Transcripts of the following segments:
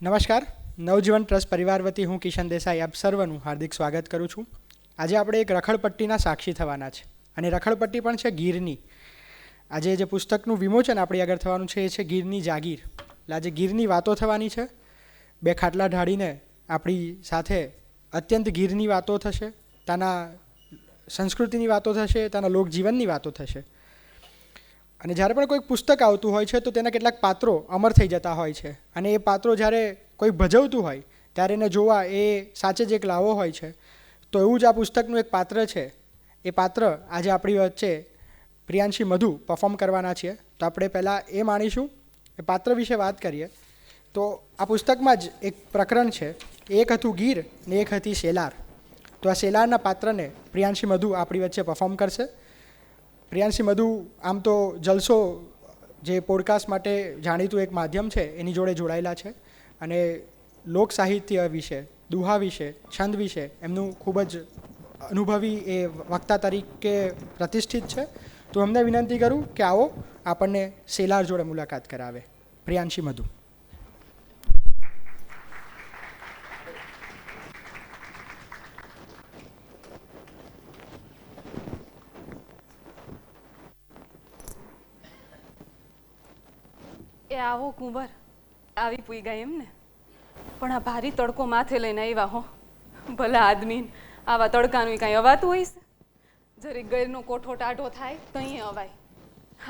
નમસ્કાર. નવજીવન ટ્રસ્ટ પરિવાર વતી હું કિશન દેસાઈ આપ સર્વનું હાર્દિક સ્વાગત કરું છું. આજે આપણે એક રખડપટ્ટીના સાક્ષી થવાના છે અને રખડપટ્ટી પણ છે ગીરની. આજે જે પુસ્તકનું વિમોચન આપણી આગળ થવાનું છે એ છે ગીરની જાગીર. એટલે આજે ગીરની વાતો થવાની છે. બે ખાટલા ઢાળીને આપણી સાથે અત્યંત ગીરની વાતો થશે, ત્યાંના સંસ્કૃતિની વાતો થશે, ત્યાંના લોકજીવનની વાતો થશે. અને જ્યારે પણ કોઈક પુસ્તક આવતું હોય છે તો તેના કેટલાક પાત્રો અમર થઈ જતા હોય છે અને એ પાત્રો જ્યારે કોઈ ભજવતું હોય ત્યારે એને જોવા એ સાચે જ એક લાવો હોય છે. તો એવું જ આ પુસ્તકનું એક પાત્ર છે. એ પાત્ર આજે આપણી વચ્ચે પ્રિયાંશી મધુ પરફોર્મ કરવાના છીએ. તો આપણે પહેલાં એ માણીશું, એ પાત્ર વિશે વાત કરીએ. તો આ પુસ્તકમાં જ એક પ્રકરણ છે, એક હતું ગીર ને એક હતી શેલાર. તો આ શેલારના પાત્રને પ્રિયાંશી મધુ આપણી વચ્ચે પરફોર્મ કરશે. પ્રિયાંશી મધુ આમ તો જલસો જે પોડકાસ્ટ માટે જાણીતું એક માધ્યમ છે એની જોડે જોડાયેલા છે અને લોક સાહિત્ય વિશે, દુહા વિશે, છંદ વિશે એમનું ખૂબ જ અનુભવી એ વક્તા તરીકે પ્રતિષ્ઠિત છે. તો અમને વિનંતી કરું કે આવો આપણને શેલાર જોડે મુલાકાત કરાવે. પ્રિયાંશી મધુ. એ આવો કુંવર, આવી પૂઈ ગયા એમ ને? પણ આ ભારી તડકો માથે લઈને આવ્યા હો. ભલા આદમી આવા તડકાનું કાંઈ અવાતું હોય છે? જરી ગેરનો કોઠો ટાઢો થાય તો અહીં અવાય,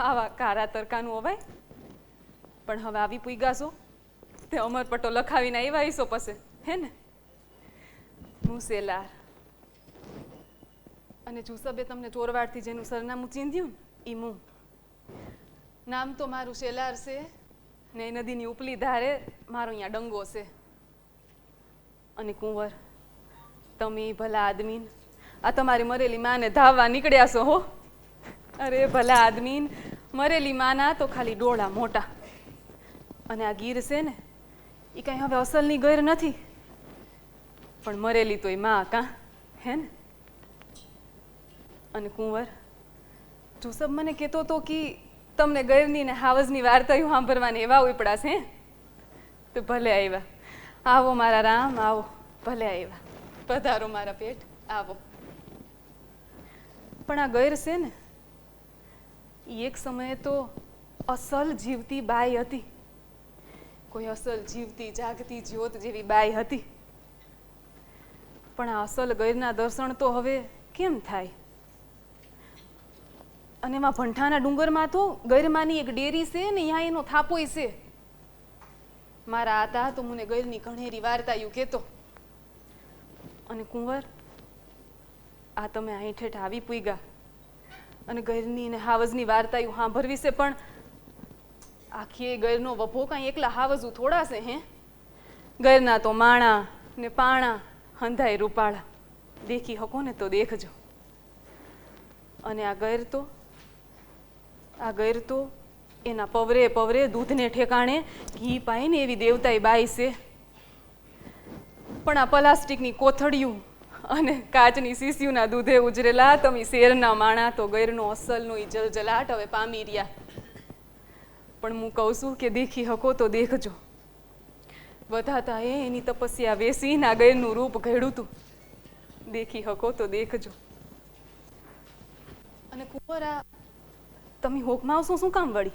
આવા કારા તડકાનું અવાય? પણ હવે આવી પૂઈ ગાશો તે અમરપટ્ટો લખાવીને આવ્યા હશો પછી, હે ને? હું શેલાર. અને જુસબે તમને ચોરવાડથી જેનું સરનામું ચીંધ્યું ને એ હું. નામ તો મારું શેલાર છે ને એ નદીની ઉપલી ધારે મારો અહીંયા ડંગો છે. અને કુંવર, તમે ભલા આદમીન આ તમારી મરેલી માને ધાવવા નીકળ્યા છો હો. અરે ભલા આદમીન, મરેલી માના તો ખાલી ડોળા મોટા. અને આ ગીર છે ને એ કાંઈ હવે અસલની ગૈર નથી, પણ મરેલી તો એ માં કાં, હે ને? અને કુંવર, જુસબ મને કહેતો હતો કે તમને ગૈરની ને હાવજની વાર્તાઓ સાંભળવાની એવા ઉપડા છે. તો ભલે આવ્યા. આવો મારા રામ, આવો. ભલે આવ્યા. પધારો મારા પેટ, આવો. પણ આ ગૈર છે ને એ એક સમયે તો અસલ જીવતી બાઈ હતી. કોઈ અસલ જીવતી જાગતી જ્યોત જેવી બાઈ હતી. પણ આ અસલ ગૈરના દર્શન તો હવે કેમ થાય? અને એમાં ભંઠાના ડુંગરમાં તો ગૈરમાની એક ડેરી છે ને અહીંયા એનો થાપોય છે. મારા આતા તો મને ગૈરની ઘણેરી વાર્તાયું કહેતો. અને કુંવર, આ તમે અહીં ઠેઠ આવી પૂગ્યા અને ગૈરની ને હાવજની વાર્તાયું સાંભળવી છે, પણ આખી ગૈરનો વભો કાંઈ એકલા હાવજુ થોડા છે, હે? ગૈરના તો માણા ને પાણા હંધાય રૂપાળા. દેખી હકો ને તો દેખજો. અને આ ગૈર તો એના પવરે પવરે દૂધને ઠેકાણે ઘી પાય ને એવી દેવતાઈ બાઈ છે. પણ આ પ્લાસ્ટિકની કોથળિયું અને કાચની શીશીઓના દૂધે ઉજરેલા તમે શેરના માણા તો ગૈરનો અસલનો ઈ જલજલાટ હવે પામી રહ્યા. પણ હું કહું છું કે દેખી હકો તો દેખજો. વધાતા એની તપસ્યા વેસીને આ ગૈરનું રૂપ ઘડ્યું તું. દેખી હકો તો દેખજો. અને કુંવર, આ તમે હોકમાં શું કામ વળી?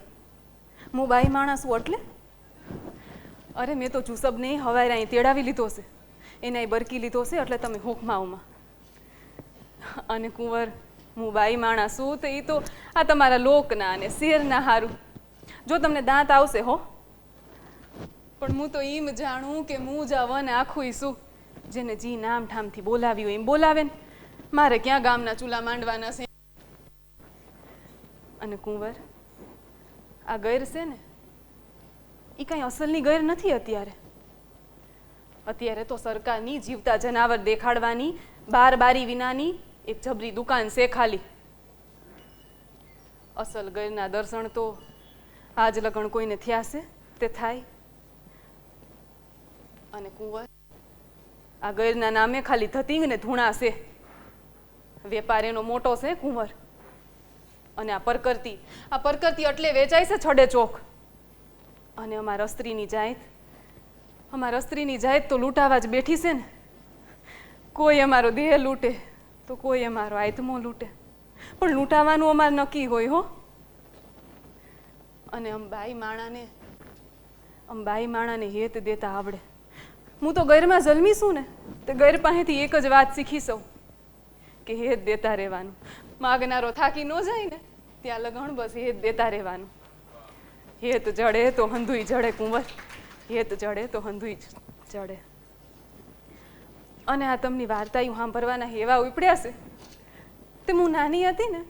હું બાઈ માણસ છું એટલે? અરે મેં તો જુસબને હવારે અહીં તેડાવી લીધો છે, એને અહીં બરકી લીધો છે એટલે તમે હોકમાઓમાં. અને કુંવર, હું બાઈ માણસ છું તો એ તો આ તમારા લોકના અને શેરના હારું. જો તમને દાંત આવશે હો, પણ હું તો એમ જાણું કે હું જ વન આખું છું. જેને જી નામ ઠામથી બોલાવ્યું એમ બોલાવે ને. મારે ક્યાં ગામના ચૂલા માંડવાના છે? અને કુંવર, આ ગૈર છે ને એ કાંઈ અસલની ગૈર નથી. અત્યારે તો સરકારની જીવતા જનાવર દેખાડવાની બારી વિનાની એક જબરી દુકાન છે ખાલી. અસલ ગૈરના દર્શન તો આજ લગણ કોઈને થયા છે તે થાય. અને કુંવર, આ ગૈરના નામે ખાલી ધતિંગ ને ધૂણા છે. વેપાર એનો મોટો છે કુંવર. અને આ પરકરતી એટલે વેચાય છે છડે ચોક. અને અમારા સ્ત્રીની જાત અમારા સ્ત્રીની જાત તો લૂંટાવા જ બેઠી છે ને. કોઈ અમારો દેહ લૂંટે તો કોઈ અમારો આત્મો લૂંટે, પણ લૂંટાવાનું અમારે નક્કી હોય હો. અને અંબાઈ માણાને હેત દેતા આવડે. હું તો ગૈરમાં જન્મી છું ને, તે ગૈર પાસેથી એક જ વાત શીખી સૌ કે હેત દેતા રહેવાનું. માગનારો થાકી ન જાય ને ત્યાં લગણ બસ હેત દેતા રહેવાનું. હેત જડે તો હંધુય જડે કુંવર, હેત જડે તો હંધુય જડે. અને આ તમની વાર્તાઓ સાંભળવાના હેવા ઉપડ્યા છે. તે હું નાની હતી ને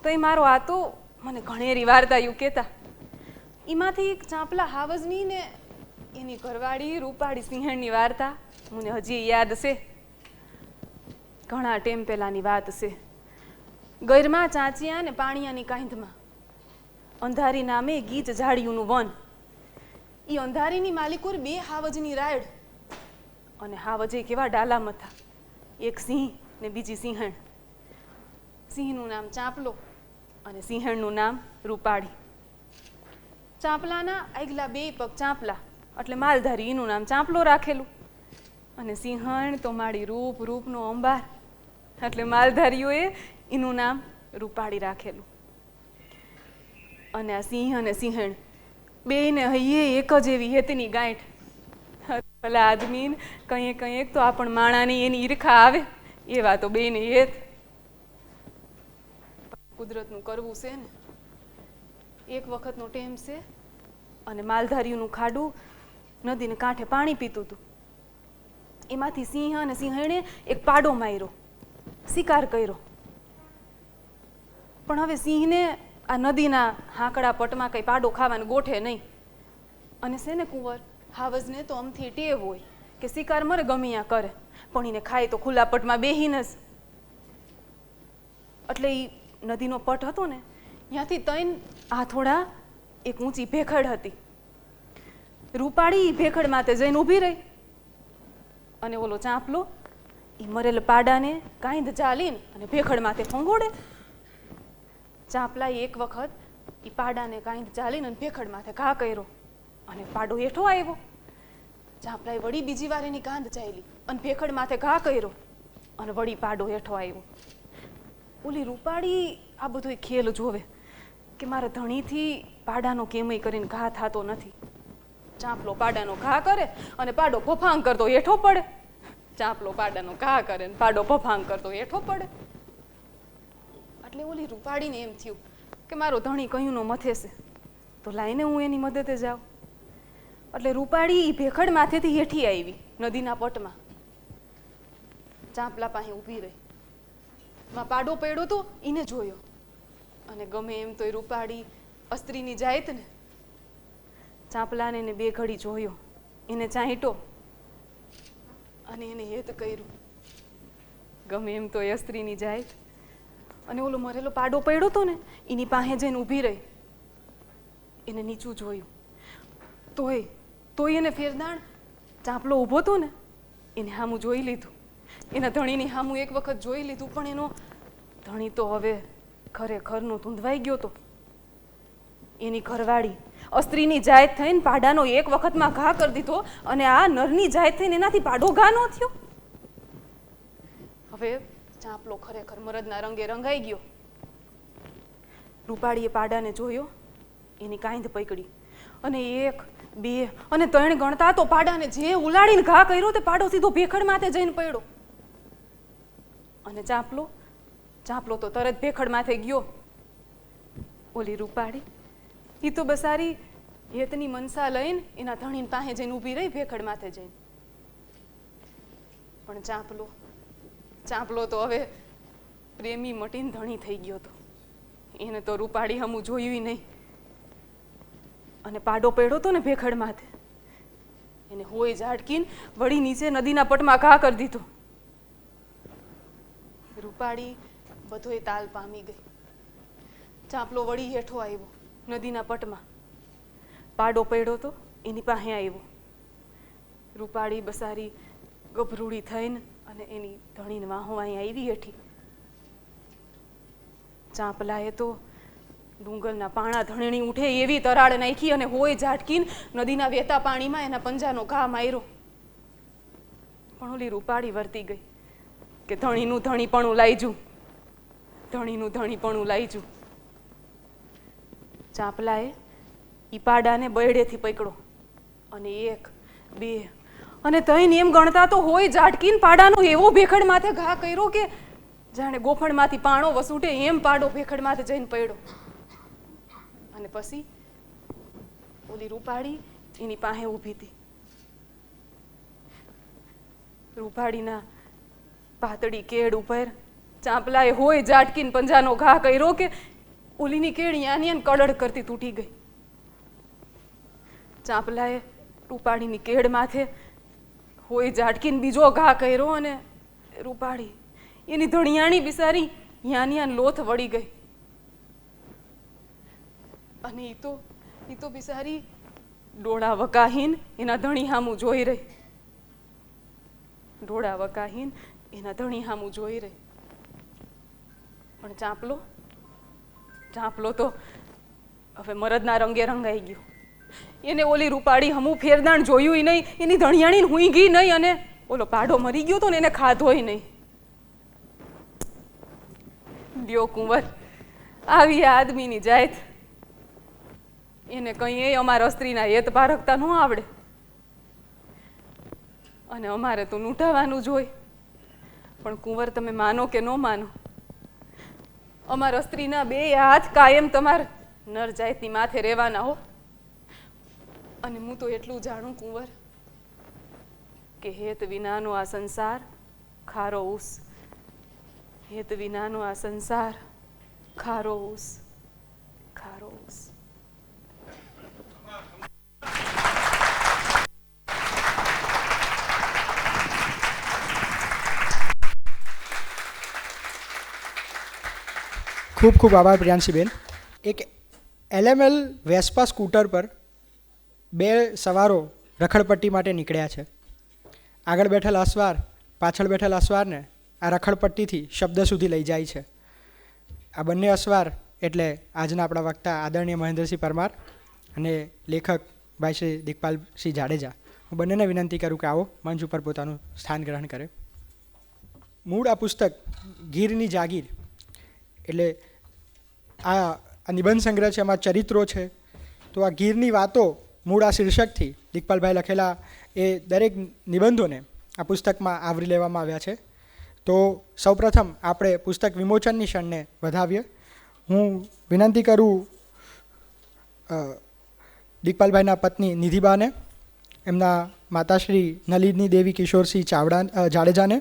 તો એ મારો આ તો મને ઘણેરી વાર્તાઓ કહેતા. એમાંથી એક ચાંપલા હાવજની ને એની ઘરવાળી રૂપાળી સિંહણની વાર્તા મને હજી યાદ છે. ઘણા ટાઈમ પહેલાની વાત છે. ગૈરમાં ચાંચિયા ને પાણીયાની કાંધમાં અંધારી નામે ગીચ ઝાડિયુંનું વન. એ અંધારીની માલિકોર બે હાવજની રાયડ, અને હાવજે કેવા ડાલા મથા, એક સિંહ ને બીજી સિંહણ. સિંહનું નામ ચાંપલો અને સિંહણનું નામ રૂપાળી. ચાંપલાના આગલા બે પગ ચાંપલા એટલે માલધારી, એનું નામ ચાંપલો રાખેલું. અને સિંહણ તો માડી રૂપનો અંબાર એટલે માલધારીઓએ એનું નામ રૂપાળી રાખેલું. અને આ સિંહ અને સિંહણ બેયને હૈયે એક જ એવી હેતની ગાંઠ. ભલા આદમીને કંઈક તો આપણ માણાની એની ઈર્ખા આવે, એવા તો બેયને હેત. કુદરતનું કરવું છે ને. એક વખતનો ટેમ છે અને માલધારીઓનું ખાડું નદીને કાંઠે પાણી પીતું હતું. એમાંથી સિંહ અને સિંહણે એક પાડો માર્યો, શિકાર કર્યો. પણ હવે સિંહને આ નદીના હાંકડા પટમાં કંઈ પાડો ખાવાનું ગોઠે નહીં. અને છે ને કુંવર, હાવજને તો અમથી ટેવ હોય કે શિકાર મરે ગમ્યા કરે, પણ એને ખાય તો ખુલ્લા પટમાં બેહીને જ. એટલે એ નદીનો પટ હતો ને, ત્યાંથી 3 હાથોડા એક ઊંચી ભેખડ હતી. રૂપાળી ભેખડ માથે જઈને ઊભી રહી, અને ઓલો ચાંપલો એ મરેલ પાડાને કાંઈધ ચાલીને અને ભેખડ માથે ફંગોડે. ચાંપલાએ એક વખત એ પાડાને કાંઈધ ચાલીને અને ભેખડ માથે ઘા કર્યો અને પાડો હેઠો આવ્યો. ચાંપલાએ વળી બીજી વાર એની કાંધ ચાલી અને ભેખડ માથે ઘા કર્યો અને વળી પાડો હેઠો આવ્યો. ઓલી રૂપાળી આ બધો ખેલ જોવે કે મારા ધણીથી પાડાનો કેમય કરીને ઘા થતો નથી. ચાંપલો પાડાનો ઘા કરે અને પાડો ફફાંગ કરતો હેઠો પડે. ચાંપલો પાડાનો ઘા કરે ને પાડો ફફાંગ કરતો હેઠો પડે. એટલે ઓલી રૂપાળીને એમ થયું કે મારો ધણી કયુંનો મથે છે, તો લાઈને હું એની મદદે જાઉં. એટલે રૂપાળી ભેખડ માથેથી હેઠી આવી નદીના પટમાં. ચાંપલા પાસે ઊભી રહી. માં પાડો પડ્યો તો એને જોયો, અને ગમે એમ તો એ રૂપાળી અસ્ત્રીની જાત ને. ચાંપલાને એને બે ઘડી જોયો, એને ચાહીટો અને એને હેત કર્યું. ગમે એમ તો એ અસ્ત્રીની જાત. અને ઓલો મરેલો પાડો પડ્યો હતો ને, એની પાસે જઈને ઊભી રહી. એને નીચું જોયું, તોય એને ફેરદાણ ચાંપલો ઊભો હતો ને એને સામું જોઈ લીધું. એના ધણીની સામું એક વખત જોઈ લીધું, પણ એનો ધણી તો હવે ખરેખરનો ધૂંધવાઈ ગયો હતો. એની ઘરવાળી અસ્ત્રીની જાત થઈને પાડાનો એક વખતમાં ઘા કરી દીધો, અને આ નરની જાત થઈને એનાથી પાડો ઘા ન થયો. હવે ચાંપલો ખરેખર મરદના રંગે રંગાઈ ગયો. રૂપાળીએ પાડાને જોયો, એની કાંધ પકડી, અને 1, 2 અને 3 ગણતા તો પાડાને જે ઉલાડીને ઘા કર્યો તે પાડો સીધો ભેખડ માથે જઈને પડ્યો. અને ચાંપલો તો તરત ભેખડ માથે ગયો. ઓલી રૂપાળી એ તો બસારી હેતની મનસા લઈને એના ધણીની પાસે જઈને ઊભી રહી ભેખડ માથે જઈને. પણ ચાંપલો તો હવે પ્રેમી મટીને ધણી થઈ ગયો હતો. એને તો રૂપાળી હમું જોયું નહીં. અને પાડો પડ્યો હતો ને ભેખડ માથે, એને હોય ઝાટકીને વળી નીચે નદીના પટમાં ઘા કરી દીધો. રૂપાળી બધોય તાલ પામી ગઈ. ચાંપલો વળી હેઠો આવ્યો નદીના પટમાં. પાડો પડ્યો તો એની પાસે આવ્યો. રૂપાળી બસારી ગભરૂડી થઈને અને એની ધણીને વાહો અહીં આવી હેઠી. ચાંપલાએ તો ડુંગરના પાણા ધણીણી ઉઠે એવી તરાડ નાખી અને હોય ઝાટકીને નદીના વહેતા પાણીમાં એના પંજાનો ઘા માર્યો. પણ ઓલી રૂપાળી વર્તી ગઈ કે ધણીનું ધણીપણું લાઈજું, ધણીનું ધણીપણું લાઈજું. ચાંપલાએ ઈ પાડાને બયડેથી પકડો અને 1 2 અને તઈને એમ ગણતા તો હોય ઝાટકીને પાડાનો એવો ભેખડ માથે ઘા કર્યો કે જાણે ગોફણમાંથી પાણો વસૂટે એમ પાડો ભેખડ માથે જઈને પડ્યો. અને પછી ઓલી રૂપાળી એની પાસે ઊભી હતી. રૂપાળીના પાતળી કેડ ઉપર ચાંપલાએ હોય ઝાટકીને પંજાનો ઘા કર્યો કે ઓલીની કેડ યાની કડડ કરતી તૂટી ગઈ. ચાંપલાએ રૂપાળીની કેડ માથે હોય ઝાટકીને બીજો ઘા કર્યો અને રૂપાળી એની ધણિયાણી બિસારી યાન લોથ વળી ગઈ. અને ઈ તો બિસારી ડોળા વકાહીન એના ધણી હામું જોઈ રહી, ડોળા વકાહીન એના ધણી હામું જોઈ રહી. પણ ચાંપલો તો હવે મરદના રંગે રંગાઈ ગયો. એને ઓલી રૂપાળી હમું ફેરદાણ જોયું નહીં, એની ધણિયાણી હુઈ ગઈ નહીં અને ઓલો પાડો મરી ગયો તો ને એને ખાધોય નહીં. લ્યો કુંવર, આવી આ આદમીની જાત, એને કંઈ અમારા સ્ત્રીના હેત પારખતા ન આવડે અને અમારે તો લૂંટાવાનું જ હોય. પણ કુંવર, તમે માનો કે ન માનો, અમારા સ્ત્રીના 2 હાથ કાયમ તમારે નર જાતની માથે રહેવાના હો. અને હું તો એટલું જાણું કુંવર કે હેત વિનાનો આ સંસાર ખારો ઉસ, હેત વિનાનો આ સંસાર ખારો ઉસ, ખારો ઉસ. ખૂબ ખૂબ આભાર પ્રિયાંશીબેન. એક LML વેસ્પા સ્કૂટર પર 2 સવારો રખડપટ્ટી માટે નીકળ્યા છે. આગળ બેઠેલ અસવાર પાછળ બેઠેલ અસવારને આ રખડપટ્ટીથી શબ્દ સુધી લઈ જાય છે. આ બંને અસવાર એટલે આજના આપણા વક્તા આદરણીય મહેન્દ્રસિંહ પરમાર અને લેખક ભાઈ શ્રી દિગ્પાલસિંહ જાડેજા. હું બંનેને વિનંતી કરું કે આવો મંચ ઉપર પોતાનું સ્થાન ગ્રહણ કરે. મૂળ આ પુસ્તક ગીરની જાગીર એટલે આ નિબંધ સંગ્રહ છે, એમાં ચરિત્રો છે. તો આ ગીરની વાતો મૂળ આ શીર્ષકથી દિગ્પાલભાઈ લખેલા એ દરેક નિબંધોને આ પુસ્તકમાં આવરી લેવામાં આવ્યા છે. તો સૌપ્રથમ આપણે પુસ્તક વિમોચનની ક્ષણને વધાવીએ. હું વિનંતી કરું દિગ્પાલભાઈના પત્ની નિધિબાને, એમના માતાશ્રી નલિની દેવી કિશોરસિંહ જાડેજાને,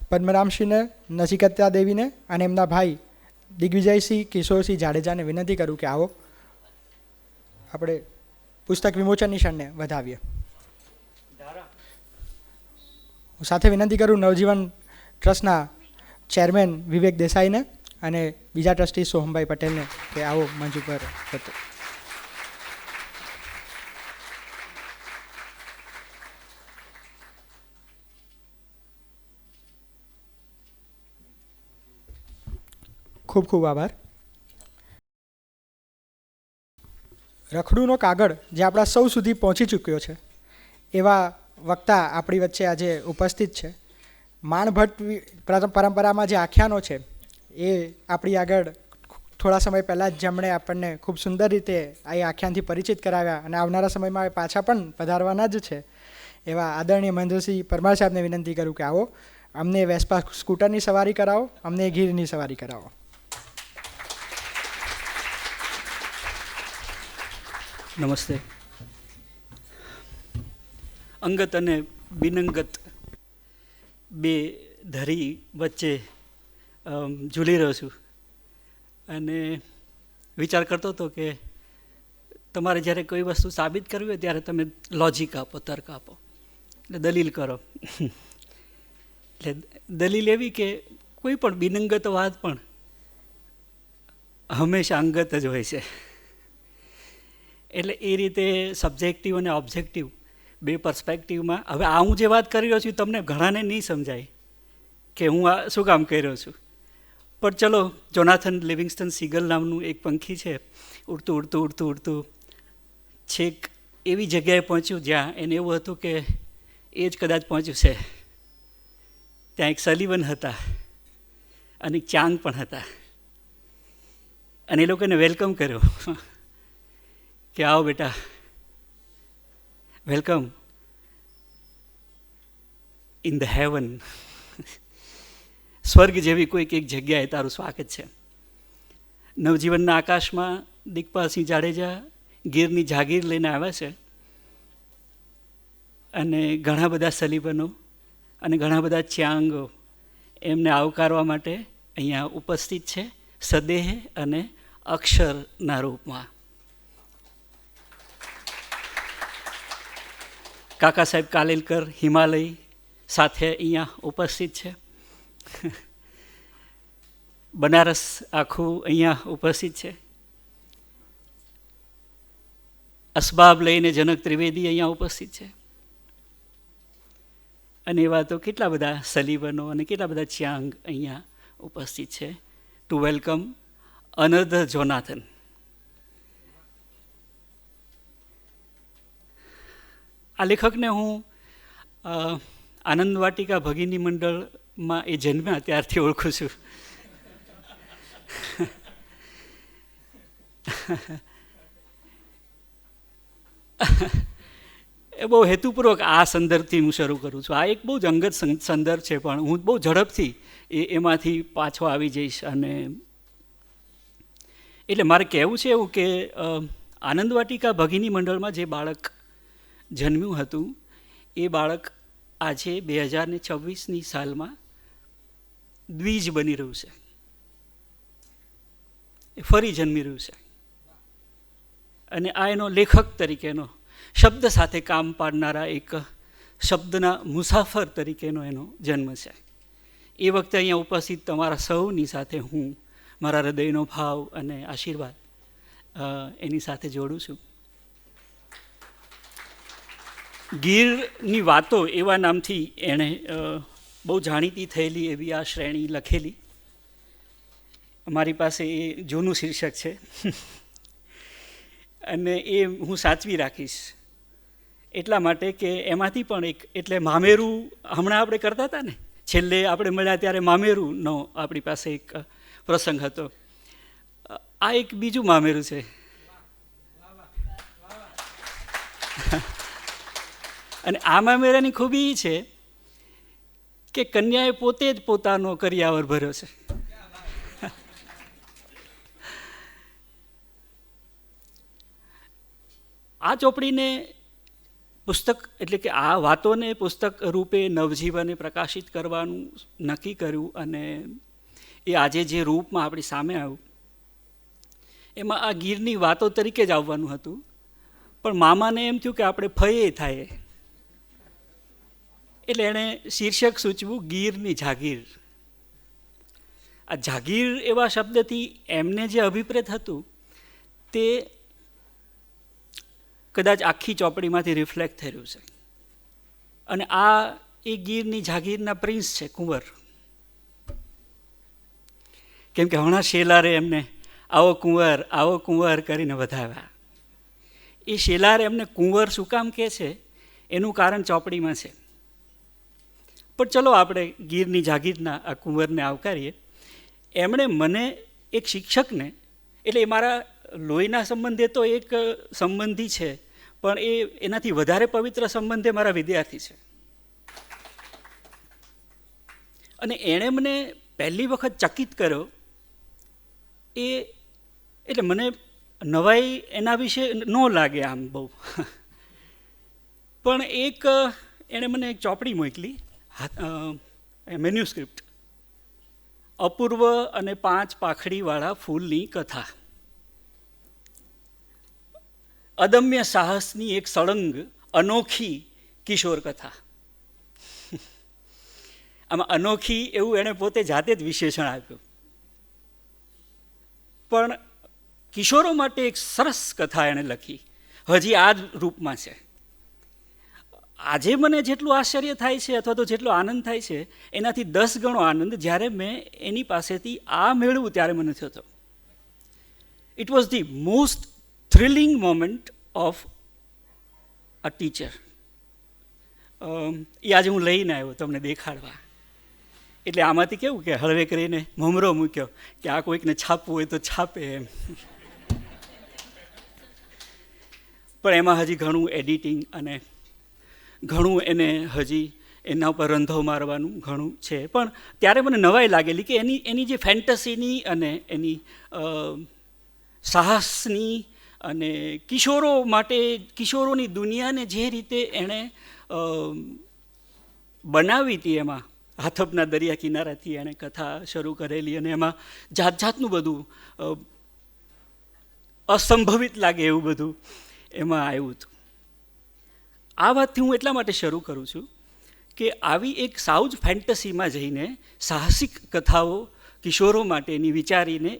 પદ્મરામસિંહને, નચિકેતા દેવીને અને એમના ભાઈ દિગ્વિજયસિંહ કિશોરસિંહ જાડેજાને વિનંતી કરું કે આવો આપણે પુસ્તક વિમોચનની ક્ષણને વધાવીએ. હું સાથે વિનંતી કરું નવજીવન ટ્રસ્ટના ચેરમેન વિવેક દેસાઈને અને બીજા ટ્રસ્ટી સોહમભાઈ પટેલને કે આવો મંચ ઉપર હતો. ખૂબ ખૂબ આભાર. રખડુનો કાગળ જે આપણા સૌ સુધી પહોંચી ચૂક્યો છે એવા વક્તા આપણી વચ્ચે આજે ઉપસ્થિત છે. માણભટ્ટ પરંપરામાં જે આખ્યાનો છે એ આપણી આગળ થોડા સમય પહેલાં જ જેમણે આપણને ખૂબ સુંદર રીતે આ આખ્યાનથી પરિચિત કરાવ્યા અને આવનારા સમયમાં પાછા પણ પધારવાના જ છે એવા આદરણીય મહેન્દ્રસિંહ પરમાર સાહેબને વિનંતી કરું કે આવો અમને વેસ્પા સ્કૂટરની સવારી કરાવો, અમને ગીરની સવારી કરાવો. નમસ્તે. અંગત અને બિનંગત બે ધરી વચ્ચે ઝૂલી રહ્યો છું અને વિચાર કરતો હતો કે તમારે જ્યારે કોઈ વસ્તુ સાબિત કરવી હોય ત્યારે તમે લોજિક આપો, તર્ક આપો, એટલે દલીલ કરો. એટલે દલીલ એવી કે કોઈ પણ બિનંગત વાત પણ હંમેશા અંગત જ હોય છે. એટલે એ રીતે સબ્જેક્ટિવ અને ઓબ્જેક્ટિવ બે પર્સપેક્ટિવમાં હવે આ હું જે વાત કરી રહ્યો છું તમને ઘણાને નહીં સમજાય કે હું આ શું કામ કરી રહ્યો છું, પણ ચલો, જોનાથન લિવિંગસ્ટન સીગલ નામનું એક પંખી છે, ઉડતું ઉડતું ઉડતું ઉડતું છેક એવી જગ્યાએ પહોંચ્યું જ્યાં એને એવું હતું કે એ જ કદાચ પહોંચ્યું છે. ત્યાં એક સલીવન હતા અને એક ચાંગ પણ હતા, અને એ લોકોને વેલકમ કર્યો કે આવો બેટા, વેલકમ ઇન ધ હેવન. સ્વર્ગ જેવી કોઈક એક જગ્યાએ તારું સ્વાગત છે. નવજીવનના આકાશમાં દિગ્પાલસિંહ જાડેજા ગીરની જાગીર લઈને આવ્યા છે, અને ઘણા બધા સલીબનો અને ઘણા બધા ચ્યાંગો એમને આવકારવા માટે અહીંયા ઉપસ્થિત છે, સદેહ અને અક્ષરના રૂપમાં. કાકા સાહેબ કાલેલકર હિમાલય સાથે અહીંયા ઉપસ્થિત છે. બનારસ આખું અહીંયા ઉપસ્થિત છે. અસબાબ લઈને જનક ત્રિવેદી અહીંયા ઉપસ્થિત છે. અને એવા તો કેટલા બધા સલીબનો અને કેટલા બધા ચ્યાંગ અહીંયા ઉપસ્થિત છે ટુ વેલકમ અનધર જોનાથન. આ લેખકને હું આનંદ વાટિકા ભગિની મંડળમાં એ જન્મ્યા ત્યારથી ઓળખું છું. એ બહુ હેતુપૂર્વક આ સંદર્ભથી હું શરૂ કરું છું. આ એક બહુ જ અંગત સંદર્ભ છે, પણ હું બહુ ઝડપથી એમાંથી પાછો આવી જઈશ. અને એટલે મારે કહેવું છે એવું કે આનંદ વાટિકા ભગિની મંડળમાં જે બાળક જન્મ્યું હતું એ બાળક આજે 2026ની સાલમાં દ્વિજ બની રહ્યું છે, એ ફરી જન્મી રહ્યું છે. અને આ એનો લેખક તરીકેનો, શબ્દ સાથે કામ પાડનારા એક શબ્દના મુસાફર તરીકેનો એનો જન્મ છે. એ વખતે અહીંયા ઉપસ્થિત તમારા સૌની સાથે હું મારા હૃદયનો ભાવ અને આશીર્વાદ એની સાથે જોડું છું. ગીરની વાતો એવા નામથી એણે બહુ જાણીતી થયેલી એવી આ શ્રેણી લખેલી. મારી પાસે એ જૂનું શીર્ષક છે અને એ હું સાચવી રાખીશ એટલા માટે કે એમાંથી પણ એક, એટલે મામેરું હમણાં આપણે કરતા હતા ને, છેલ્લે આપણે મળ્યા ત્યારે મામેરુંનો આપણી પાસે એક પ્રસંગ હતો. આ એક બીજું મામેરું છે. અને આ મામેરાની ખૂબી એ છે કે કન્યાએ પોતે જ પોતાનો કરિયાવર ભર્યો છે. આ ચોપડીને પુસ્તક, એટલે કે આ વાતોને પુસ્તક રૂપે નવજીવને પ્રકાશિત કરવાનું નક્કી કર્યું, અને એ આજે જે રૂપમાં આપણી સામે આવ્યું એમાં આ ગીરની વાતો તરીકે જ આવવાનું હતું. પણ મામાને એમ થયું કે આપણે ફઈએ થાય, એટલે એણે શીર્ષક સૂચવ્યું ગીરની જાગીર. આ જાગીર એવા શબ્દથી એમને જે અભિપ્રેત હતું તે કદાચ આખી ચોપડીમાંથી રિફ્લેક્ટ થઈ રહ્યું છે. અને આ એ ગીરની જાગીરના પ્રિન્સ છે, કુંવર. કેમ કે હમણાં શેલારે એમને આવો કુંવર કરીને વધાવ્યા. એ શેલાર એમને કુંવર શું કામ કહે છે એનું કારણ ચોપડીમાં છે. પણ ચલો આપણે ગીરની જાગીરના આ કુંવરને આવકારીએ. એમણે મને એક શિક્ષકને, એટલે એ મારા લોહીના સંબંધે તો એક સંબંધી છે, પણ એનાથી વધારે પવિત્ર સંબંધે મારા વિદ્યાર્થી છે. અને એણે મને પહેલી વખત ચકિત કર્યો એટલે મને નવાઈ એના વિશે ન લાગે આમ બહુ. પણ એણે મને એક ચોપડી મોકલી, મેન્યુસ્ક્રિપ્ટ, અપૂર્વ અને 5 પાખડીવાળા ફૂલની કથા. અદમ્ય સાહસની એક સળંગ અનોખી કિશોર કથા. આમાં અનોખી એવું એણે પોતે જાતે જ વિશેષણ આપ્યું. પણ કિશોરો માટે એક સરસ કથા એણે લખી, હજી આ જ રૂપમાં છે. આજે મને જેટલું આશ્ચર્ય થાય છે અથવા તો જેટલો આનંદ થાય છે એનાથી 10 ગણો આનંદ જ્યારે મેં એની પાસેથી આ મેળવ્યું ત્યારે મને થયો હતો. It was the most thrilling moment of a teacher. એ આજે હું લઈને આવ્યો તમને દેખાડવા. એટલે આમાંથી કેવું કે હળવે કરીને મમરો મૂક્યો કે આ કોઈકને છાપવું હોય તો છાપે એમ. પણ એમાં હજી ઘણું એડિટિંગ અને ઘણું એને હજી એના ઉપર રંધો મારવાનું ઘણું છે. પણ ત્યારે મને નવાઈ લાગેલી કે એની જે ફેન્ટસીની અને એની સાહસની અને કિશોરો માટે કિશોરોની દુનિયાને જે રીતે એણે બનાવી હતી, એમાં હાથબના દરિયા કિનારાથી એણે કથા શરૂ કરેલી અને એમાં જાત જાતનું બધું અસંભવિત લાગે એવું બધું એમાં આવ્યું હતું. આ વાતથી હું એટલા માટે શરૂ કરું છું કે આવી એક સાવ જ ફેન્ટસીમાં જઈને સાહસિક કથાઓ કિશોરો માટેની વિચારીને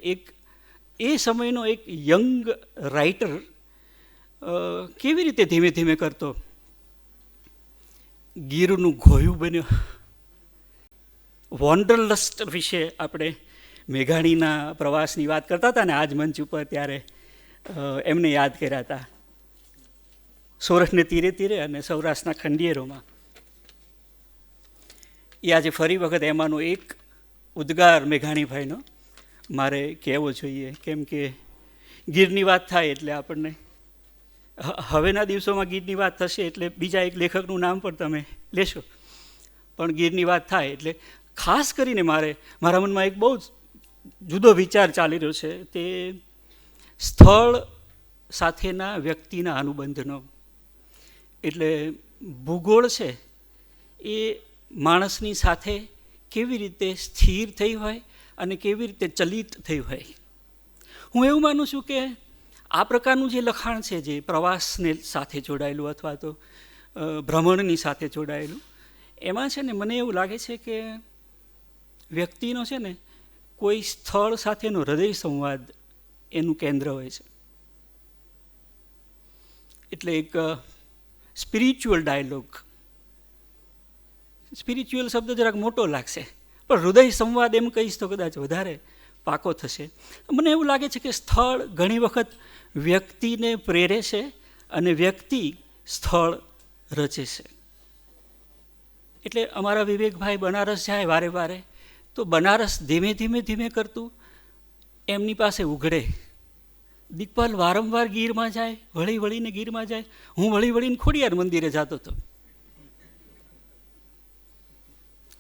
એ સમયનો એક યંગ રાઇટર કેવી રીતે ધીમે ધીમે કરતો ગીરનું ઘોયું બન્યો. વોન્ડરલસ્ટ વિશે આપણે મેઘાણીના પ્રવાસની વાત કરતા હતા ને આજ મંચ ઉપર, ત્યારે એમને યાદ કર્યા હતા. સોરઠને તીરે તીરે અને સૌરાષ્ટ્રના ખંડિયેરોમાં. એ આજે ફરી વખત એમાંનો એક ઉદ્ગાર મેઘાણીભાઈનો મારે કહેવો જોઈએ, કેમ કે ગીરની વાત થાય એટલે આપણને હવેના દિવસોમાં ગીરની વાત થશે એટલે બીજા એક લેખકનું નામ પણ તમે લેશો, પણ ગીરની વાત થાય એટલે ખાસ કરીને મારા મનમાં એક બહુ જુદો વિચાર ચાલી રહ્યો છે, તે સ્થળ સાથેના વ્યક્તિના અનુબંધનો. એટલે ભૂગોળ છે એ માણસની સાથે કેવી રીતે સ્થિર થઈ હોય અને કેવી રીતે ચલિત થઈ હોય. હું એવું માનું છું કે આ પ્રકારનું જે લખાણ છે, જે પ્રવાસને સાથે જોડાયેલું અથવા તો ભ્રમણની સાથે જોડાયેલું, એમાં છે ને મને એવું લાગે છે કે વ્યક્તિનો છે ને કોઈ સ્થળ સાથેનો હૃદય સંવાદ એનું કેન્દ્ર હોય છે. એટલે એક સ્પિરિચ્યુઅલ ડાયલોગ. સ્પિરિચ્યુઅલ શબ્દ જરાક મોટો લાગશે, પણ હૃદય સંવાદ એમ કહીશ તો કદાચ વધારે પાકો થશે. મને એવું લાગે છે કે સ્થળ ઘણી વખત વ્યક્તિને પ્રેરે છે અને વ્યક્તિ સ્થળ રચે છે. એટલે અમારા વિવેકભાઈ બનારસ જાય વારે વારે, તો બનારસ ધીમે ધીમે ધીમે કરતું એમની પાસે ઉઘડે. દિગ્પાલ વારંવાર ગીરમાં જાય, વળી વળીને ગીરમાં જાય. હું વળી વળીને ખોડિયાર મંદિરે જતો હતો.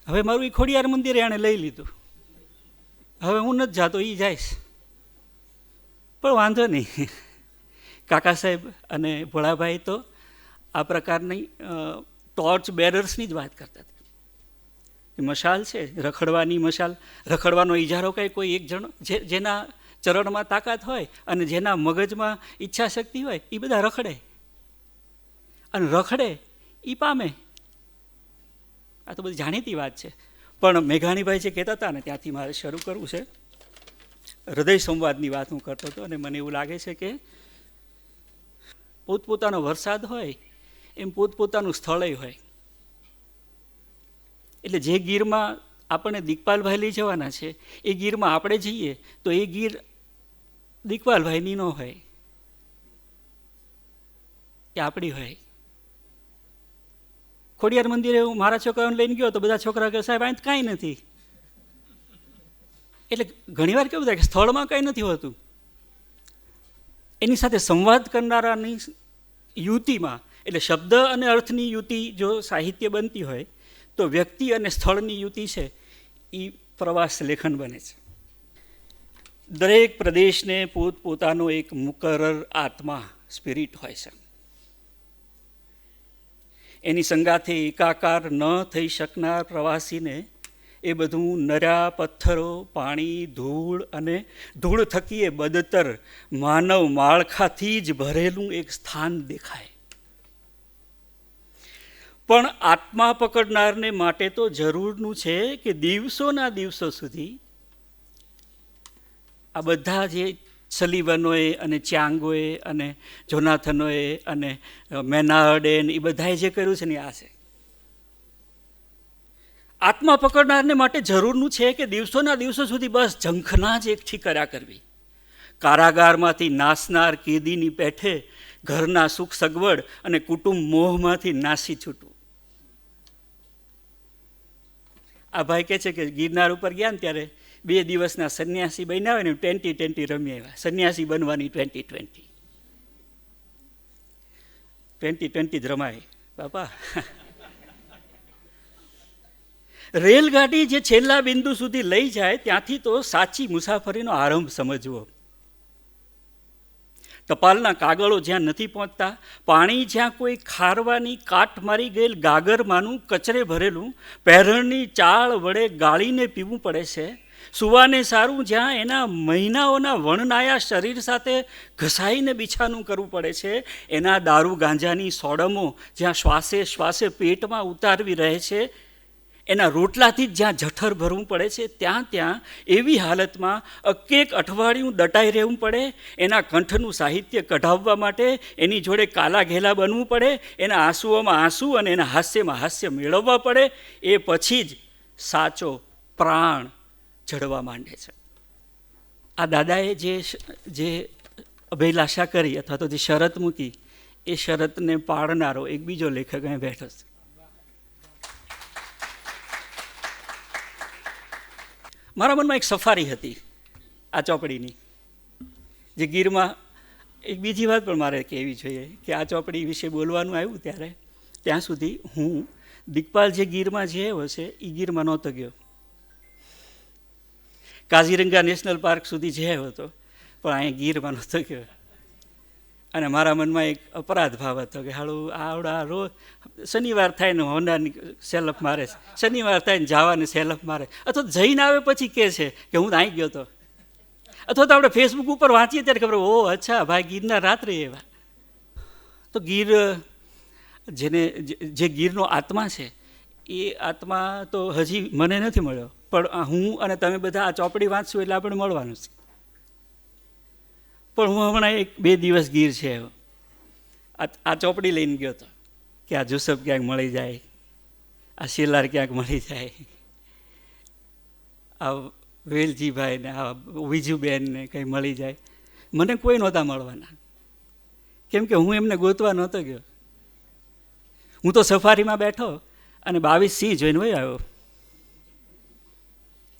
હવે મારું એ ખોડિયાર મંદિરે એણે લઈ લીધું. હવે હું નથી જાતો, એ જાઈશ. પણ વાંધો નહીં, કાકા સાહેબ અને ભોળાભાઈ તો આ પ્રકારની ટોર્ચ બેરર્સની જ વાત કરતા હતા. મશાલ છે, રખડવાની મશાલ, રખડવાનો ઈજારો કંઈ કોઈ એક જણો જેના ચરણમાં તાકાત હોય અને જેના મગજમાં ઈચ્છા શક્તિ હોય એ બધા રખડે, અને રખડે એ પામે. આ તો બધી જાણીતી વાત છે. પણ મેઘાણીભાઈ જે કહેતા હતા ને, ત્યાંથી મારે શરૂ કરવું છે. હૃદય સંવાદની વાત હું કરતો હતો અને મને એવું લાગે છે કે પોતપોતાનો વરસાદ હોય એમ પોતપોતાનું સ્થળે હોય. એટલે જે ગીરમાં આપણને દિગ્પાલભાઈ લઈ જવાના છે, એ ગીરમાં આપણે જઈએ તો એ ગીર દિગ્પાલભાઈની ન હોય, એ આપણી હોય. ખોડિયાર મંદિરે હું મારા છોકરાઓને લઈને ગયો તો બધા છોકરા કહે સાહેબ અહીં કાંઈ નથી. એટલે ઘણીવાર કેવું થાય કે સ્થળમાં કંઈ નથી હોતું, એની સાથે સંવાદ કરનારાની યુતિમાં, એટલે શબ્દ અને અર્થની યુતિ જો સાહિત્ય બનતી હોય તો વ્યક્તિ અને સ્થળની યુતિ છે એ પ્રવાસ લેખન બને છે. દરેક પ્રદેશને પોતપોતાનો એક મુકરર આત્મા, સ્પિરિટ હોય છે. એની સંગાથે એકાકાર ન થઈ શકનાર પ્રવાસીને એ બધું નર્યા પથ્થરો, પાણી, ધૂળ અને ધૂળ થકી એ બદતર માનવ માળખાથી જ ભરેલું એક સ્થાન દેખાય. પણ આત્મા પકડનારને માટે તો જરૂરનું છે કે દિવસોના દિવસો સુધી આ બધા જે સલીવનોએ અને ચ્યાંગોએ અને જોનાથનોએ અને મેનાર્ડે એ બધાએ જે કર્યું છે ને આ છે. આત્મા પકડનારને માટે જરૂરનું છે કે દિવસોના દિવસો સુધી બસ ઝંખના જ એકઠી કર્યા કરવી. કારાગારમાંથી નાસનાર કેદીની પેઠે ઘરના સુખ સગવડ અને કુટુંબ મોહમાંથી નાસી છૂટવું. આ ભાઈ કહે છે કે ગિરનાર ઉપર ગયા ને ત્યારે 2 દિવસના સંન્યાસી બન્યા હોય ને 2020 રમી આવ્યા. સંન્યાસી બનવાની 2020 જ રમાય બાપા. રેલગાડી જે છેલ્લા બિંદુ સુધી લઈ જાય ત્યાંથી તો સાચી મુસાફરીનો આરંભ સમજવો. ટપાલના કાગળો જ્યાં નથી પહોંચતા, પાણી જ્યાં કોઈ ખારવાની કાટ મારી ગયેલ ગાગરમાંનું કચરે ભરેલું પહેરણની ચાળ વડે ગાળીને પીવું પડે છે, સુવાને સારું જ્યાં એના મહિનાઓના વણનાયા શરીર સાથે ઘસાઈને બિછાનું કરવું પડે છે, એના દારૂ ગાંજાની સોડમો જ્યાં શ્વાસે શ્વાસે પેટમાં ઉતારવી રહે છે, એના રોટલાથી જ જ્યાં જઠર ભરવું પડે છે, ત્યાં એવી હાલતમાં એક અઠવાડિયું દટાઈ રહેવું પડે, એના કંઠનું સાહિત્ય કઢાવવા માટે એની જોડે કાલા ઘેલા બનવું પડે, એના આંસુઓમાં આંસુ અને એના હાસ્યમાં હાસ્ય મેળવવા પડે, એ પછી જ સાચો પ્રાણ જળવા માંડે છે. આ દાદાએ જે અભિલાષા કરી અથવા તો જે શરત મૂકી એ શરતને પાળનારો એક બીજો લેખક અહીં બેઠો છે. મારા મનમાં એક સફારી હતી આ ચોપડીની, જે ગીરમાં એક બીજી વાત પણ મારે કહેવી જોઈએ કે આ ચોપડી વિશે બોલવાનું આવ્યું ત્યારે ત્યાં સુધી હું દિગ્પાલ જે ગીરમાં જે હશે એ ગીરમાં નહોતો ગયો. કાઝીરંગા નેશનલ પાર્ક સુધી જે હતો પણ અહીંયા ગીરમાં નહોતો ગયો. અને મારા મનમાં એક અપરાધ ભાવ હતો કે હાલું આવડા રોજ શનિવાર થાય ને હોન્ડાની સેલફ મારે છે, શનિવાર થાય ને જવાને સેલફ મારે, અથવા જઈને આવે પછી કહે છે કે હું તો અહીં ગયો હતો, અથવા તો આપણે ફેસબુક ઉપર વાંચીએ ત્યારે ખબર ઓ અચ્છા ભાઈ ગીરના રાત્રે એવા. તો ગીર જે ગીરનો આત્મા છે એ આત્મા તો હજી મને નથી મળ્યો, પણ હું અને તમે બધા આ ચોપડી વાંચશું એટલે આપણે મળવાનું છે. પણ હું હમણાં 1-2 દિવસ ગીર છે આ ચોપડી લઈને ગયો હતો કે આ જુસબ ક્યાંક મળી જાય, આ શેલાર ક્યાંક મળી જાય, આ વેલજીભાઈ ને આ વિજુબેન ને કંઈ મળી જાય. મને કોઈ નહોતા મળવાના, કેમ કે હું એમને ગોતવા નહોતો ગયો. હું તો સફારીમાં બેઠો અને 22 સિંહ જોઈને વહી આવ્યો.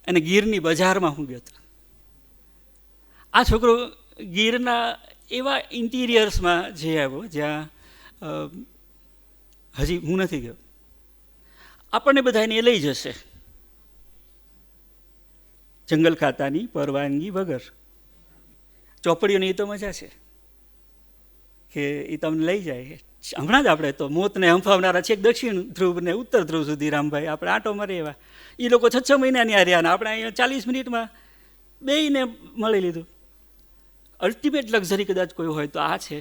અને ગીરની બજારમાં હું ગયો હતો. આ છોકરો ગીરના એવા ઇન્ટિરિયર્સમાં જે આવ્યો જ્યાં હજી હું નથી ગયો. આપણને બધાને એ લઈ જશે જંગલ ખાતાની પરવાનગી વગર. ચોપડીઓની એ તો મજા છે કે એ તમને લઈ જાય. હમણાં જ આપણે તો મોતને હંફાવનારા છે દક્ષિણ ધ્રુવ ને ઉત્તર ધ્રુવ સુધી રામભાઈ આપણે આંટો મારે એવા. એ લોકો 6-6 મહિનાની આ રહ્યા ને આપણે અહીંયા 40 મિનિટમાં બેયને મળી લીધું. અલ્ટિમેટ લક્ઝરી કદાચ કોઈ હોય તો આ છે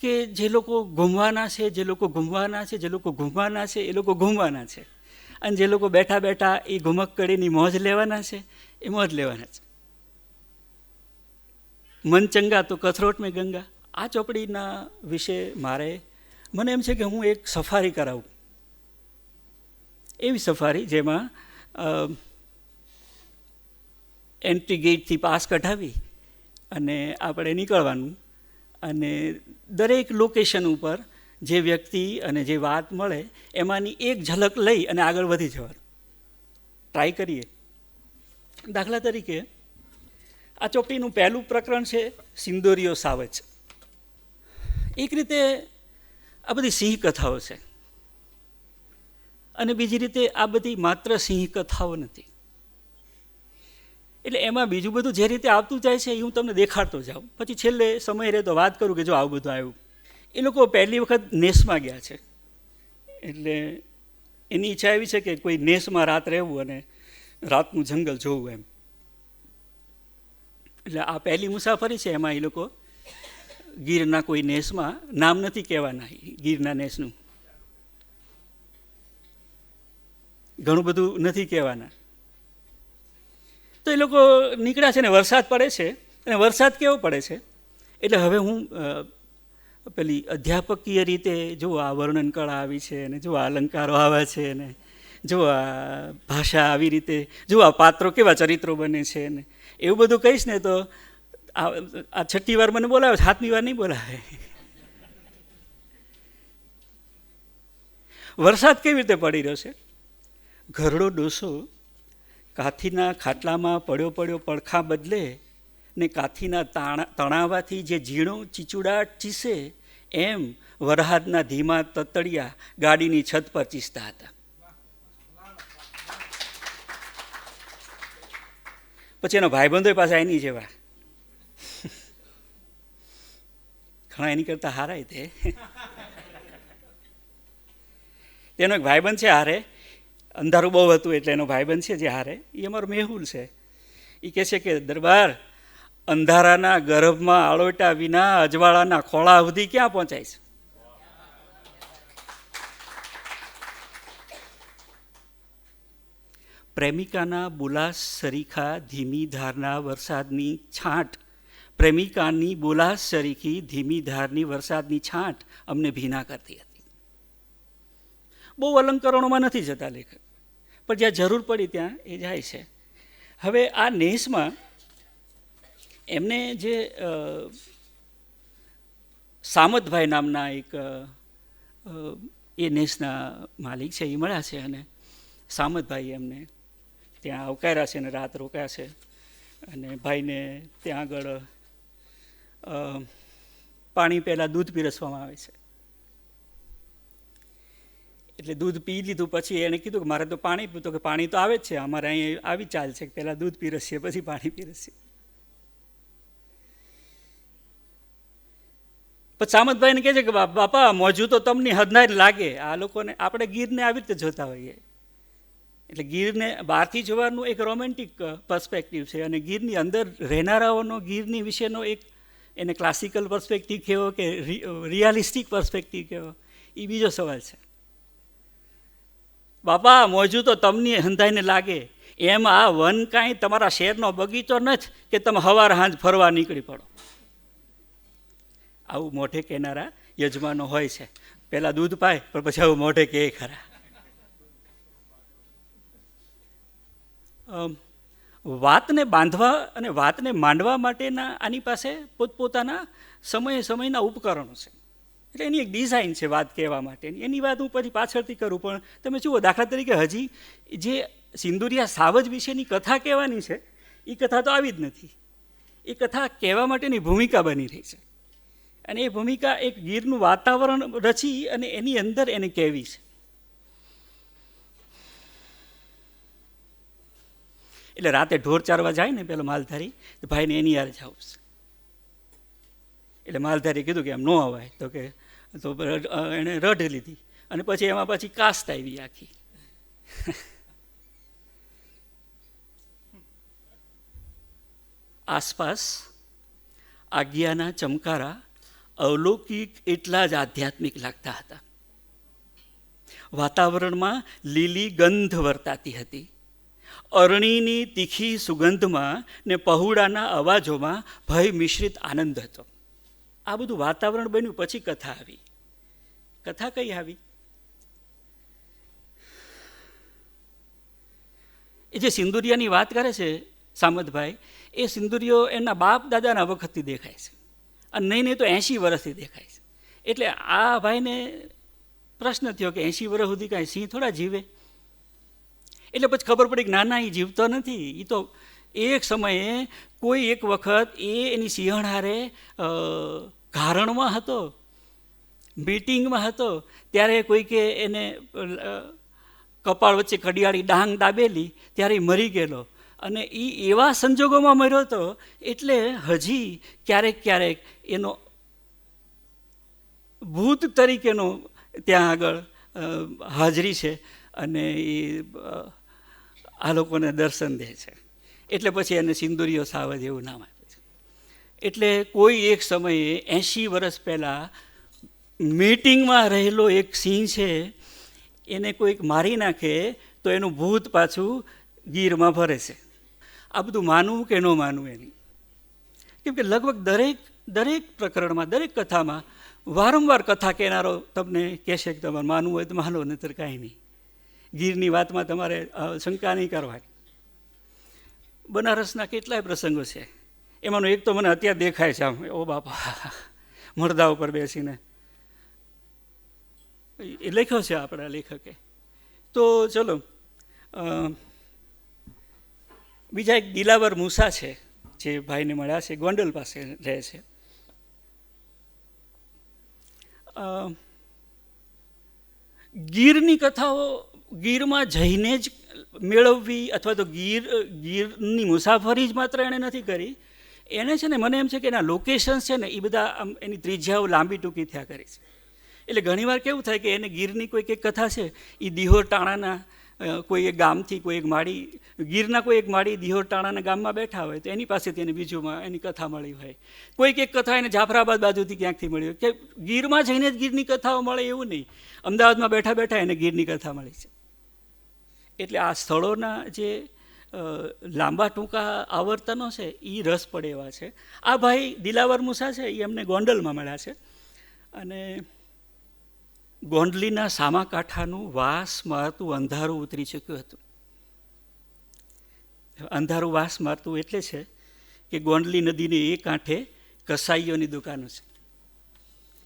કે જે લોકો ઘૂમવાના છે, જે લોકો ઘૂમવાના છે, જે લોકો ઘૂમવાના છે એ લોકો ઘૂમવાના છે, અને જે લોકો બેઠા બેઠા એ ઘુમક્કડીની મોજ લેવાના છે એ મોજ લેવાના છે. મન ચંગા તો કથરોટ મેં ગંગા. આ ચોપડીના વિશે મને એમ છે કે હું એક સફારી કરાવું, એવી સફારી જેમાં એન્ટ્રી ગેટથી પાસ કઢાવી અને આપણે નીકળવાનું, અને દરેક લોકેશન ઉપર જે વ્યક્તિ અને જે વાત મળે એમાંની એક ઝલક લઈ અને આગળ વધી જવાનું ટ્રાય કરીએ. દાખલા તરીકે આ ચોપડીનું પહેલું પ્રકરણ છે સિંદોરીઓ સાવજ. એક રીતે આ બધી સિંહ કથાઓ છે, અને બીજી રીતે આ બધી માત્ર સિંહ કથાઓ નથી. એટલે એમાં બીજું બધું જે રીતે આવતું જાય છે એ હું તમને દેખાડતો જાઉં, પછી છેલ્લે સમય રહે તો વાત કરું કે જો આવું બધું આવ્યું. એ લોકો પહેલી વખત નેસમાં ગયા છે, એટલે એની ઈચ્છા એવી છે કે કોઈ નેસમાં રાત રહેવું અને રાતનું જંગલ જોવું એમ. એટલે આ પહેલી મુસાફરી છે, એમાં એ લોકો ગીરના કોઈ નેસમાં, નામ નથી કહેવાના ગીરના નેસનું, ઘણું બધું નથી કહેવાના. તો એ લોકો નીકળ્યા છે ને વરસાદ પડે છે, અને વરસાદ કેવો પડે છે એટલે હવે હું પેલી અધ્યાપકીય રીતે જો આ વર્ણન કળા આવી છે અને જો આ અલંકારો આવે છે ને જો આ ભાષા આવી રીતે જો આ પાત્રો કેવા ચરિત્રો બને છે ને એવું બધું કહીશ ને તો આ છઠ્ઠી વાર મને બોલાવે, 7મી વાર નહીં બોલાવે. વરસાદ કેવી રીતે પડી રહ્યો છે? ઘરડો ડોસો કાથીના ખાટલામાં પડ્યો પડખા બદલે ને કાથીના તણાવાથી જે ઝીણો ચીચુડાટ ચીસે એમ વરહાદના ધીમા તતડિયા ગાડીની છત પર ચીસતા હતા. પછી એનો ભાઈબંધો પાસે એની જેવા ઘણા એની કરતા હારાય તે. તેનો એક ભાઈબંધ છે હારે, અંધારું બહુ હતું એટલે એનો ભાઈબંધ છે જે હારે, એ અમારો મેહુલ છે. એ કહે છે કે દરબાર, અંધારાના ગર્ભમાં આળોટા વિના અજવાળાના ખોળા સુધી ક્યાં પહોંચાય છે? પ્રેમિકાના બોલાસ સરીખા ધીમી ધારના વરસાદની છાંટ, પ્રેમિકાની બોલાસ સરીખી ધીમી ધારની વરસાદની છાંટ અમને ભીના કરતી હતી. બહુ અલંકરણોમાં નથી જતા લેખક, પણ જ્યાં જરૂર પડી ત્યાં એ જાય છે. હવે આ નેસમાં એમને જે સામતભાઈ નામના એક એ નેસના માલિક છે એ મળ્યા છે અને સામતભાઈ એમને ત્યાં આવકાર્યા છે અને રાત રોકાયા છે. અને ભાઈને ત્યાં આગળ પાણી પહેલાં દૂધ પીરસવામાં આવે છે. એટલે દૂધ પી લીધું પછી એણે કીધું કે મારે તો પાણી પીતું, કે પાણી તો આવે જ છે, અમારે અહીં આવી ચાલ છે કે પહેલાં દૂધ પીરસીએ પછી પાણી પીરસીએ. પછી સામતભાઈને કહે છે કે બાપા મોજું તો તમને હદના જ લાગે, આ લોકોને આપણે ગીરને આવી રીતે જોતા હોઈએ. એટલે ગીરને બહારથી જોવાનું એક રોમેન્ટિક પર્સ્પેક્ટિવ છે અને ગીરની અંદર રહેનારાઓનો ગીરની વિશેનો એક એને ક્લાસિકલ પર્સ્પેક્ટિવ કહેવો કે રિયાલિસ્ટિક પર્સ્પેક્ટિવ કહેવો એ બીજો સવાલ છે. બાપા મોજું તો તમને હંધાઈને લાગે, એમ આ વન કાંઈ તમારા શહેરનો બગીચો નથી કે તમે હવાર હાંજ ફરવા નીકળી પડો. આવું મોઢે કહેનારા યજમાનો હોય છે. પહેલાં દૂધ પાય પણ પછી આવું મોઢે કહે ખરા. વાતને બાંધવા અને વાતને માંડવા માટેના આની પાસે પોતપોતાના સમયના ઉપકરણો છે. એટલે એની એક ડિઝાઇન છે વાત કહેવા માટેની. એની વાત હું પછી પાછળથી કરું, પણ તમે જુઓ દાખલા તરીકે હજી જે સિંદુરિયા સાવજ વિશેની કથા કહેવાની છે એ કથા તો આવી જ નથી. એ કથા કહેવા માટેની ભૂમિકા બની રહી છે અને એ ભૂમિકા એક ગીરનું વાતાવરણ રચી અને એની અંદર એને કહેવી છે. એટલે રાતે ઢોર ચારવા જાય ને પેલો માલધારી, તો ભાઈને એની યાર જવું છે. એટલે માલધારીએ કીધું કે એમ ન અવાય, તો કે તો એણે રઢ લીધી અને પછી એમાં પછી કાસ્ટ આવી આખી. આસપાસ આજ્ઞાના ચમકારા અવલૌકિક એટલા જ આધ્યાત્મિક લાગતા હતા. વાતાવરણમાં લીલી ગંધ વર્તાતી હતી. અરણીની તીખી સુગંધમાં ને પહુડાના અવાજોમાં ભય મિશ્રિત આનંદ હતો. આ બધું વાતાવરણ બન્યું પછી કથા આવી. કથા કઈ આવી? એ જે સિંદુરિયાની વાત કરે છે સામતભાઈ, એ સિંદુરિયો એના બાપ દાદાના વખતથી દેખાય છે અને નહીં તો 80 વર્ષથી દેખાય છે. એટલે આ ભાઈને પ્રશ્ન થયો કે 80 વર્ષ સુધી કાંઈ સિંહ થોડા જીવે? એટલે પછી ખબર પડી કે ના એ જીવતો નથી. એ તો એક સમયે કોઈ એક વખત એની સિંહણ હારે ઘારણમાં હતો, મીટિંગમાં હતો, ત્યારે કોઈકે એને કપાળ વચ્ચે ઘડિયાળી ડાંગ દાબેલી ત્યારે એ મરી ગયેલો અને એ એવા સંજોગોમાં મર્યો હતો. એટલે હજી ક્યારેક ક્યારેક એનો ભૂત તરીકેનો ત્યાં આગળ હાજરી છે અને એ આ લોકોને દર્શન દે છે. એટલે પછી એને સિંદુરિયો સાવજ એવું નામ આપ્યું છે. એટલે કોઈ એક સમયે 80 વર્ષ પહેલાં મીટિંગમાં રહેલો એક સિંહ છે, એને કોઈક મારી નાખે તો એનું ભૂત પાછું ગીરમાં ફરે છે. આ બધું માનવું કે ન માનવું એની. કેમ કે લગભગ દરેક પ્રકરણમાં, દરેક કથામાં વારંવાર કથા કહેનારો તમને કહેશે કે તમારે માનવું હોય તો માનો, નહીતર કાંઈ નહીં. ગીરની વાતમાં તમારે શંકા નહીં કરવાની. બનારસના કેટલાય પ્રસંગો છે, એમાંનો એક તો મને અત્યારે દેખાય છે, આમ ઓ બાપા, મળદા ઉપર બેસીને એ લખ્યો છે આપણા લેખકે. તો ચલો, બીજા એક દિલાવર મૂસા છે જે ભાઈને મળ્યા છે, ગોંડલ પાસે રહે છે. ગીરની કથાઓ ગીરમાં જઈને જ મેળવવી, અથવા તો ગીરની મુસાફરી જ માત્ર એણે નથી કરી, એને છે ને મને એમ છે કે એના લોકેશન્સ છે ને એ બધા આમ એની ત્રિજ્યાઓ લાંબી ટૂંકી થયા કરી છે. એટલે ઘણીવાર કેવું થાય કે એને ગીરની કોઈક એક કથા છે એ દિહોર ટાણાના કોઈ એક ગામથી કોઈ એક માળી, ગીરના કોઈ એક માળી દિહોર ટાણાના ગામમાં બેઠા હોય તો એની પાસેથી એને બીજુંમાં એની કથા મળી હોય. કોઈક એક કથા એને જાફરાબાદ બાજુથી ક્યાંકથી મળી હોય. કે ગીરમાં જઈને જ ગીરની કથાઓ મળે એવું નહીં, અમદાવાદમાં બેઠા બેઠા એને ગીરની કથા મળી છે. એટલે આ સ્થળોના જે લાંબા ટૂંકા આવર્તનો છે એ રસ પડે એવા છે. આ ભાઈ દિલાવર મૂસા છે એ અમને ગોંડલમાં મળ્યા છે, અને ગોંડલીના સામા કાંઠાનું વાસ મારતું અંધારું ઉતરી ચૂક્યું હતું. અંધારું વાસ મારતું એટલે છે કે ગોંડલી નદીને એ કાંઠે કસાઈઓની દુકાનો છે.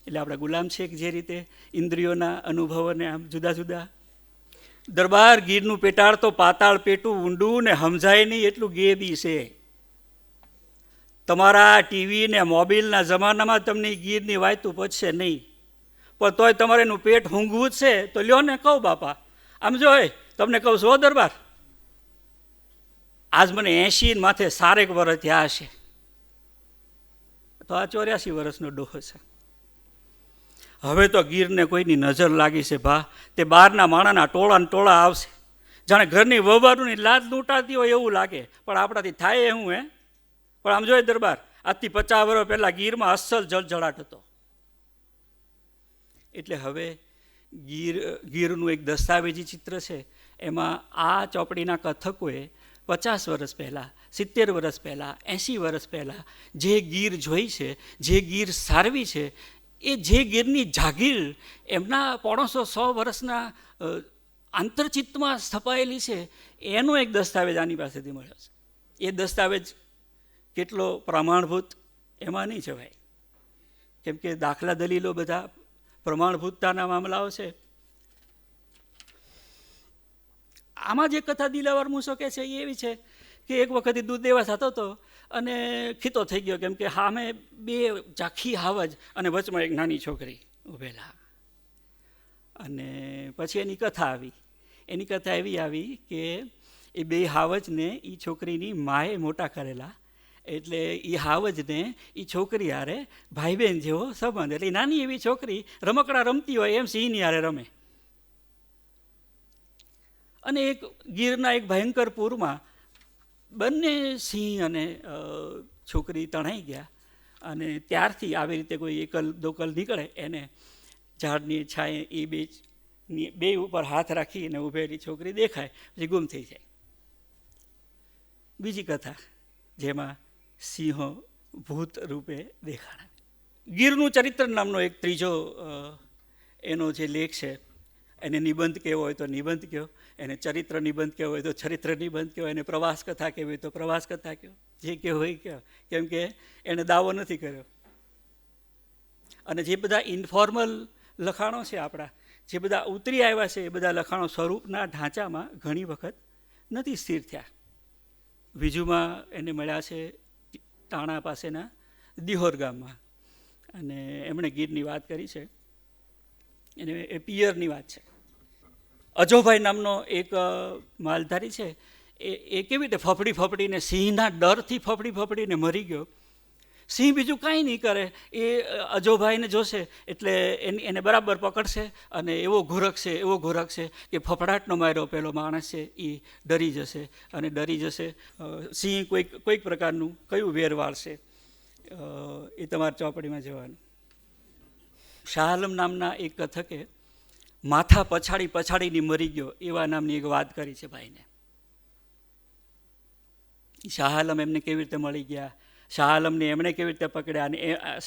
એટલે આપણા ગુલામ શેખ જે રીતે ઇન્દ્રિયોના અનુભવોને આમ જુદા જુદા, દરબાર ગીરનું પેટાળ તો પાતાળ પેટું ઊંડું ને સમજાય નહીં એટલું ગેબી છે. તમારા ટીવી ને મોબાઈલના જમાનામાં તમને ગીરની વાયતું પચશે નહીં, પણ તોય તમારે એનું પેટ ઊંઘવું જ છે તો લ્યો ને કહું બાપા. આમ જો તમને કહું છું દરબાર, આજ મને 80 માથે સારેક વર્ષ થયા હશે, તો આ 84 વર્ષનો ડોહો છે. હવે તો ગીરને કોઈની નજર લાગી છે ભા, તે બહારના માણાના ટોળા આવશે, જાણે ઘરની વહુની લાજ લૂંટાતી હોય એવું લાગે, પણ આપણાથી થાય એવું હે. પણ આમ જોઈએ દરબાર, આજથી 50 વર્ષ પહેલાં ગીરમાં અસલ જળજળાટ હતો. એટલે હવે ગીરનું એક દસ્તાવેજી ચિત્ર છે, એમાં આ ચોપડીના કથકોએ 50 વર્ષ પહેલાં, 70 વર્ષ પહેલાં, 80 વર્ષ પહેલાં જે ગીર જોઈ છે, જે ગીર સારવી છે, એ જે ગીરની જાગીર એમના 150 વર્ષના આંતરચિત્તમાં સ્થપાયેલી છે, એનો એક દસ્તાવેજ આની પાસેથી મળ્યો છે. એ દસ્તાવેજ કેટલો પ્રમાણભૂત એમાં નહીં જવાય, કેમ કે દાખલા દલીલો બધા પ્રમાણભૂતતાના મામલાઓ છે. આમાં જે કથા દિલાવર મૂસો કહે છે એ એવી છે કે એક વખતે દૂધ દેવા થતો હતો અને ખીતો થઈ ગયો, કેમ કે સામે 2 ઝાંખી હાવજ અને વચમાં એક નાની છોકરી ઊભેલા. અને પછી એની કથા આવી. એની કથા એવી આવી કે એ 2 હાવજને એ છોકરીની માએ મોટા કરેલા, એટલે એ હાવજને એ છોકરી હારે ભાઈ બહેન જેવો સંબંધ. એટલે નાની એવી છોકરી રમકડા રમતી હોય એમ સિંહની હારે રમે. અને એક ગીરના એક ભયંકર પૂરમાં બંને સિંહ અને છોકરી તણાઈ ગયા, અને ત્યારથી આવી રીતે કોઈ એકલ દોકલ નીકળે એને ઝાડની છાંયે એ બે ઉપર હાથ રાખીને ઊભેલી છોકરી દેખાય, પછી ગુમ થઈ જાય. બીજી કથા જેમાં સિંહો ભૂત રૂપે દેખાણા. ગીરનું ચરિત્ર નામનો એક ત્રીજો એનો જે લેખ છે, એને નિબંધ કહેવો હોય તો નિબંધ કહો, એને ચરિત્ર નિબંધ કહેવો હોય તો ચરિત્ર નિબંધ કહો, એને પ્રવાસ કથા કહેવી હોય તો પ્રવાસ કથા કહો, જે કહેવું હોય કહો, કેમ કે એને દાવો નથી કર્યો. અને જે બધા ઇન્ફોર્મલ લખાણો છે આપણા, જે બધા ઉતરી આવ્યા છે, એ બધા લખાણો સ્વરૂપના ઢાંચામાં ઘણી વખત નથી સ્થિર થયા. બીજુમાં એને મળ્યા છે ટાણા પાસેના દિહોર ગામમાં, અને એમણે ગીરની વાત કરી છે, એને એ પિયરની વાત છે. અજોભાઈ નામનો એક માલધારી છે, એ કેવી રીતે ફફડીને સિંહના ડરથી ફફડીને મરી ગયો. સિંહ બીજું કાંઈ નહીં કરે, એ અજોભાઈને જોશે એટલે એને બરાબર પકડશે અને એવો ઘોરકશે કે ફફડાટનો માર્યો પેલો માણસ છે એ ડરી જશે, અને ડરી જશે. સિંહ કોઈક પ્રકારનું કયું વેર વાળશે એ તમારી ચોપડીમાં જવાનું. શાહ આલમ નામના એક કથકે માથા પછાડીને મરી ગયો એવા નામની એક વાત કરી છે ભાઈને. શાહ આલમ એમને કેવી રીતે મળી ગયા શાહ આલમને એમણે કેવી રીતે પકડ્યા અને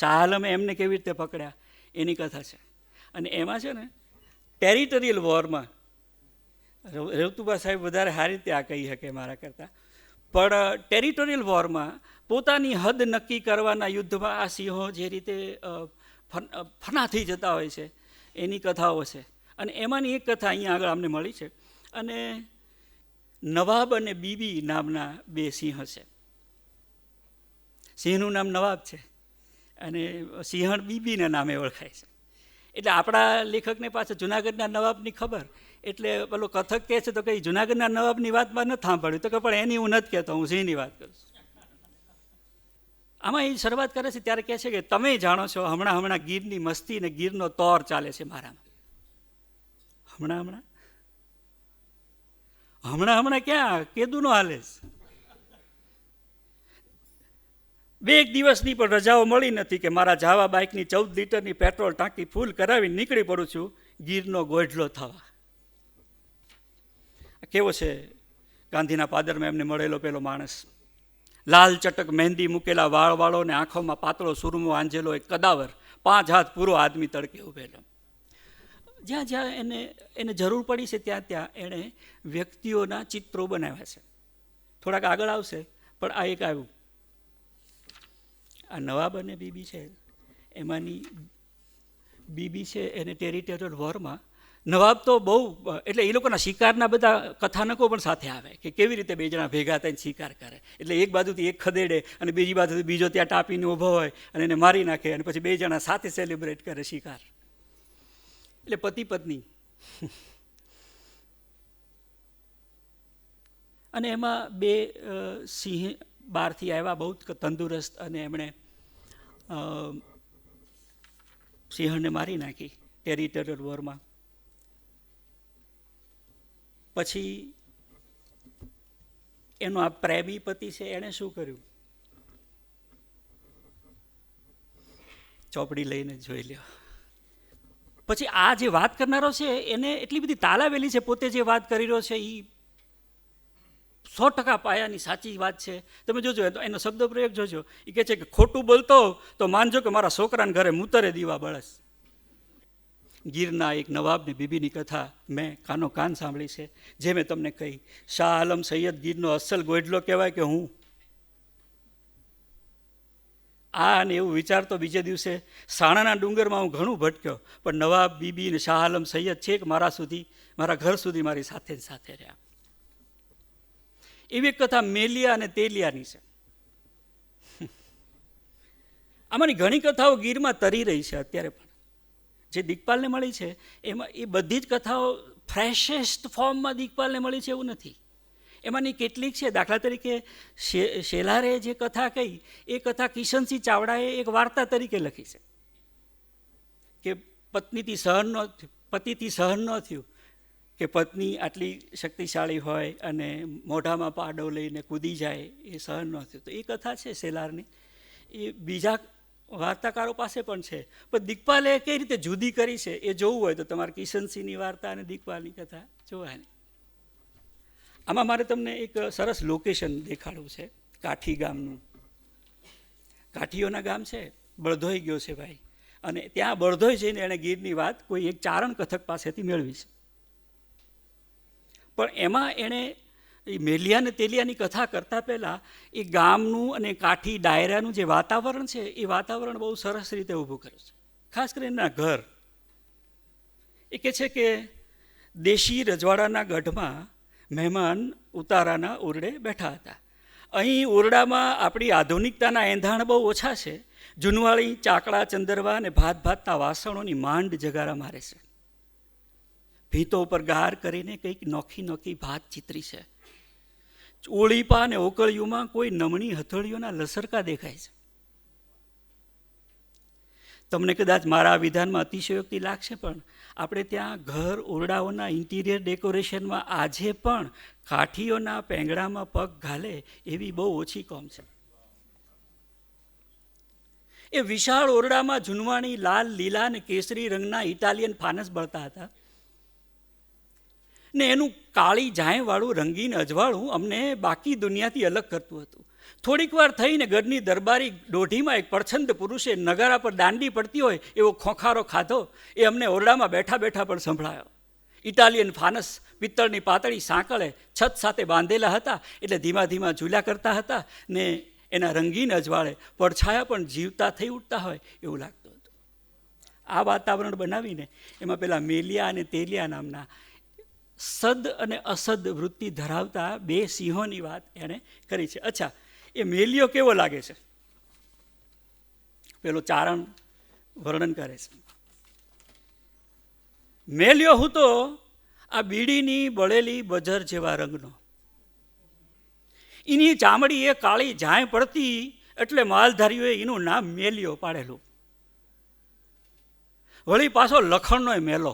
શાહ આલમે એમને કેવી રીતે પકડ્યા એની કથા છે. અને એમાં છે ને ટેરિટોરિયલ વોરમાં રેવતુભા સાહેબ વધારે સારી રીતે આ કહી શકે મારા કરતાં, પણ ટેરિટોરિયલ વોરમાં પોતાની હદ નક્કી કરવાના યુદ્ધમાં આ સિંહો જે રીતે ફના થઈ જતા હોય છે એની કથાઓ છે. અને એમાંની એક કથા અહીંયા આગળ અમને મળી છે. અને નવાબ અને બીબી નામના બે સિંહ છે. સિંહનું નામ નવાબ છે અને સિંહણ બીબીના નામે ઓળખાય છે. એટલે આપણા લેખકને પાછળ જુનાગઢના નવાબની ખબર, એટલે પેલો કથક કહે છે તો કંઈ જુનાગઢના નવાબની વાતમાં નથી સાંભળ્યું, તો કે પણ એની હું નથી કહેતો, હું સિંહની વાત કરું છું. આમાં એ શરૂઆત કરે છે ત્યારે કહે છે કે તમે જાણો છો હમણાં ગીરની મસ્તી ને ગીરનો તોર ચાલે છે મારામાં. હમણાં ક્યાં કેદુનો હાલે છે. બે એક દિવસની પણ રજાઓ મળી નથી કે મારા જાવા બાઇકની 14 લીટરની પેટ્રોલ ટાંકી ફૂલ કરાવી નીકળી પડું છું ગીરનો ગોઢલો થવા. કેવો છે ગાંધીના પાદરમાં એમને મળેલો પેલો માણસ, લાલ ચટક મહેંદી મૂકેલા વાળવાળો ને આંખોમાં પાતળો સુરમો આંજેલો એક કદાવર, 5 હાથ પૂરો આદમી તડકે ઉભેલો. જ્યાં જ્યાં એને જરૂર પડી છે ત્યાં એણે વ્યક્તિઓના ચિત્રો બનાવ્યા છે. થોડાક આગળ આવશે પણ આ એક આવ્યું. આ નવાબ અને બીબી છે એમાંની બીબી છે એને ટેરિટોરિયલ વોરમાં નવાબ તો બહુ, એટલે એ લોકોના શિકારના બધા કથાનકો પણ સાથે આવે કે કેવી રીતે બે જણા ભેગા થઈને શિકાર કરે. એટલે એક બાજુથી એક ખદેડે અને બીજી બાજુથી બીજો ત્યાં ટાપીને ઊભો હોય અને એને મારી નાખે અને પછી બે જણા સાથે સેલિબ્રેટ કરે શિકાર. એટલે પતિ પત્ની. અને એમાં બે સિંહ બહારથી આવ્યા બહુ તંદુરસ્ત, અને એમણે સિંહણને મારી નાખી ટેરિટોરિયલ વોરમાં. પછી એનો આ પ્રેમી પતિ છે એણે શું કર્યું, ચોપડી લઈને જોઈ લ્યો. પછી આ જે વાત કરનારો છે એને એટલી બધી તાલાવેલી છે, પોતે જે વાત કરી રહ્યો છે એ 100% પાયાની સાચી વાત છે. તમે જોજો એનો શબ્દ પ્રયોગ જોજો. એ કહે છે કે ખોટું બોલતો તો માનજો કે મારા છોકરાને ઘરે મૂતરે દીવા બળસ. ગીરના એક નવાબની બીબીની કથા મેં કાનો કાન સાંભળી છે. જે મેં તમને કહી, શાહ આલમ સૈયદ ગીરનો અસલ ગોઢલો કહેવાય કે હું. અને એવું વિચારતો બીજે દિવસે સાણાના ડુંગરમાં હું ઘણું ભટક્યો, પણ નવાબ બીબી અને શાહ આલમ સૈયદ છેક મારા ઘર સુધી મારી સાથે જ સાથે રહ્યા. એવી એક કથા મેલિયા અને તેલિયાની છે. આમાંની ઘણી કથાઓ ગીરમાં તરી રહી છે અત્યારે પણ. જે દિગ્પાલને મળી છે એમાં એ બધી જ કથાઓ ફ્રેશેસ્ટ ફોર્મમાં દિગ્પાલને મળી છે એવું નથી. એમાંની કેટલીક છે, દાખલા તરીકે શેલારે જે કથા કહી એ કથા કિશનસિંહ ચાવડાએ એક વાર્તા તરીકે લખી છે કે પતિથી સહન ન થયું કે પત્ની આટલી શક્તિશાળી હોય અને મોઢામાં પાડો લઈને કૂદી જાય, એ સહન ન થયું. તો એ કથા છે શેલારની, એ બીજા વાર્તાકારો પાસે પણ છે. પણ દિગ્પાલે કઈ રીતે જુદી કરી છે એ જોવું હોય તો તમારે કિશનસિંહની વાર્તા અને દિગ્પાલની કથા જોવાની. આમાં મારે તમને એક સરસ લોકેશન દેખાડવું છે, કાઠી ગામનું. કાઠીઓના ગામ છે, બળધોઈ ગયો છે ભાઈ, અને ત્યાં બળધોઈ જઈને એણે ગીરની વાત કોઈ એક ચારણ કથક પાસેથી મેળવી છે. પણ એમાં એણે એ મેલિયા અને તેલિયાની કથા કરતાં પહેલાં એ ગામનું અને કાઠી ડાયરાનું જે વાતાવરણ છે એ વાતાવરણ બહુ સરસ રીતે ઊભું કરે છે. ખાસ કરીને એના ઘર. એ કહે છે કે દેશી રજવાડાના ગઢમાં મહેમાન ઉતારાના ઓરડે બેઠા હતા. અહીં ઓરડામાં આપણી આધુનિકતાના એંધાણ બહુ ઓછા છે. જૂનવાળી ચાકડા, ચંદરવા અને ભાતના વાસણોની માંડ જગારા મારે છે. ભીતો ઉપર ગાર કરીને કંઈક નોખી ભાત ચિત્રી છે. ઓળીપા અને ઓકળીઓમાં કોઈ નમણી હથોડીઓના લસરકા દેખાય છે. તમને કદાચ મારા વિધાનમાં અતિશયોક્તિ લાગશે, પણ આપણે ત્યાં ઘર ઓરડાઓના ઇન્ટિરિયર ડેકોરેશનમાં આજે પણ કાઠીઓના પેંગડામાં પગ ઘાલે એવી બહુ ઓછી કોમ છે. એ વિશાળ ઓરડામાં જૂનવાણી લાલ, લીલા અને કેસરી રંગના ઇટાલિયન ફાનસ બળતા હતા. ને એનું કાળી ઝાંયવાળું રંગીન અજવાળું અમને બાકી દુનિયાથી અલગ કરતું હતું. થોડીક વાર થઈને ઘરની દરબારી દોઢીમાં એક પડછંદ પુરુષે નગારા પર દાંડી પડતી હોય એવો ખોખારો ખાધો એ અમને ઓરડામાં બેઠા બેઠા પણ સંભળાયો. ઇટાલિયન ફાનસ પિત્તળની પાતળી સાંકળે છત સાથે બાંધેલા હતા, એટલે ધીમા ધીમા ઝૂલ્યા કરતા હતા ને એના રંગીન અજવાળે પડછાયા પણ જીવતા થઈ ઉઠતા હોય એવું લાગતું હતું. આ વાતાવરણ બનાવીને એમાં પેલા મેલિયા અને તેલિયા નામના સદ અને અસદ વૃત્તિ ધરાવતા બે સિંહોની વાત એણે કરી છે. અચ્છા, એ મેલિયો કેવો લાગે છે? પેલો ચારણ વર્ણન કરે છે. મેલ્યો હું તો આ બીડીની બળેલી બજર જેવા રંગનો, એની ચામડી એ કાળી ઝાંય પડતી એટલે માલધારીઓએ એનું નામ મેલિયો પાડેલું. વળી પાછો લખણનો મેલો,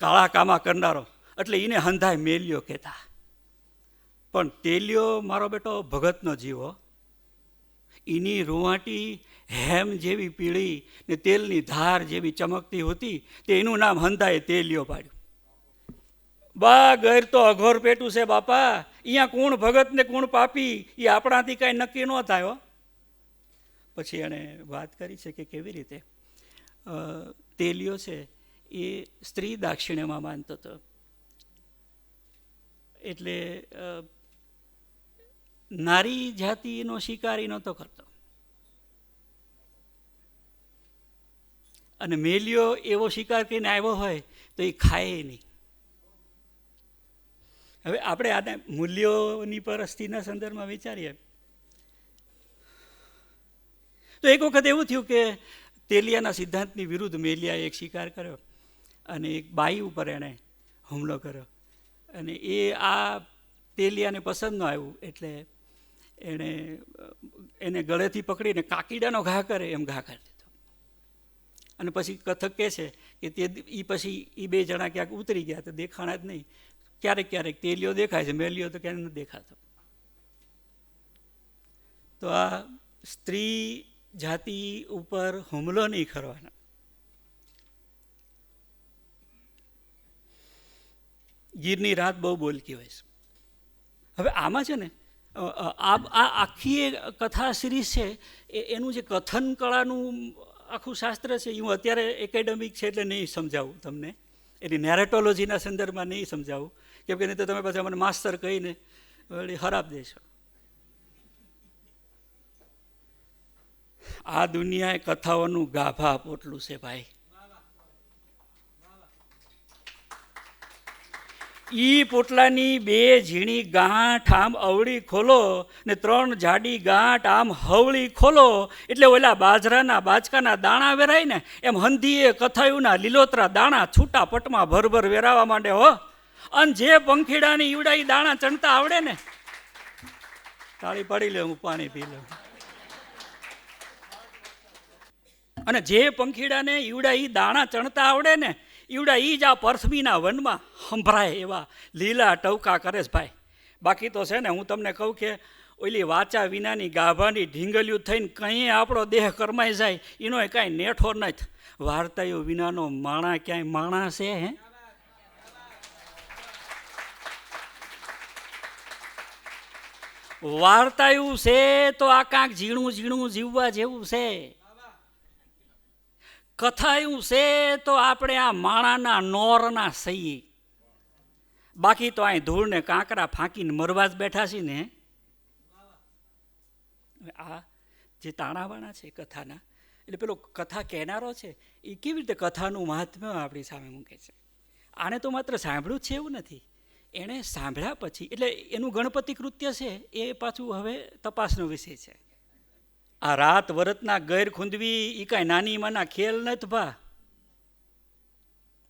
કાળા કામા કરનારો એટલે એને હંધાય મેલિયો કહેતા. પણ તેલિયો મારો બેટો ભગતનો જીવો, એની રૂવાટી હેમ જેવી પીળી ને તેલની ધાર જેવી ચમકતી હતી તે એનું નામ હંધાએ તેલિયો પાડ્યું. બા ગેર તો અઘોર પેટું છે બાપા, અહીંયા કોણ ભગત ને કોણ પાપી એ આપણાથી કાંઈ નક્કી ન થાય. પછી એણે વાત કરી છે કે કેવી રીતે તેલિયો છે એ સ્ત્રી દાક્ષિણ્યમાં માનતો હતો, એટલે નારી જાતિનો શિકારી નહોતો કરતો. અને મેલિયો એવો શિકાર કરીને આવ્યો હોય તો એ ખાય નહીં. હવે આપણે આને મૂલ્યોની પરસ્તીના સંદર્ભમાં વિચારીએ તો એક વખત એવું થયું કે તેલિયાના સિદ્ધાંતની વિરુદ્ધ મેલિયાએ એક શિકાર કર્યો અને એક બાઈ ઉપર એણે હુમલો કર્યો, અને એ આ તેલિયાને પસંદ ન આવ્યું એટલે એને ગળેથી પકડીને કાકીડાનો ઘા કરે એમ ઘા કરી દીધો. અને પછી કથક કહે છે કે તે પછી એ બે જણા ક્યાંક ઉતરી ગયા તો દેખાણા જ નહીં. ક્યારેક ક્યારેક તેલિયો દેખાય છે, મેલિયો તો ક્યારેક નથી દેખાતો. તો આ સ્ત્રી જાતિ ઉપર હુમલો નહીં કરવાનો. ગીરની રાત બહુ બોલકી હોય છે. હવે આમાં છે ને આ આખી કથા સિરીઝ છે એનું જે કથન કળાનું આખું શાસ્ત્ર છે એ હું અત્યારે એકેડેમિક છે એટલે નહીં સમજાવું તમને, એની નેરેટોલોજીના સંદર્ભમાં નહીં સમજાવું, કેમ કે નહીં તો તમે પાછા મને માસ્તર કહીને વળી ખરાબ દેશો. આ દુનિયાએ કથાઓનું ગાભા પોટલું છે ભાઈ. ઈ પોટલાની બે ઝીણી ગાંઠ આમ અવળી ખોલો ને ત્રણ જાડી ગાંઠ આમ હવળી ખોલો એટલે ઓલા બાજરાના બાચકાના દાણા વેરાય ને એમ હંધીએ કથાયુના લીલોતરા દાણા છૂટા પટમાં ભરભર વેરાવા માંડે હો. અને જે પંખીડાની ઈવડાઈ દાણા ચણતા આવડે ને, તાળી પાડી લે, હું પાણી પી લઉં. અને જે પંખીડાને ઈવડા ઈ દાણા ચણતા આવડે ને ઈવડા ઈ જ આ પરસમીના વનમાં સંભળાય એવા લીલા ટવકા કરે છે ભાઈ. બાકી તો છે ને હું તમને કહું કે ઓલી વાચા વિનાની ગાભાની ઢીંગલિયું થઈને કંઈ આપણો દેહ કરમાઈ જાય એનો કાંઈ નેઠો નથી. વાર્તાઓ વિનાનો માણા ક્યાંય માણા છે હે? વાર્તાયું છે તો આ કાંક ઝીણું ઝીણું જીવવા જેવું છે. કથાયું છે તો આપણે આ માણાના નોરના સહી. બાકી તો અહીં ધૂળ ને કાંકરા ફાંકીને મરવા જ બેઠા છીએ ને. આ જે તાણાવાણા છે કથાના, એટલે પેલો કથા કહેનારો છે એ કેવી રીતે કથાનું મહાત્મ્ય આપણી સામે મૂકે છે. આણે તો માત્ર સાંભળ્યું જ છે એવું નથી, એણે સાંભળ્યા પછી એટલે એનું ગણપતિ કૃત્ય છે એ પાછું હવે તપાસનો વિષય છે. આ રાત વરતના ગેર ખૂંદવી એ કાંઈ નાની માના ખેલ નથી ભા.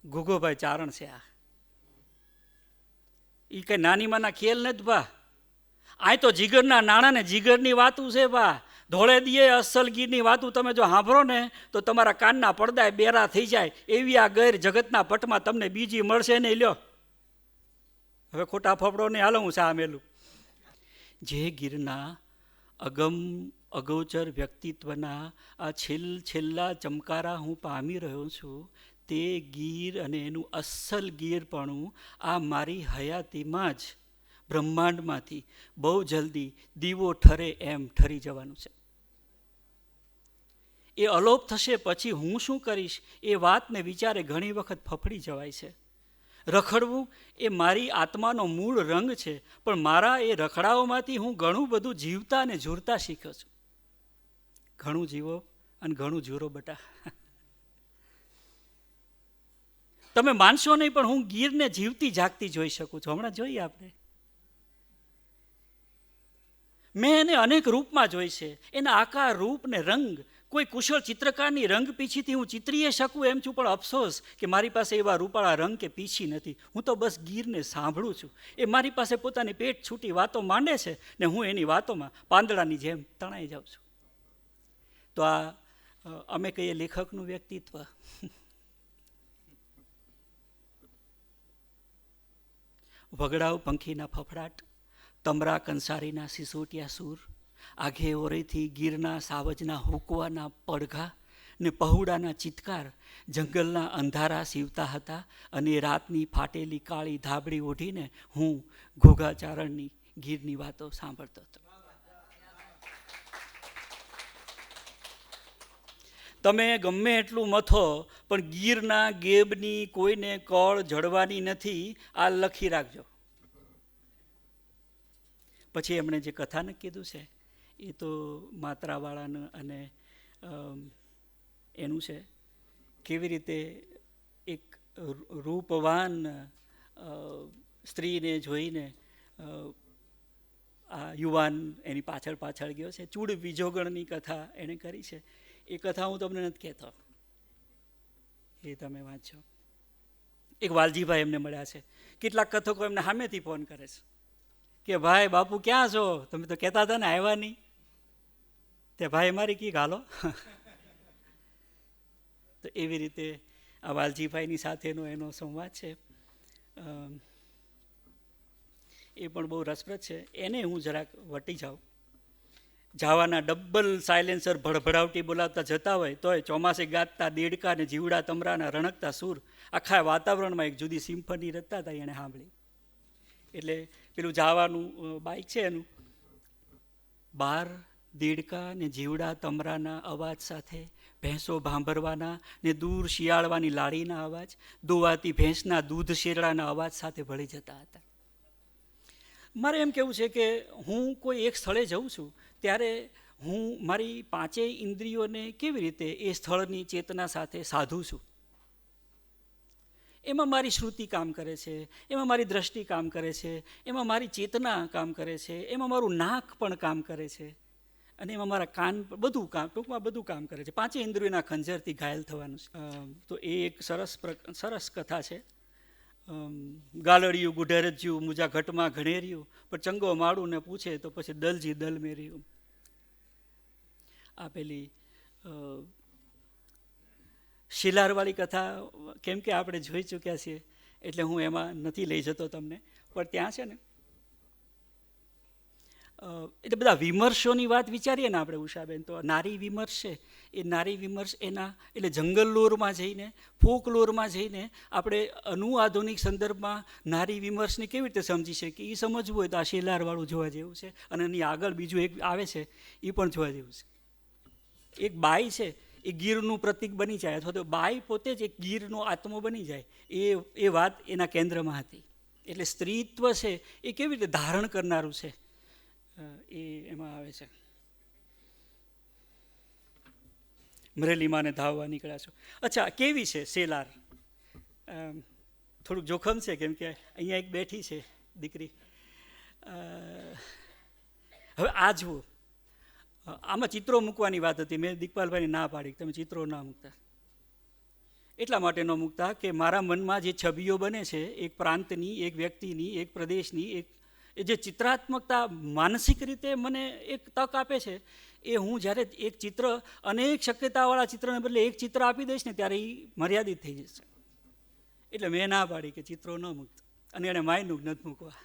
ગુગોભાઈ ચારણ છે આ, એ કાંઈ નાની માના ખેલ નથી ભા. આ તો જીગરના નાણાં ને જીગરની વાતું છે ભા. ધોળે દીએ અસલ ગીરની વાતું તમે જો સાંભળો ને તો તમારા કાનના પડદા બેરા થઈ જાય એવી આ ગેર જગતના પટમાં તમને બીજી મળશે નહીં. લ્યો હવે ખોટા ફફડો નહીં, હાલો હું સા મેલું. જે ગીરના અગમ અગોચર વ્યક્તિત્વના આ છેલ્લા ચમકારા હું પામી રહ્યો છું તે ગીર અને એનું અસલ ગીરપણું આ મારી હયાતીમાં જ બ્રહ્માંડમાંથી બહુ જલ્દી દીવો ઠરે એમ ઠરી જવાનું છે. એ અલોપ થશે પછી હું શું કરીશ એ વાતને વિચારે ઘણી વખત ફફડી જવાય છે. રખડવું એ મારી આત્માનો મૂળ રંગ છે, પણ મારા એ રખડાઓમાંથી હું ઘણું બધું જીવતા અને ઝૂરતા શીખ્યો છું. ઘણું જીવો અને ઘણું ઝૂરો બટા. તમે માનશો નહીં, પણ હું ગીરને જીવતી જાગતી જોઈ શકું છું. હમણાં જોઈએ આપણે, મેં એને અનેક રૂપમાં જોઈ છે. એના આકાર, રૂપ ને રંગ કોઈ કુશળ ચિત્રકારની રંગ પીછીથી હું ચિત્રીએ શકું એમ છું, પણ અફસોસ કે મારી પાસે એવા રૂપાળા રંગ કે પીછી નથી. હું તો બસ ગીરને સાંભળું છું. એ મારી પાસે પોતાની પેટ છૂટી વાતો માંડે છે ને હું એની વાતોમાં પાંદડાની જેમ તણાઈ જાઉં છું. તો આ અમે કહીએ લેખકનું વ્યક્તિત્વ. વગડાવ પંખીના ફફડાટ, તમરા કંસારીના સિસોટિયા સૂર, આઘે ઓરેથી ગીરના સાવજના હુકવાના પડઘા ને પહુડાના ચિત્કાર જંગલના અંધારા સીવતા હતા, અને રાતની ફાટેલી કાળી ધાબળી ઓઢીને હું ઘોઘાચારણની ગીરની વાતો સાંભળતો હતો. તમે ગમે એટલું મથો પણ ગીરના ગેબની કોઈને કળ જડવાની નથી, આ લખી રાખજો. પછી એમણે જે કથાનક કીધું છે એ તો માત્રાવાળાનું અને એનું છે કેવી રીતે એક રૂપવાન સ્ત્રીને જોઈને આ યુવાન એની પાછળ પાછળ ગયો છે. ચૂડ બીજોગણની કથા એણે કરી છે. એ કથા હું તમને નથી કહેતો, એ તમે વાંચો. એક વાલજીભાઈ એમને મળ્યા છે. કેટલાક કથકો એમને સામેથી ફોન કરે છે કે ભાઈ બાપુ ક્યાં છો, તમે તો કહેતા હતા ને આવ્યા નહીં. તે ભાઈ મારી કી ગાલો. તો એવી રીતે આ વાલજીભાઈની સાથેનો એનો સંવાદ છે, એ પણ બહુ રસપ્રદ છે. એને હું જરાક વટી જાઉં. જાવાના ડબલ સાયલેન્સર ભડભડાવટી બોલાવતા જતા હોય તોય ચોમાસે ગાતા દેડકા ને જીવડા તમરાના રણકતા સૂર આખા વાતાવરણમાં એક જુદી સિમ્ફની રચતા હતા. એણે સાંભળી. એટલે પેલું જાવાનું બાઇક છે એનું, બાર દેડકા ને જીવડા તમરાના અવાજ સાથે ભેંસો ભાંભરવાના ને દૂર શિયાળવાની લાડીના અવાજ, દોવાતી ભેંસના દૂધ શેરડાના અવાજ સાથે ભળી જતા હતા. મારે એમ કહેવું છે કે હું કોઈ એક સ્થળે જઉં છું ત્યારે હું મારી પાંચેય ઇન્દ્રિયોને કેવી રીતે એ સ્થળની ચેતના સાથે સાધું છું. એમાં મારી શ્રુતિ કામ કરે છે, એમાં મારી દ્રષ્ટિ કામ કરે છે, એમાં મારી ચેતના કામ કરે છે, એમાં મારું નાક પણ કામ કરે છે, અને એમાં મારા કાન બધું કામ, ટૂંકમાં બધું કામ કરે છે. પાંચેય ઇન્દ્રિયોના ખંજરથી ઘાયલ થવાનું છે. તો એ એક સરસ કથા છે. ગાલડિયું ગુઢેરજ્યું મુજા ઘટમાં ઘણેર્યું, પણ ચંગો માળું ને પૂછે તો પછી દલજી દલ મેર્યું. આ પેલી શિલારવાળી કથા કેમ કે આપણે જોઈ ચૂક્યા છીએ એટલે હું એમાં નથી લઈ જતો તમને, પણ ત્યાં છે ને એટલે બધા વિમર્શોની વાત વિચારીએ ને આપણે ઉષાબેન, તો નારી વિમર્શ છે એ નારી વિમર્શ એના એટલે જંગલ લોરમાં જઈને, ફોક લોરમાં જઈને આપણે આધુનિક સંદર્ભમાં નારી વિમર્શને કેવી રીતે સમજી શકીએ એ સમજવું હોય તો આ શેલારવાળું જોવા જેવું છે. અને એની આગળ બીજું એક આવે છે એ પણ જોવા જેવું છે. એક બાઈ છે એ ગીરનું પ્રતીક બની જાય, અથવા તો બાઈ પોતે જ એક ગીરનો આત્મો બની જાય, એ વાત એના કેન્દ્રમાં હતી. એટલે સ્ત્રીત્વ છે એ કેવી રીતે ધારણ કરનારું છે એ એમાં આવે છે. મરેલીમાં ને ધાવવા નીકળ્યા છો. અચ્છા, કેવી છે શેલાર? થોડુંક જોખમ છે કેમ કે અહીંયા એક બેઠી છે દીકરી. હવે આ જુઓ, આમાં ચિત્રો મૂકવાની વાત હતી. મેં દિકપાલભાઈને ના પાડી તમે ચિત્રો ના મૂકતા. એટલા માટે ન મૂકતા કે મારા મનમાં જે છબીઓ બને છે એક પ્રાંતની, એક વ્યક્તિની, એક પ્રદેશની, એ જે ચિત્રાત્મકતા માનસિક રીતે મને એક તક આપે છે, એ હું જ્યારે એક ચિત્ર, અનેક શક્યતાવાળા ચિત્રને બદલે એક ચિત્ર આપી દઈશ ને ત્યારે એ મર્યાદિત થઈ જશે. એટલે મેં ના પાડી કે ચિત્રો ન મૂકતા, અને એણે માયનું નથી મૂકવા.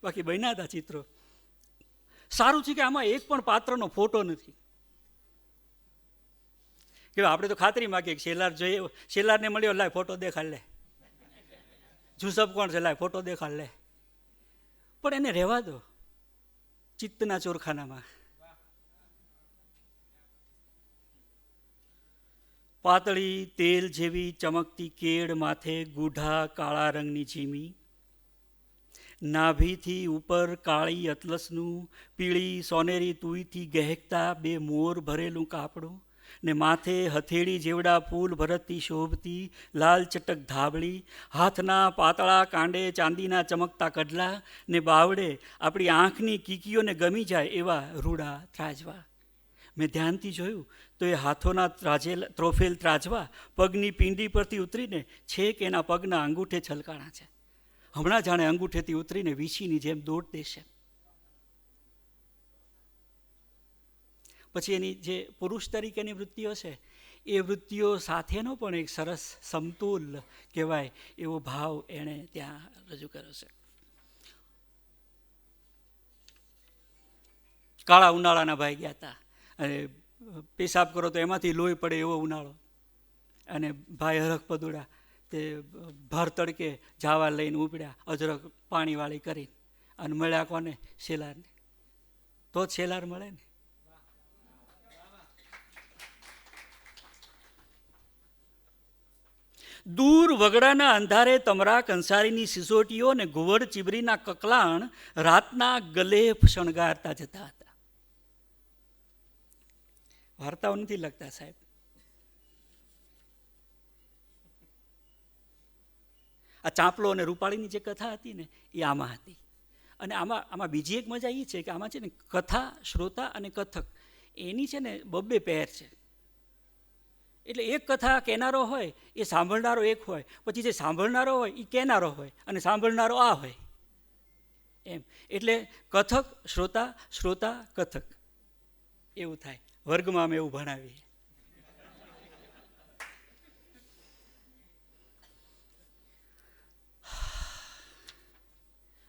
બાકી બન્યા હતા ચિત્રો. સારું છે કે આમાં એક પણ પાત્રનો ફોટો નથી, કે આપણે તો ખાતરી માગીએ કે શેલાર જોઈએ, શેલારને મળ્યો લાય ફોટો દેખાડ લે, જુસબ કોણ છે લાય ફોટો દેખાડ લે. પણ એને રહેવા દો ચિત્તના ચોરખાનામાં. પાતળી તેલ જેવી ચમકતી કેળ માથે ગૂઢા કાળા રંગની ચીમી, નાભીથી ઉપર કાળી અતલસનું પીળી સોનેરી તુઈથી ગહેકતા 2 મોર ભરેલું કાપડું, ને માથે હથેળી જેવડા ફૂલ ભરતથી શોભતી લાલ ચટક ધાબળી, હાથના પાતળા કાંડે ચાંદીના ચમકતા કડલા, ને બાવડે આપણી આંખની કીકીઓને ગમી જાય એવા રૂડા ત્રાજવા. મેં ધ્યાનથી જોયું તો એ હાથોના ત્રોફેલ ત્રાજવા પગની પીંડી પરથી ઉતરીને છેક એના પગના અંગૂઠે છલકાણા છે. હમણાં જાણે અંગૂઠેથી ઉતરીને વીછીની જેમ દોડ દેશે. પછી એની જે પુરુષ તરીકેની વૃત્તિઓ છે એ વૃત્તિઓ સાથેનો પણ એક સરસ સમતુલ કહેવાય એવો ભાવ એણે ત્યાં રજૂ કર્યો છે. કાળા ઉનાળાના ભાઈ ગયા હતા અને પેશાબ કરો તો એમાંથી લોહી પડે એવો ઉનાળો, અને ભાઈ હરખ પદુડા તે ભર તડકે જાવા લઈને ઉપડ્યા અજરક પાણીવાળી કરીને, અને મળ્યા કોને? શેલારને. તો જ શેલાર મળે ને. દૂર વગડાના અંધારે તમરા કંસારીની સિસોટીઓ ને ઘુવડ ચીબરીના કકલાણ રાતના ગલેફ શણગારતા જતા હતા. વાર્તાઓ નથી લખતા સાહેબ. આ ચાંપલો અને રૂપાળીની જે કથા હતી ને એ આમાં હતી. અને આમાં બીજી એક મજા એ છે કે આમાં છે ને કથા, શ્રોતા અને કથક એની છે ને 2 પેર છે. એટલે એક કથા કહેનારો હોય એ સાંભળનારો એક હોય, પછી જે સાંભળનારો હોય એ કહેનારો હોય, અને સાંભળનારો આ હોય એમ. એટલે કથક શ્રોતા, શ્રોતા કથક એવું થાય. વર્ગમાં અમે એવું ભણાવીએ.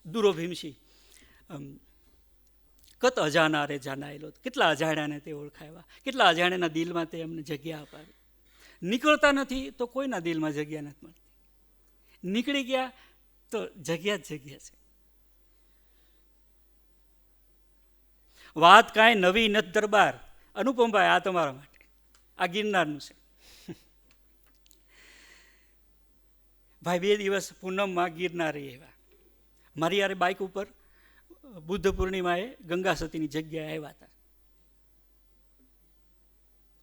દૂરો ભીમસી કત અજાના રે જાનાયેલો. કેટલા અજાણ્યાને તે ઓળખાવ્યા, કેટલા અજાણ્યાના દિલમાં તે એમને જગ્યા અપાવી. નીકળતા નથી તો કોઈના દિલમાં જગ્યા નથી મળતી, નીકળી ગયા તો જગ્યા જ જગ્યા છે. વાત કાંઈ નવી નથી દરબાર. અનુપમભાઈ, આ તમારા માટે, આ ગિરનારનું છે. ભાઈ 2 દિવસ પૂનમમાં ગિરનારી આવ્યા. મારી યારે બાઇક ઉપર બુદ્ધ પૂર્ણિમાએ ગંગા સતીની જગ્યાએ આવ્યા હતા.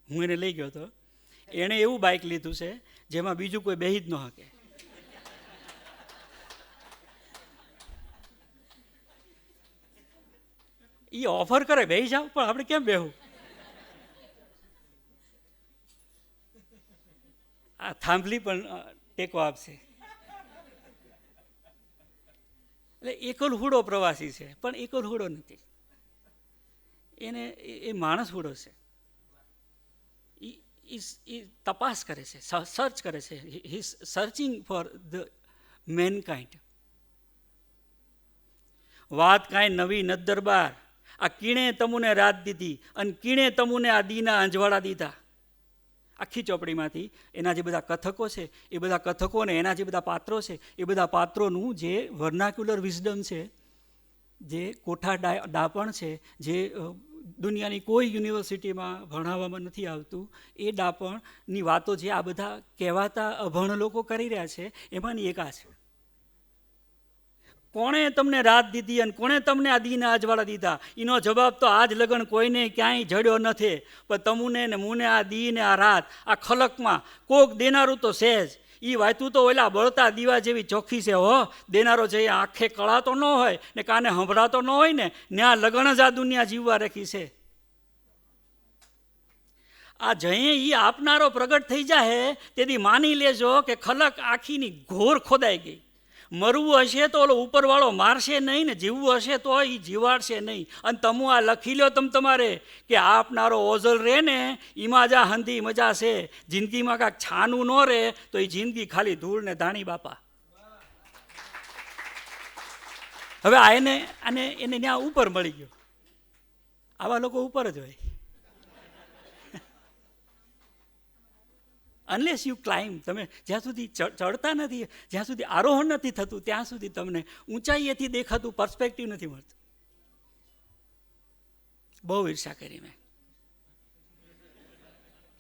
હું એને લઈ ગયો હતો. એણે એવું બાઇક લીધું છે જેમાં બીજું કોઈ બેહી જ ન શકે. એ ઓફર કરે બેહી જાવ, પણ આપણે કેમ બેહું? આ થાંભલી પણ ટેકો આપશે. એટલે એકલ હુડો પ્રવાસી છે, પણ એકલ હુડો નથી. એને એ માણસ હુડો છે. એ તપાસ કરે છે, સર્ચ કરે છે. He is searching for the mankind. વાત કાંઈ નવી નથી દરબાર. આ કીણે તમુને રાત દીધી અને કીણે તમુને આ દીના અંજવાળા દીધા. આખી ચોપડીમાંથી એના જે બધા કથકો છે એ બધા કથકો અને એના જે બધા પાત્રો છે એ બધા પાત્રોનું જે વર્નાક્યુલર વિઝડમ છે, જે કોઠા ડાપણ છે, જે દુનિયાની કોઈ યુનિવર્સિટીમાં ભણાવવામાં નથી આવતું, એ ડાપણની વાતો જે આ બધા કહેવાતા અભણ લોકો કરી રહ્યા છે એમાંની એક આ છે. કોણે તમને રાત દીધી અને કોણે તમને આ દીના અજવાળા દીધા? એનો જવાબ તો આજ લગન કોઈને ક્યાંય જડ્યો નથી. પણ તમુને ને મુને આ દી ને આ રાત આ ખલકમાં કોક દેનારું તો સહેજ. એ વાયતું તો ઓલા બળતા દીવા જેવી ચોખ્ખી છે હો. દેનારો છે આંખે કળાતો ન હોય ને કાને સંભળાતો ન હોય ને ત્યાં લગન જ આ દુનિયા જીવવા રાખી છે. આ જઈએ એ આપનારો પ્રગટ થઈ જાય તેથી માની લેજો કે ખલક આખીની ઘોર ખોદાઈ ગઈ. મરવું હશે તો ઓલો ઉપરવાળો મારશે નહીં ને જીવવું હશે તો એ જીવાડશે નહીં. અને તમે આ લખી લો તમારે કે આપનારો ઓઝલ રહે ને એમાં જા હંધી મજા છે. જિંદગીમાં કાંઈક છાનું ન રહે તો એ જિંદગી ખાલી ધૂળ ને ધાણી બાપા. હવે આ એને ત્યાં ઉપર મળી ગયો. આવા લોકો ઉપર જ હોય. અનલેસ યુ ક્લાઇમ્બ, તમે જ્યાં સુધી ચડતા નથી, જ્યાં સુધી આરોહણ નથી થતું, ત્યાં સુધી તમને ઊંચાઈએથી દેખાતું પર્સ્પેક્ટિવ નથી મળતું. બહુ ઈર્ષા કરી મેં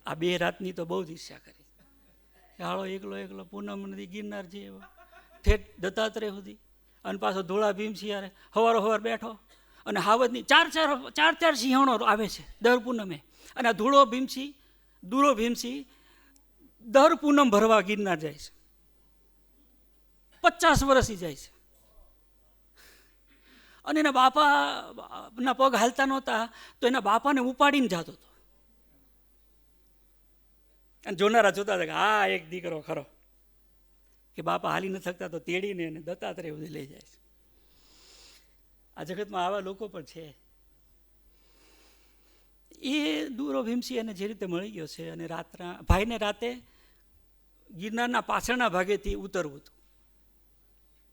આ 2 રાતની, તો બહુ જ ઈર્ષા કરી. હાળો એકલો પૂનમ નદી ગિરનાર જે ઠેઠ દત્તાત્રેય સુધી, અને પાછો ધોળા ભીમસિંહ યારે હવાર બેઠો, અને હાવજની ચાર સિંહણો આવે છે દર પૂનમે, અને આ દૂરો ભીમસિંહ દર પૂનમ ભરવા ગિરનાર જાય છે. 50 વર્ષથી જાય છે. અને એના બાપાના પગ હાલતા નહોતા, તો એના બાપાને ઉપાડીને જતો હતો. અને જોનારા જોતા હતા કે આ એક દીકરો ખરો કે બાપા હાલી ન થકતા તો તેડીને એને દત્તાત્રેય સુધી લઈ જાય છે. આ જગતમાં આવા લોકો પણ છે. એ દૂરો ભીમસિંહ એને જે રીતે મળી ગયો છે, અને ભાઈને રાતે ગિરનારના પાછળના ભાગેથી ઉતરવું હતું,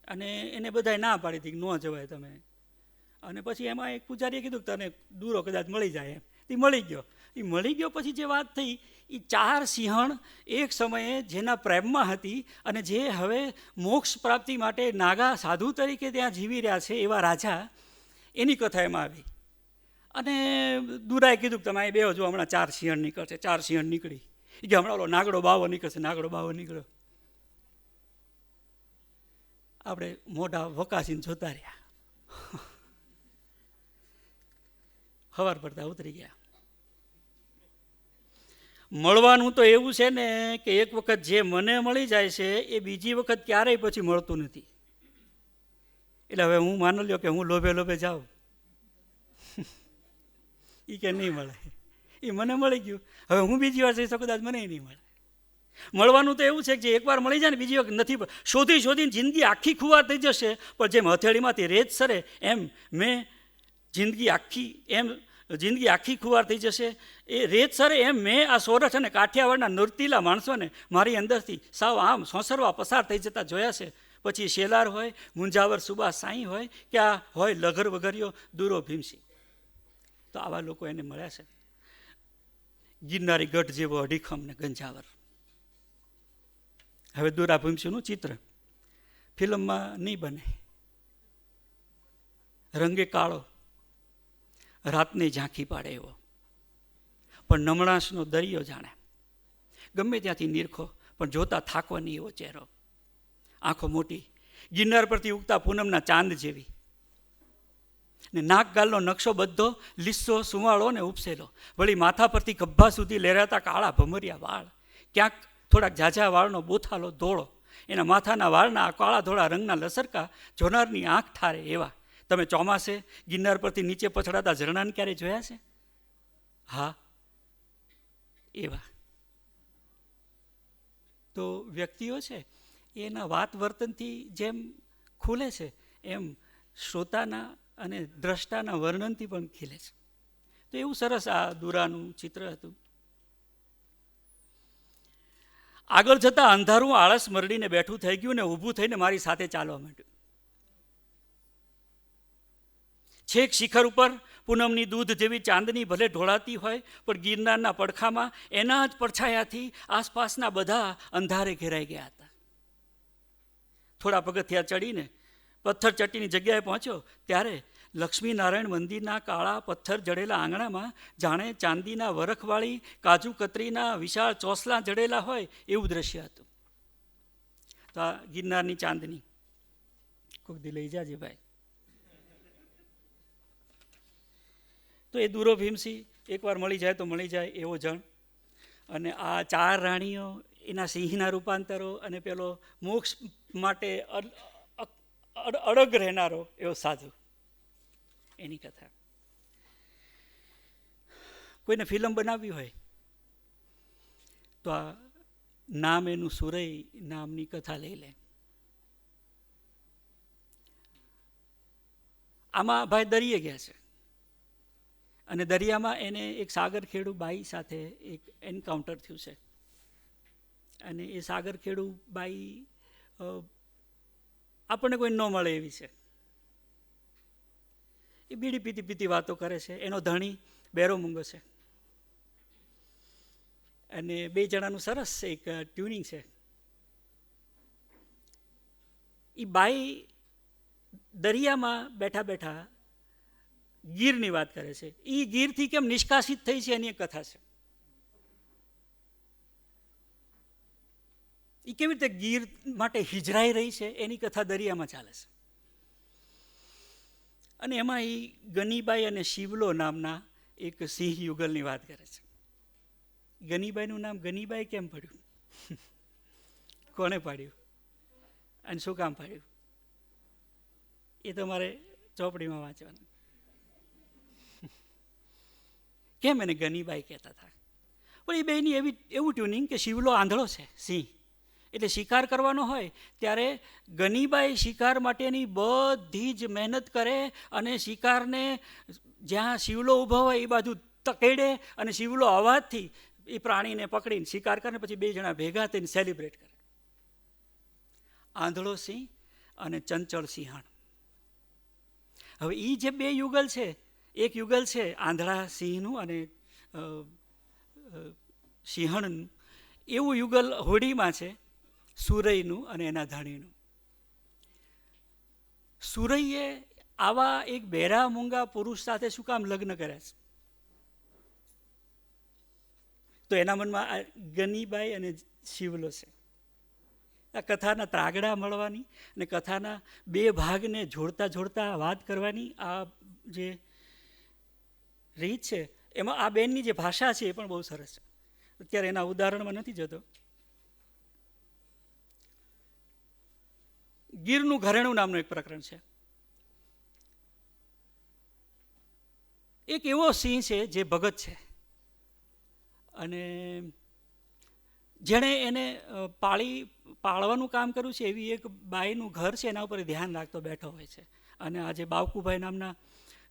અને એને બધાએ ના પાડી હતી કે ન જવાય તમે. અને પછી એમાં એક પૂજારીએ કીધું કે તને દૂરો કદાચ મળી જાય એમ. એ મળી ગયો પછી જે વાત થઈ, એ 4 સિંહણ એક સમયે જેના પ્રેમમાં હતી, અને જે હવે મોક્ષ પ્રાપ્તિ માટે નાગા સાધુ તરીકે ત્યાં જીવી રહ્યા છે, એવા રાજા, એની કથા એમાં આવી. અને દુરાએ કીધું કે તમે અહીં બેહો, જો હમણાં 4 સિંહણ નીકળશે. 4 સિંહણ નીકળી, એ કે હમણાં ઓલો નાગડો બાવો નીકળ્યો. આપણે મોઢા વકાસીને જોતા રહ્યા. હવાર પડતા ઉતરી ગયા. મળવાનું તો એવું છે ને કે એક વખત જે મને મળી જાય છે એ બીજી વખત ક્યારેય પછી મળતું નથી. એટલે હવે હું માની લ્યો કે હું લોભે જાઉં, એ કે નહીં મળે, એ મને મળી ગયું. હવે હું બીજી વાર જઈશ કદાચ મને નહીં મળે. મળવાનું તો એવું છે કે જે એકવાર મળી જાય ને બીજી વખત નથી. શોધીને જિંદગી આખી ખુવાર થઈ જશે, પણ જેમ હથેળીમાંથી રેત સરે એમ જિંદગી આખી ખુવાર થઈ જશે. એ રેત સરે એમ મેં આ સોરઠ અને કાઠિયાવાડના નૃતિલા માણસોને મારી અંદરથી સાવ આમ સોંસરવા પસાર થઈ જતા જોયા છે. પછી શેલાર હોય, મુંજાવર સુભાષ સાંઈ હોય, કે આ હોય લઘર વઘરિયો દૂરો ભીમસિંહ. તો આવા લોકો એને મળ્યા છે. ગિરનારી ગઢ જેવો અડીખમ ને ગંજાવર. હવે દૂરા ભીમસિંહનું ચિત્ર ફિલ્મમાં નહીં બને. રંગે કાળો, રાતને ઝાંખી પાડે એવો, પણ નમણાશનો દરિયો જાણે. ગમે ત્યાંથી નીરખો, પણ જોતા થાકવાની એવો ચહેરો. આંખો મોટી, ગિરનાર પરથી ઉગતા પૂનમના ચાંદ જેવી, ને નાક ગાલનો નકશો બધો લીસો, સુવાળો ને ઉપસેલો. વળી માથા પરથી ખભા સુધી લહેરાતા કાળા ભમરિયા વાળ, ક્યાંક થોડાક ઝાઝા વાળનો બોથાલો ધોળો. એના માથાના વાળના કાળા ધોળા રંગના લસરકા જોનારની આંખ ઠારે એવા. તમે ચોમાસે ગિરનાર પરથી નીચે પછડાતા ઝરણાને ક્યારે જોયા છે? હા, એવા. તો વ્યક્તિઓ છે એના વાત વર્તનથી જેમ ખુલે છે, એમ શ્રોતાના અને દ્રષ્ટાના વર્ણનથી પણ ખીલે છે. તો એવું સરસ આ દુરાનું ચિત્ર હતું. આગળ જતાં અંધારું આળસ મરડીને બેઠું થઈ ગયું ને ઊભું થઈને મારી સાથે ચાલવા માંડ્યું. છેક શિખર ઉપર પૂનમની દૂધ જેવી ચાંદની ભલે ઢોળાતી હોય, પણ ગિરનારના પડખામાં એના જ પડછાયાથી આસપાસના બધા અંધારે ઘેરાઈ ગયા હતા. થોડા પગથિયા ચડીને પથ્થર ચટ્ટીની જગ્યાએ પહોંચ્યો ત્યારે લક્ષ્મીનારાયણ મંદિરના કાળા પથ્થર જડેલા આંગણામાં જાણે ચાંદીના વરખવાળી કાજુ કતરીના વિશાળ ચોસલા જડેલા હોય એવું દ્રશ્ય હતું. તો આ ગિરનારની ચાંદની કોક દી લઈ જાજે ભાઈ. તો એ દૂરો ભીમસિંહ એકવાર મળી જાય તો મળી જાય એવો જણ. અને આ 4 રાણીઓ, એના સિંહના રૂપાંતરો, અને પેલો મોક્ષ માટે અડગ રહેનારો એવો સાધુ, એની કથા. કોઈને ફિલ્મ બનાવવી હોય તો આ નામ એનું સુરઈ નામની કથા લઈ લે. આમાં ભાઈ દરિયે ગયા છે, અને દરિયામાં એને એક સાગરખેડુ બાઈ સાથે એક એન્કાઉન્ટર થયું છે. અને એ સાગરખેડુ બાઈ આપણને કોઈ ન મળે એવી છે. એ બીડી પીતી વાતો કરે છે. એનો ધણી બેરો મૂંગો છે. અને બે જણાનું સરસ એક ટ્યુનિંગ છે. એ બાઈ દરિયામાં બેઠા બેઠા ગીરની વાત કરે છે. એ ગીરથી કેમ નિષ્કાસિત થઈ છે એની એક કથા છે. એ કેવી રીતે ગીર માટે હિજરાઈ રહી છે એની કથા દરિયામાં ચાલે છે. અને એમાં એ ગનીબાઈ અને શિવલો નામના એક સિંહ યુગલની વાત કરે છે. ગનીબાઈનું નામ ગનીબાઈ કેમ પડ્યું? કોણે પાડ્યું અને શું કામ પાડ્યું? એ તો મારે ચોપડીમાં વાંચવાનું. કેમ એને ગનીબાઈ કહેતા હતા? પણ એ બેની એવું ટ્યુનિંગ કે શિવલો આંધળો છે, સિંહ, એટલે શિકાર કરવાનો હોય ત્યારે ગનીબાઈ શિકાર માટેની બધી જ મહેનત કરે અને શિકારને જ્યાં શિવલો ઊભો હોય એ બાજુ તકેડે અને શિવલો અવાજથી એ પ્રાણીને પકડીને શિકાર કરે, પછી બે જણા ભેગા થઈને સેલિબ્રેટ કરે. આંધળો સિંહ અને ચંચળ સિંહણ. હવે એ જે બે યુગલ છે, એક યુગલ છે આંધળા સિંહનું અને સિંહણનું, એવું યુગલ હોડીમાં છે સુરઈનું અને એના ધણીનું. સુરઈએ આવા એક બહેરા મૂંગા પુરુષ સાથે શું કામ લગ્ન કર્યા છે? તો એના મનમાં આ ગનીબાઈ અને શિવલો છે. આ કથાના ત્રાગડા મળવાની અને કથાના બે ભાગને જોડતા જોડતા વાત કરવાની આ જે રીત છે, એમાં આ બેનની જે ભાષા છે એ પણ બહુ સરસ છે. અત્યારે એના ઉદાહરણમાં નથી જતો. ગીરનું ઘરેણું નામનું એક પ્રકરણ છે. એક એવો સિંહ છે જે ભગત છે અને જેણે એને પાળવાનું કામ કર્યું છે. એવી એક બાઈનું ઘર છે, એના ઉપર ધ્યાન રાખતો બેઠો હોય છે. અને આ જે બાવકુભાઈ નામના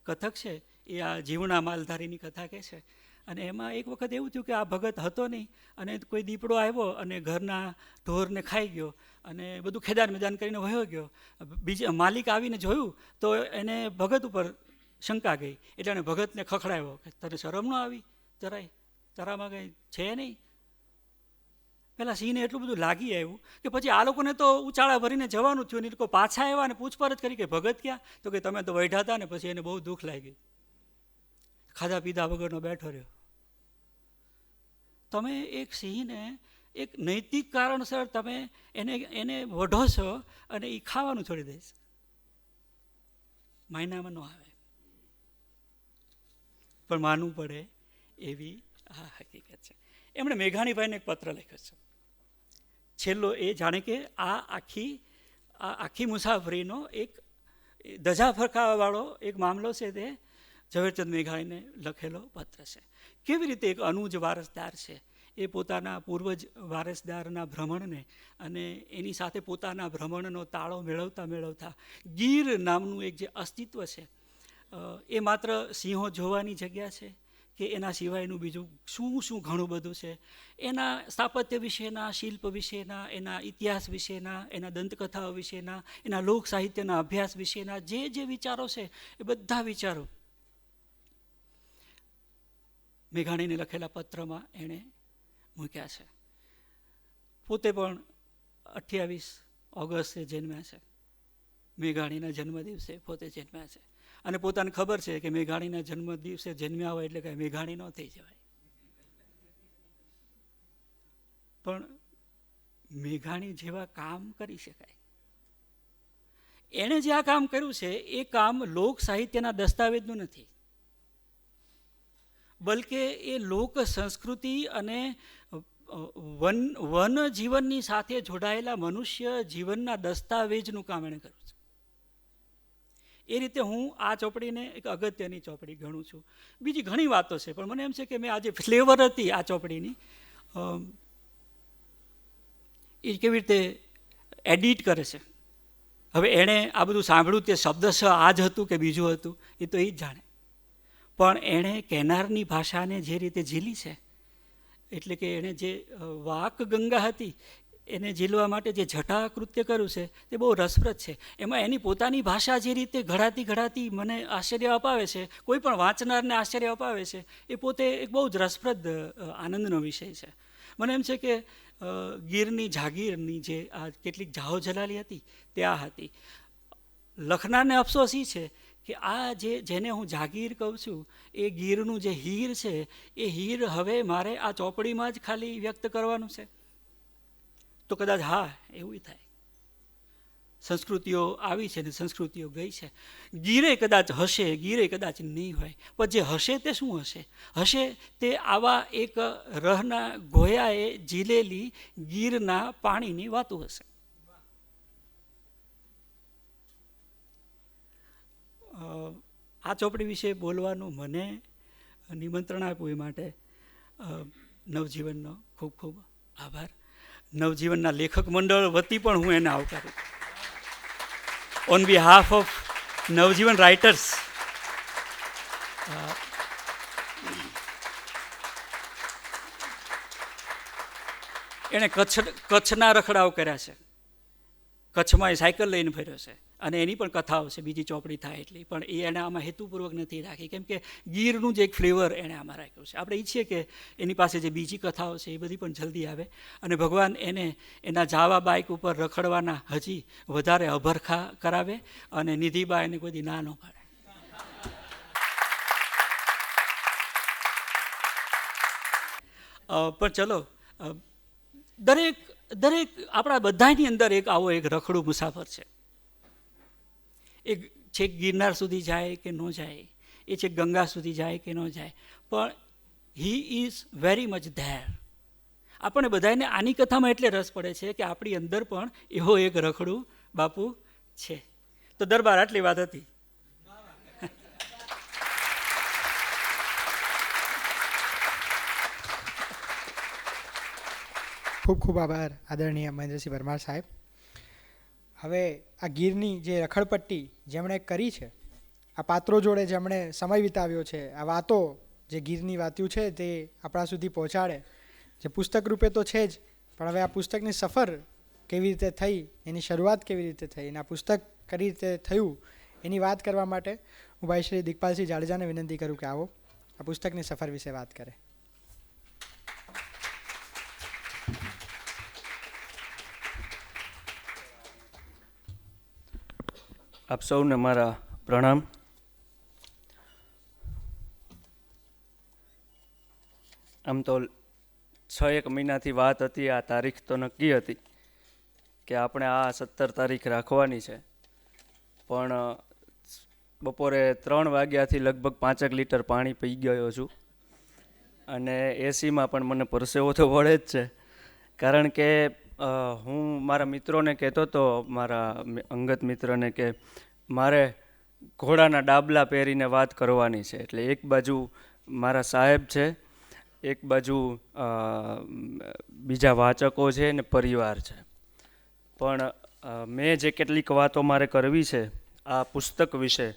કથક છે એ આ જીવણા માલધારીની કથા કહે છે. અને એમાં એક વખત એવું થયું કે આ ભગત હતો નહીં અને કોઈ દીપડો આવ્યો અને ઘરના ઢોરને ખાઈ ગયો અને બધું ખેદાન મેદાન કરીને વયો ગયો. બીજા માલિક આવીને જોયું તો એને ભગત ઉપર શંકા ગઈ, એટલે એને ભગતને ખખડાવ્યો કે તને શરમ ન આવી જરાય? તારામાં કંઈ છે નહીં? પેલા સિંહને એટલું બધું લાગી આવ્યું કે પછી આ લોકોને તો ઉચાળા ભરીને જવાનું થયું. એ લોકો પાછા આવ્યા અને પૂછપરછ કરી કે ભગત ક્યાં? તો કે તમે તો વઢ્યા હતા ને. પછી એને બહુ દુઃખ લાગ્યું, ખાધા પીધા વગરનો બેઠો રહ્યો. તમે એક સિંહને એક નૈતિક કારણસર તમે એને વઢો છો અને એ ખાવાનું છોડી દઈશ, માયનામાં ન આવે. પણ માનવું પડે એવી આ હકીકત છે. એમણે મેઘાણીભાઈને એક પત્ર લખ્યો છે. છેલ્લો એ જાણે કે આ આખી મુસાફરીનો એક ધજા ફરકાવવાવાળો એક મામલો છે. તે ઝવેરચંદ મેઘાણીને લખેલો પત્ર છે. કેવી રીતે એક અનુજ વારસદાર છે એ પોતાના પૂર્વજ વારસદારના ભ્રમણને અને એની સાથે પોતાના ભ્રમણનો તાળો મેળવતા મેળવતા ગીર નામનું એક જે અસ્તિત્વ છે એ માત્ર સિંહો જોવાની જગ્યા છે કે એના સિવાયનું બીજું શું ઘણું બધું છે. એના સ્થાપત્ય વિશેના, શિલ્પ વિશેના, એના ઇતિહાસ વિશેના, એના દંતકથાઓ વિશેના, એના લોક સાહિત્યના અભ્યાસ વિશેના જે વિચારો છે એ બધા વિચારો મેઘાણીને લખેલા પત્રમાં એણે મૂક્યા છે. પોતે પણ 28 ઓગસ્ટે જન્મ્યા છે. મેઘાણીના જન્મદિવસે પોતે જન્મ્યા છે અને પોતાને ખબર છે કે મેઘાણીના જન્મદિવસે જન્મ્યા હોય એટલે કાંઈ મેઘાણી ન થઈ જવાય. પણ મેઘાણી જેવા કામ કરી શકાય. એણે જે આ કામ કર્યું છે એ કામ લોક સાહિત્યના દસ્તાવેજનું નથી, બલકે એ લોક સંસ્કૃતિ અને વન જીવનની સાથે જોડાયેલા મનુષ્ય જીવનના દસ્તાવેજનું કામ એણે કર્યું છે. એ રીતે હું આ ચોપડીને એક અગત્યની ચોપડી ગણું છું. બીજી ઘણી વાતો છે, પણ મને એમ છે કે મેં આ જે ફ્લેવર હતી આ ચોપડીની એ કેવી રીતે એડિટ કરે છે. હવે એણે આ બધું સાંભળ્યું તે શબ્દશ આ જ હતું કે બીજું હતું એ તો એ જ જાણે. પણ એણે કેનારની ભાષાને જે રીતે ઝીલી છે, એટલે કે એણે જે વાક ગંગા હતી એને ઝીલવા માટે જે જટા કૃત્ય કર્યું છે તે બહુ રસપ્રદ છે. એમાં એની પોતાની ભાષા જે રીતે ઘડાતી મને આશ્ચર્ય અપાવે છે, કોઈ પણ વાંચનારને આશ્ચર્ય અપાવે છે, એ પોતે એક બહુ જ રસપ્રદ આનંદનો વિષય છે. મને એમ છે કે ગીરની જાગીરની જે આ કેટલીક જાહો જલાલી હતી તે આ હતી. લખનારને અફસોસ એ છે કે આ જેને હું જાગીર કહું છું એ ગીરનું જે હીર છે એ હીર હવે મારે આ ચોપડીમાં જ ખાલી વ્યક્ત કરવાનું છે. તો કદાચ હા એવું થાય. સંસ્કૃતિઓ આવી છે ને સંસ્કૃતિઓ ગઈ છે. ગીરે કદાચ હશે, ગીરે કદાચ નહીં હોય, પણ જે હશે તે શું હશે? હશે તે આવા એક રહના ગોયાએ ઝીલેલી ગીરના પાણીની વાતો હશે. આ ચોપડી વિશે બોલવાનું મને નિમંત્રણ આપ્યું એ માટે નવજીવનનો ખૂબ ખૂબ આભાર. નવજીવનના લેખક મંડળ વતી પણ હું એને આવકારું. On behalf of Navjivan writers, એણે કચ્છના રખડાવ કર્યા છે. કચ્છમાં એ સાયકલ લઈને ફર્યો છે અને એની પણ કથાઓ છે, બીજી ચોપડી થાય એટલી, પણ એ એણે આમાં હેતુપૂર્વક નથી રાખી, કેમ કે ગીરનું જે એક ફ્લેવર એણે આમાં રાખ્યું છે. આપણે ઈચ્છીએ કે એની પાસે જે બીજી કથાઓ છે એ બધી પણ જલ્દી આવે અને ભગવાન એને એના જાવા બાઇક ઉપર રખડવાના હજી વધારે અભરખા કરાવે અને નિધિબા એને કોઈ દી ના ન પાડે. પણ ચલો, દરેક આપણા બધાની અંદર એક આવો એક રખડું મુસાફર છે. એ છેક ગિરનાર સુધી જાય કે ન જાય, એ છેક ગંગા સુધી જાય કે ન જાય, પણ he is very much there. આપણને બધાને આની કથામાં એટલે રસ પડે છે કે આપણી અંદર પણ એવો એક રખડું બાપુ છે. તો દરબાર આટલી વાત હતી. ખૂબ ખૂબ આભાર આદરણીય મહેન્દ્રસિંહ પરમાર સાહેબ. હવે આ ગીરની જે રખડપટ્ટી જેમણે કરી છે, આ પાત્રો જોડે જેમણે સમય વિતાવ્યો છે, આ વાતો જે ગીરની વાત્યું છે તે આપણા સુધી પહોંચાડે, જે પુસ્તક રૂપે તો છે જ, પણ હવે આ પુસ્તકની સફર કેવી રીતે થઈ, એની શરૂઆત કેવી રીતે થઈ, અને આ પુસ્તક કઈ રીતે થયું એની વાત કરવા માટે હું ભાઈ શ્રી દિગ્પાલસિંહ જાડેજાને વિનંતી કરું કે આવો આ પુસ્તકની સફર વિશે વાત કરે. આપ સૌને મારા પ્રણામ. આમ તો 6-1 મહિનાથી વાત હતી, આ તારીખ તો નક્કી હતી કે આપણે આ 17 તારીખ રાખવાની છે, પણ બપોરે 3 વાગ્યાથી લગભગ 5 લીટર પાણી પી ગયો છું અને એસીમાં પણ મને પરસેવો તો વળે જ છે, કારણ કે હું મારા મિત્રોને કહેતો હતો, મારા અંગત મિત્રને, કે મારે ઘોડાના ડાબલા પહેરીને વાત કરવાની છે. એટલે એક બાજુ મારા સાહેબ છે, એક બાજુ બીજા વાચકો છે ને પરિવાર છે, પણ મેં જે કેટલીક વાતો મારે કરવી છે આ પુસ્તક વિશે,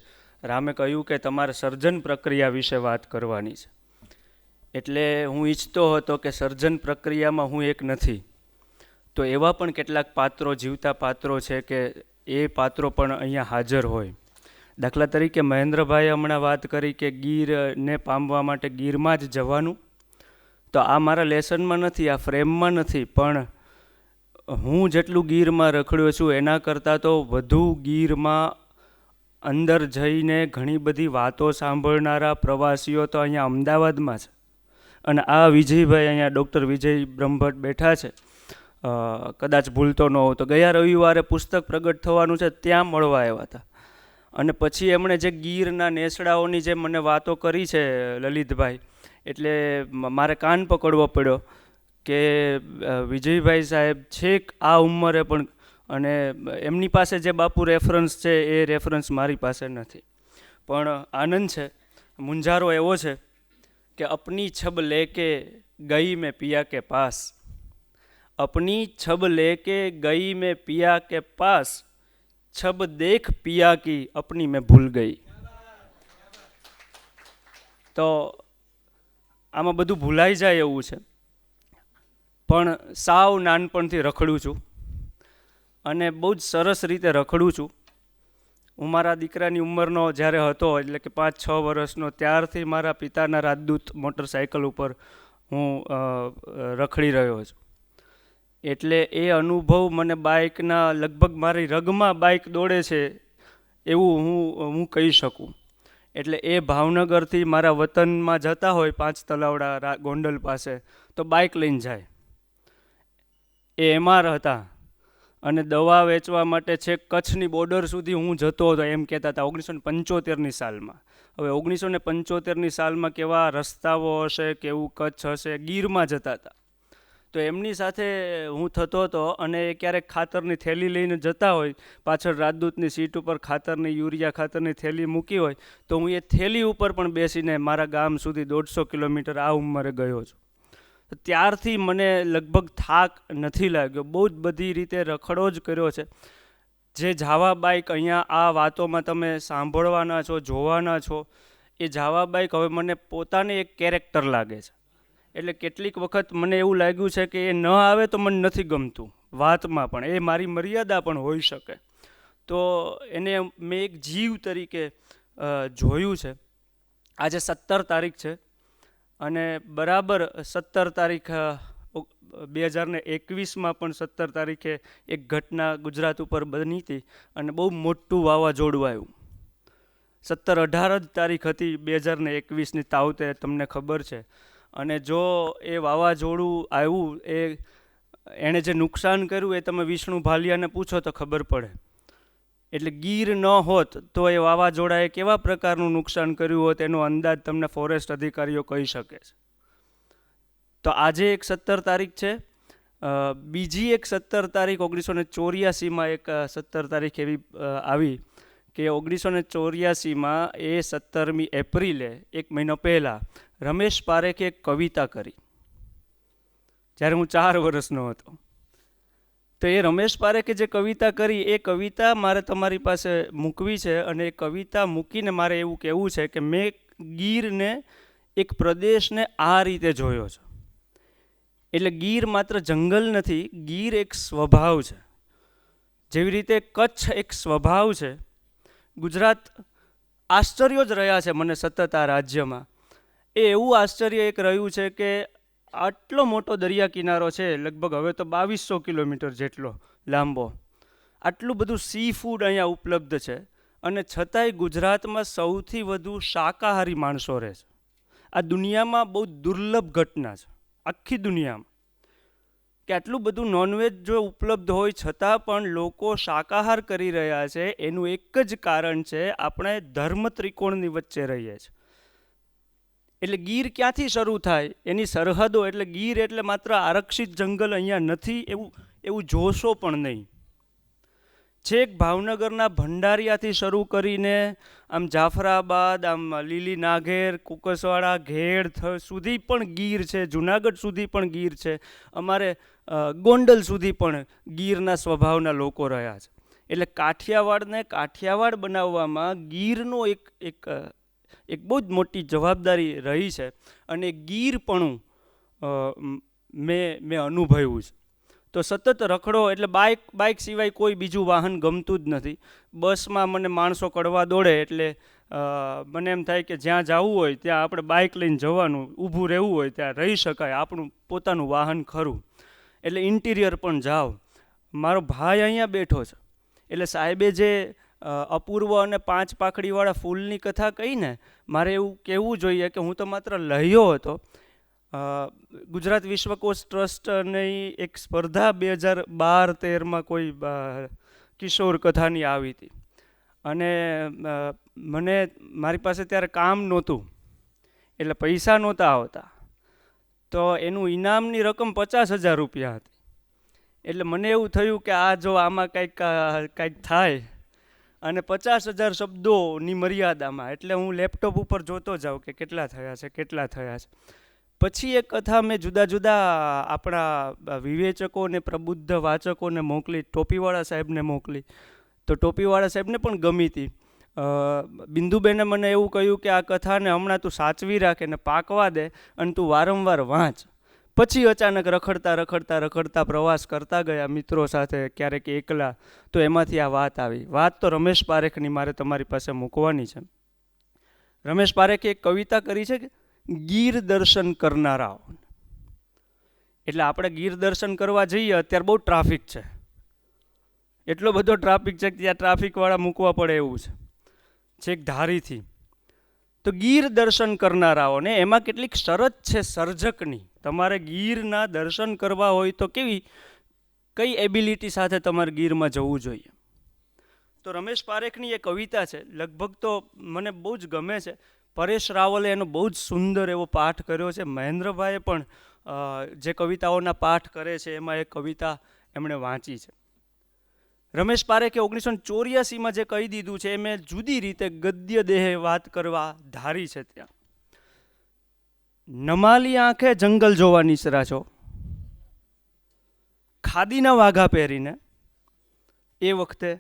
રામે કહ્યું કે તમારે સર્જન પ્રક્રિયા વિશે વાત કરવાની છે. એટલે હું ઈચ્છતો હતો કે સર્જન પ્રક્રિયામાં હું એક નથી, તો એવા પણ કેટલાક પાત્રો, જીવતા પાત્રો છે કે એ પાત્રો પણ અહીંયા હાજર હોય. દાખલા તરીકે મહેન્દ્રભાઈએ હમણાં વાત કરી કે ગીરને પામવા માટે ગીરમાં જ જવાનું, તો આ મારા લેસનમાં નથી, આ ફ્રેમમાં નથી, પણ હું જેટલું ગીરમાં રખડ્યો છું એના કરતાં તો વધુ ગીરમાં અંદર જઈને ઘણી બધી વાતો સાંભળનારા પ્રવાસીઓ તો અહીંયા અમદાવાદમાં છે. અને આ વિજયભાઈ, અહીંયા ડૉક્ટર વિજય બ્રહ્મભટ્ટ બેઠા છે, કદાચ ભૂલતો ન હોઉં તો ગયા રવિવારે પુસ્તક પ્રગટ થવાનું છે ત્યાં મળવા આવ્યા હતા. અને પછી એમણે જે ગીરના નેસડાઓની જે મને વાતો કરી છે લલિતભાઈ, એટલે મારે કાન પકડવો પડ્યો કે વિજયભાઈ સાહેબ છેક આ ઉંમરે પણ, અને એમની પાસે જે બાપુ રેફરન્સ છે એ રેફરન્સ મારી પાસે નથી. પણ આનંદ છે, મુંજારો એવો છે કે અપની છબ લેકે ગઈ મેં પિયા કે પાસ, अपनी छब लेके गई मैं पिया के पास, छब देख पिया की अपनी मैं भूल गई. તો આમાં બધું ભૂલાઈ જાય એવું છે, પણ સાવ નાનપણથી રખડું છું અને બહુ જ સરસ રીતે રખડું છું. હું મારા દીકરાની ઉંમરનો જ્યારે હતો, એટલે કે 5-6 વર્ષનો, ત્યારથી મારા પિતાના રાજદૂત મોટરસાઇકલ ઉપર હું રખડી રહ્યો છું. એટલે એ અનુભવ મને બાઇકના લગભગ મારી રગમાં બાઇક દોડે છે એવું હું કહી શકું. એટલે એ ભાવનગરથી મારા વતનમાં જતા હોય 5 તલાવડા ગોંડલ પાસે તો બાઇક લઈને જાય. એ એમઆર હતા અને દવા વેચવા માટે છેક કચ્છની બોર્ડર સુધી હું જતો હતો એમ કહેતા હતા 1975ની સાલમાં. હવે 1975ની સાલમાં કેવા રસ્તાઓ હશે, કેવું કચ્છ હશે, ગીરમાં જતા હતા. તો એમની સાથે હું થતો હતો અને ક્યારેક ખાતરની થેલી લઈને જતા હોય, પાછળ રાજદૂતની સીટ ઉપર ખાતરની યુરિયા ખાતરની થેલી મૂકી હોય, તો હું એ થેલી ઉપર પણ બેસીને મારા ગામ સુધી 150 કિલોમીટર આ ઉંમરે ગયો છું. ત્યારથી મને લગભગ થાક નથી લાગ્યો. બહુ જ બધી રીતે રખડો જ કર્યો છે. જે જાવા બાઇક અહીંયા આ વાતોમાં તમે સાંભળવાના છો, જોવાના છો, એ જાવા બાઇક હવે મને પોતાને એક કેરેક્ટર લાગે છે. એટલે કેટલીક વખત મને એવું લાગ્યું છે કે એ ન આવે તો મને નથી ગમતું વાતમાં પણ, એ મારી મર્યાદા પણ હોઈ શકે. તો એને મેં એક જીવ તરીકે જોયું છે. આજે 17 તારીખ છે અને બરાબર 17 તારીખ 2021માં પણ 17 તારીખે એક ઘટના ગુજરાત ઉપર બની હતી અને બહુ મોટું વાવાઝોડું આવ્યું. 17-18 જ તારીખ હતી 2021ની તાવતે, તમને ખબર છે. અને જો એ વાવાઝોડું આવ્યું, એણે જે નુકસાન કર્યું એ તમે વિષ્ણુ ભાલિયાને પૂછો તો ખબર પડે. એટલે ગીર ન હોત તો એ વાવાઝોડાએ કેવા પ્રકારનું નુકસાન કર્યું હોત એનો અંદાજ તમને ફોરેસ્ટ અધિકારીઓ કહી શકે છે. તો આજે એક 17 તારીખ છે. બીજી એક 17 તારીખ 1984માં એક 17 તારીખ એવી આવી કે 1984માં એ 17મી એપ્રિલે, એક મહિનો પહેલાં, રમેશ પારેખે એક કવિતા કરી જ્યારે હું 4 વર્ષનો હતો. તો એ રમેશ પારેખે જે કવિતા કરી એ કવિતા મારે તમારી પાસે મૂકવી છે અને એ કવિતા મૂકીને મારે એવું કહેવું છે કે મેં ગીરને, એક પ્રદેશને આ રીતે જોયો છે. એટલે ગીર માત્ર જંગલ નથી, ગીર એક સ્વભાવ છે. જેવી રીતે કચ્છ એક સ્વભાવ છે. ગુજરાત આશ્ચર્યો જ રહ્યા છે મને સતત આ રાજ્યમાં. એ એવું આશ્ચર્ય એક રહ્યું છે કે આટલો મોટો દરિયા કિનારો છે, લગભગ હવે તો 2200 કિલોમીટર જેટલો લાંબો, આટલું બધું સી ફૂડ અહીંયા ઉપલબ્ધ છે અને છતાંય ગુજરાતમાં સૌથી વધુ શાકાહારી માણસો રહે છે. આ દુનિયામાં બહુ દુર્લભ ઘટના છે આખી દુનિયામાં કે આટલું બધું નોનવેજ જો ઉપલબ્ધ હોય છતાં પણ લોકો શાકાહાર કરી રહ્યા છે. એનું એક જ કારણ છે, આપણે ધર્મ ત્રિકોણની વચ્ચે રહીએ છીએ. એટલે ગીર ક્યાંથી શરૂ થાય, એની સરહદો, એટલે ગીર એટલે માત્ર આરક્ષિત જંગલ અહીંયા નથી એવું જોશો પણ નહીં. છેક ભાવનગરના ભંડારિયાથી શરૂ કરીને આમ જાફરાબાદ, આમ લીલી નાઘેર, કુકસવાડા, ઘેડ સુધી પણ ગીર છે, જુનાગઢ સુધી પણ ગીર છે, અમારે ગોંડલ સુધી પણ ગીરના સ્વભાવના લોકો રહ્યા છે. એટલે કાઠિયાવાડને કાઠિયાવાડ બનાવવામાં ગીરનો એક બહુ જ મોટી જવાબદારી રહી છે અને ગીરપણું મેં અનુભવ્યું છે. તો સતત રખડો, એટલે બાઇક સિવાય કોઈ બીજું વાહન ગમતું જ નથી. બસમાં મને માણસો કડવા દોડે એટલે મને એમ થાય કે જ્યાં જવું હોય ત્યાં આપણે બાઇક લઈને જવાનું, ઊભું રહેવું હોય ત્યાં રહી શકાય, આપણું પોતાનું વાહન ખરું. એટલે ઇન્ટિરિયર પણ જાઓ. મારો ભાઈ અહીંયા બેઠો છે, એટલે સાહેબે જે અપૂર્વ અને 5 પાંખડીવાળા ફૂલની કથા કહીને, મારે એવું કહેવું જોઈએ કે હું તો માત્ર લહ્યો હતો. ગુજરાત વિશ્વકોશ ટ્રસ્ટની એક સ્પર્ધા 2012-13માં કોઈ કિશોર કથાની આવી હતી અને મારી પાસે ત્યારે કામ નહોતું, એટલે પૈસા નહોતા આવતા. તો એનું ઇનામની રકમ 50,000 રૂપિયા હતી. એટલે મને એવું થયું કે આ જો આમાં કંઈક થાય અને 50,000 શબ્દોની મર્યાદામાં, એટલે હું લેપટોપ ઉપર જોતો જાઉં કે કેટલા થયા છે. પછી એ કથા મેં જુદા જુદા આપણા વિવેચકોને, પ્રબુદ્ધ વાચકોને મોકલી, ટોપીવાળા સાહેબને મોકલી. તો ટોપીવાળા સાહેબને પણ ગમી હતી. બિંદુબેને મને એવું કહ્યું કે આ કથાને હમણાં તું સાચવી રાખે ને પાકવા દે અને તું વારંવાર વાંચ. પછી અચાનક રખડતા પ્રવાસ કરતા ગયા મિત્રો સાથે, ક્યારેક એકલા, તો એમાંથી આ વાત આવી. વાત તો રમેશ પારેખની મારે તમારી પાસે મૂકવાની છે. રમેશ પારેખે એક કવિતા કરી છે કે ગીર દર્શન કરનારાઓ. એટલે આપણે ગીર દર્શન કરવા જઈએ અત્યારે બહુ ટ્રાફિક છે, એટલો બધો ટ્રાફિક છે કે ત્યાં ટ્રાફિકવાળા મૂકવા પડે એવું છે છેક ધારીથી. તો ગીર દર્શન કરનારાઓને એમાં કેટલીક શરત છે સર્જકની. તમારે ગીરના દર્શન કરવા હોય તો કઈ એબિલિટી સાથે તમારે ગીરમાં જવું જોઈએ. તો રમેશ પારેખની એ કવિતા છે, લગભગ તો મને બહુ જ ગમે છે. પરેશ રાવલે એનો બહુ જ સુંદર એવો પાઠ કર્યો છે. મહેન્દ્રભાઈએ પણ જે કવિતાઓના પાઠ કરે છે એમાં એક કવિતા એમણે વાંચી છે. રમેશ પારેખે 1984માં જે કહી દીધું છે એ મેં જુદી રીતે ગદ્ય દેહે વાત કરવા ધારી છે. ત્યાં નમાલી આંખે જંગલ જોવા નીસરા છો, ખાદીના વાઘા પહેરીને. એ વખતે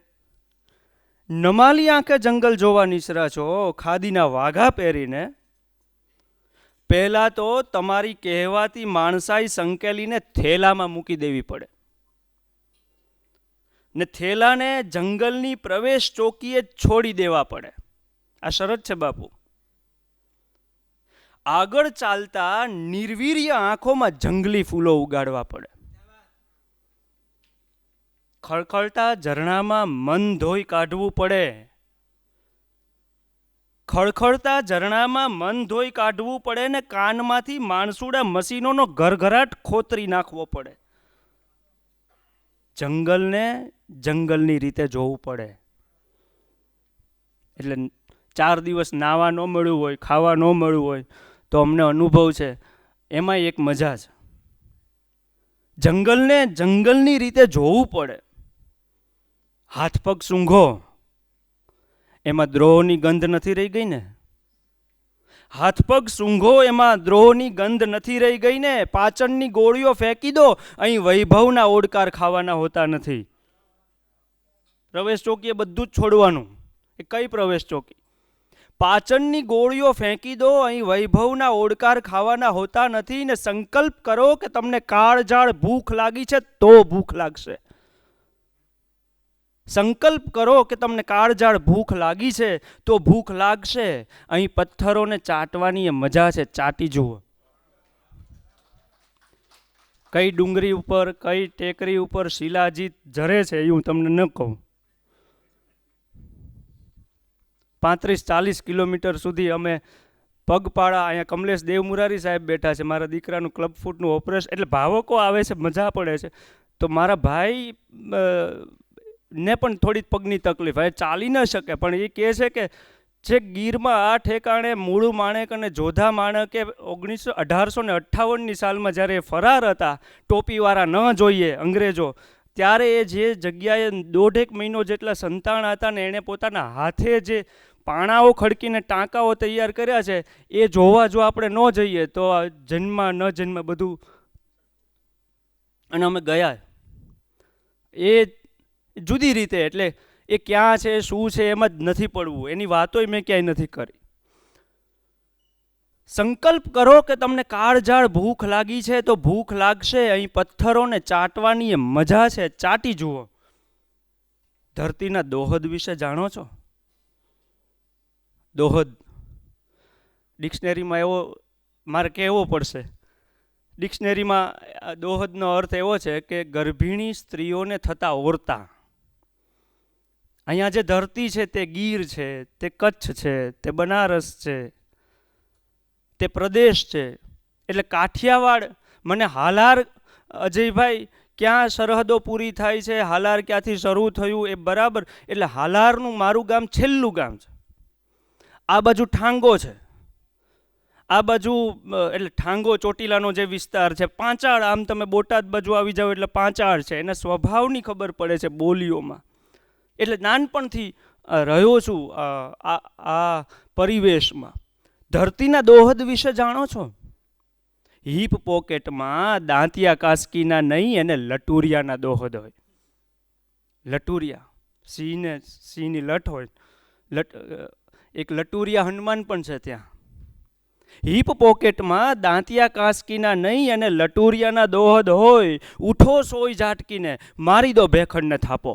નમાલી આંખે જંગલ જોવા નીસરા છો, ખાદીના વાઘા પહેરીને. પહેલાં તો તમારી કહેવાતી માણસાઈ સંકેલીને થેલામાં મૂકી દેવી પડે ને થેલાને જંગલની પ્રવેશ ચોકીએ છોડી દેવા પડે. આ શરત છે બાપુ. આગળ ચાલતા નિર્વીર્ય આંખોમાં જંગલી ફૂલો ઉગાડવા પડે. ખળખળતા ઝરણામાં મન ધોઈ કાઢવું પડે. ખળખળતા ઝરણામાં મન ધોઈ કાઢવું પડે ને કાનમાંથી માણસુડા મશીનોનો ઘરઘરાટ ખોતરી નાખવો પડે. જંગલને જંગલની રીતે જોવું પડે. એટલે 4 દિવસ નાવા ન મળ્યું હોય, ખાવા ન મળ્યું હોય તો અમને અનુભવ છે એમાં એક મજા છે. જંગલને જંગલની રીતે જોવું પડે. હાથ પગ સૂંઘો, એમાં દ્રોહની ગંધ નથી રહી ગઈ ને. હાથ પગ સૂંઘો, એમાં દ્રોહની ગંધ નથી રહી ગઈ ને. પાચનની ગોળીઓ ફેંકી દો, અહીં વૈભવના ઓડકાર ખાવાના હોતા નથી. પ્રવેશ ચોકીએ બધું જ છોડવાનું. એ કઈ પ્રવેશ ચોકી? પાચનની ગોળીઓ ફેંકી દો, અહીં વૈભવના ઓડકાર ખાવાના હોતા નથી. ને સંકલ્પ કરો કે તમને કાળઝાળ ભૂખ લાગી છે તો ભૂખ લાગશે. સંકલ્પ કરો કે તમને કાળઝાળ ભૂખ લાગી છે તો ભૂખ લાગશે. અહીં પથ્થરોને ચાટવાની એ મજા છે, ચાટી જુઓ. કઈ ડુંગરી ઉપર, કઈ ટેકરી ઉપર શિલાજીત ઝરે છે એ હું તમને ન કહું. 35-40 કિલોમીટર સુધી અમે પગપાળા, અહીંયા કમલેશ દેવમુરારી સાહેબ બેઠા છે, મારા દીકરાનું ક્લબ ફૂટનું ઓપરેશન, એટલે ભાવકો આવે છે, મજા પડે છે. તો મારા ભાઈ ને પણ થોડી પગની તકલીફ, હવે ચાલી ન શકે, પણ એ કહે છે કે જે ગીરમાં આ ઠેકાણે મૂળું માણેક અને જોધા માણકે 1858ની સાલમાં જ્યારે ફરાર હતા, ટોપીવાળા ન જોઈએ અંગ્રેજો, ત્યારે એ જે જગ્યાએ 1.5 મહિનો જેટલા સંતાણ હતા ને એણે પોતાના હાથે જે પાણાઓ ખડકીને ટાંકાઓ તૈયાર કર્યા છે એ જોવા જો આપણે ન જઈએ તો જન્મ ન જન્મ બધું. અને અમે ગયા એ જુદી રીતે, એટલે એ ક્યાં છે શું છે એમ જ નથી પડવું, એની વાતોય મેં ક્યાંય નથી કરી. સંકલ્પ કરો કે તમને કાળઝાળ ભૂખ લાગી છે તો ભૂખ લાગશે. અહીં પથ્થરોને ચાટવાની એ મજા છે, ચાટી જુઓ. ધરતીના દોહદ વિશે જાણો છો? દોહદ ડિક્શનરીમાં એવો મારે કહેવો પડશે. ડિક્શનરીમાં દોહદનો અર્થ એવો છે કે ગર્ભિણી સ્ત્રીઓને થતા ઓરતા. અહીંયા જે ધરતી છે તે ગીર છે, તે કચ્છ છે, તે બનારસ છે, તે પ્રદેશ છે. એટલે કાઠિયાવાડ, મને હાલાર, અજયભાઈ ક્યાં સરહદો પૂરી થાય છે, હાલાર ક્યાંથી શરૂ થયું એ બરાબર. એટલે હાલારનું મારું ગામ છેલ્લું ગામ છે. આ બાજુ ઠાંગો છે, આ બાજુ એટલે ઠાંગો ચોટીલાનો જે વિસ્તાર છે. પાંચાળ, આમ તમે બોટાદ બાજુ આવી જાઓ એટલે પાંચાળ છે. એના સ્વભાવની ખબર પડે છે બોલીઓમાં. એટલે નાનપણથી રહ્યો છું આ પરિવેશમાં. ધરતીના દોહદ વિશે જાણો છો? હિપ પોકેટમાં દાંતિયા કાસ્કીના નહીં એને લટુરિયાના દોહદ હોય. લટુરિયા, સિંહની લટ હોય. એક લટુરિયા હનુમાન પણ છે ત્યાં. હિપ પોકેટમાં દાંતિયા કાસ્કીના નહીં અને લટુરિયાના દોહદ હોય. ઉઠો સોય ઝાટકીને મારી દો ભેખડને થાપો.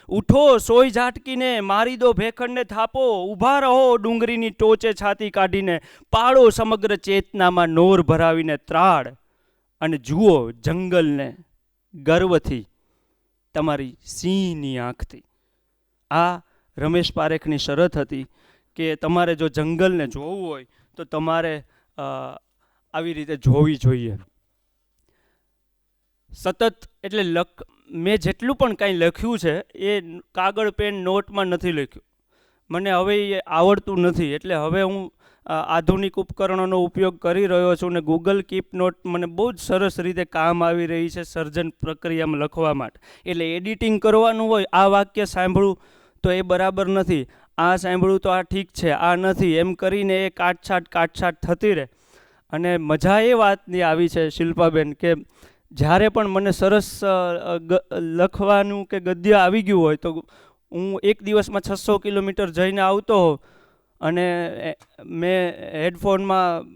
ઉઠો સોય ઝાટકીને મારી દો ભેખડને થાપો. ઊભા રહો ડુંગરીની ટોચે છાતી કાઢીને. પાડો સમગ્ર ચેતનામાં નોર ભરાવીને ત્રાડ. અને જુઓ જંગલને ગર્વથી તમારી સિંહની આંખથી. આ રમેશ પારેખની શરત હતી કે તમારે જો જંગલને જોવું હોય તો તમારે આવી રીતે જોવી જોઈએ. સતત એટલે મેં જેટલું પણ કાંઈ લખ્યું છે એ કાગળ પેન નોટમાં નથી લખ્યું. મને હવે એ આવડતું નથી, એટલે હવે હું આધુનિક ઉપકરણોનો ઉપયોગ કરી રહ્યો છું ને ગૂગલ કીપ નોટ મને બહુ જ સરસ રીતે કામ આવી રહી છે સર્જન પ્રક્રિયામાં લખવા માટે. એટલે એડિટિંગ કરવાનું હોય, આ વાક્ય સાંભળું તો એ બરાબર નથી, આ સાંભળું તો આ ઠીક છે, આ નથી, એમ કરીને એ કાટછાટ થતી રહે. અને મજા એ વાતની આવી છે શિલ્પાબેન કે જ્યારે પણ મને સરસ લખવાનું કે ગદ્ય આવી ગયું હોય તો હું એક દિવસમાં 600 કિલોમીટર જઈને આવતો હોઉં અને મેં હેડફોનમાં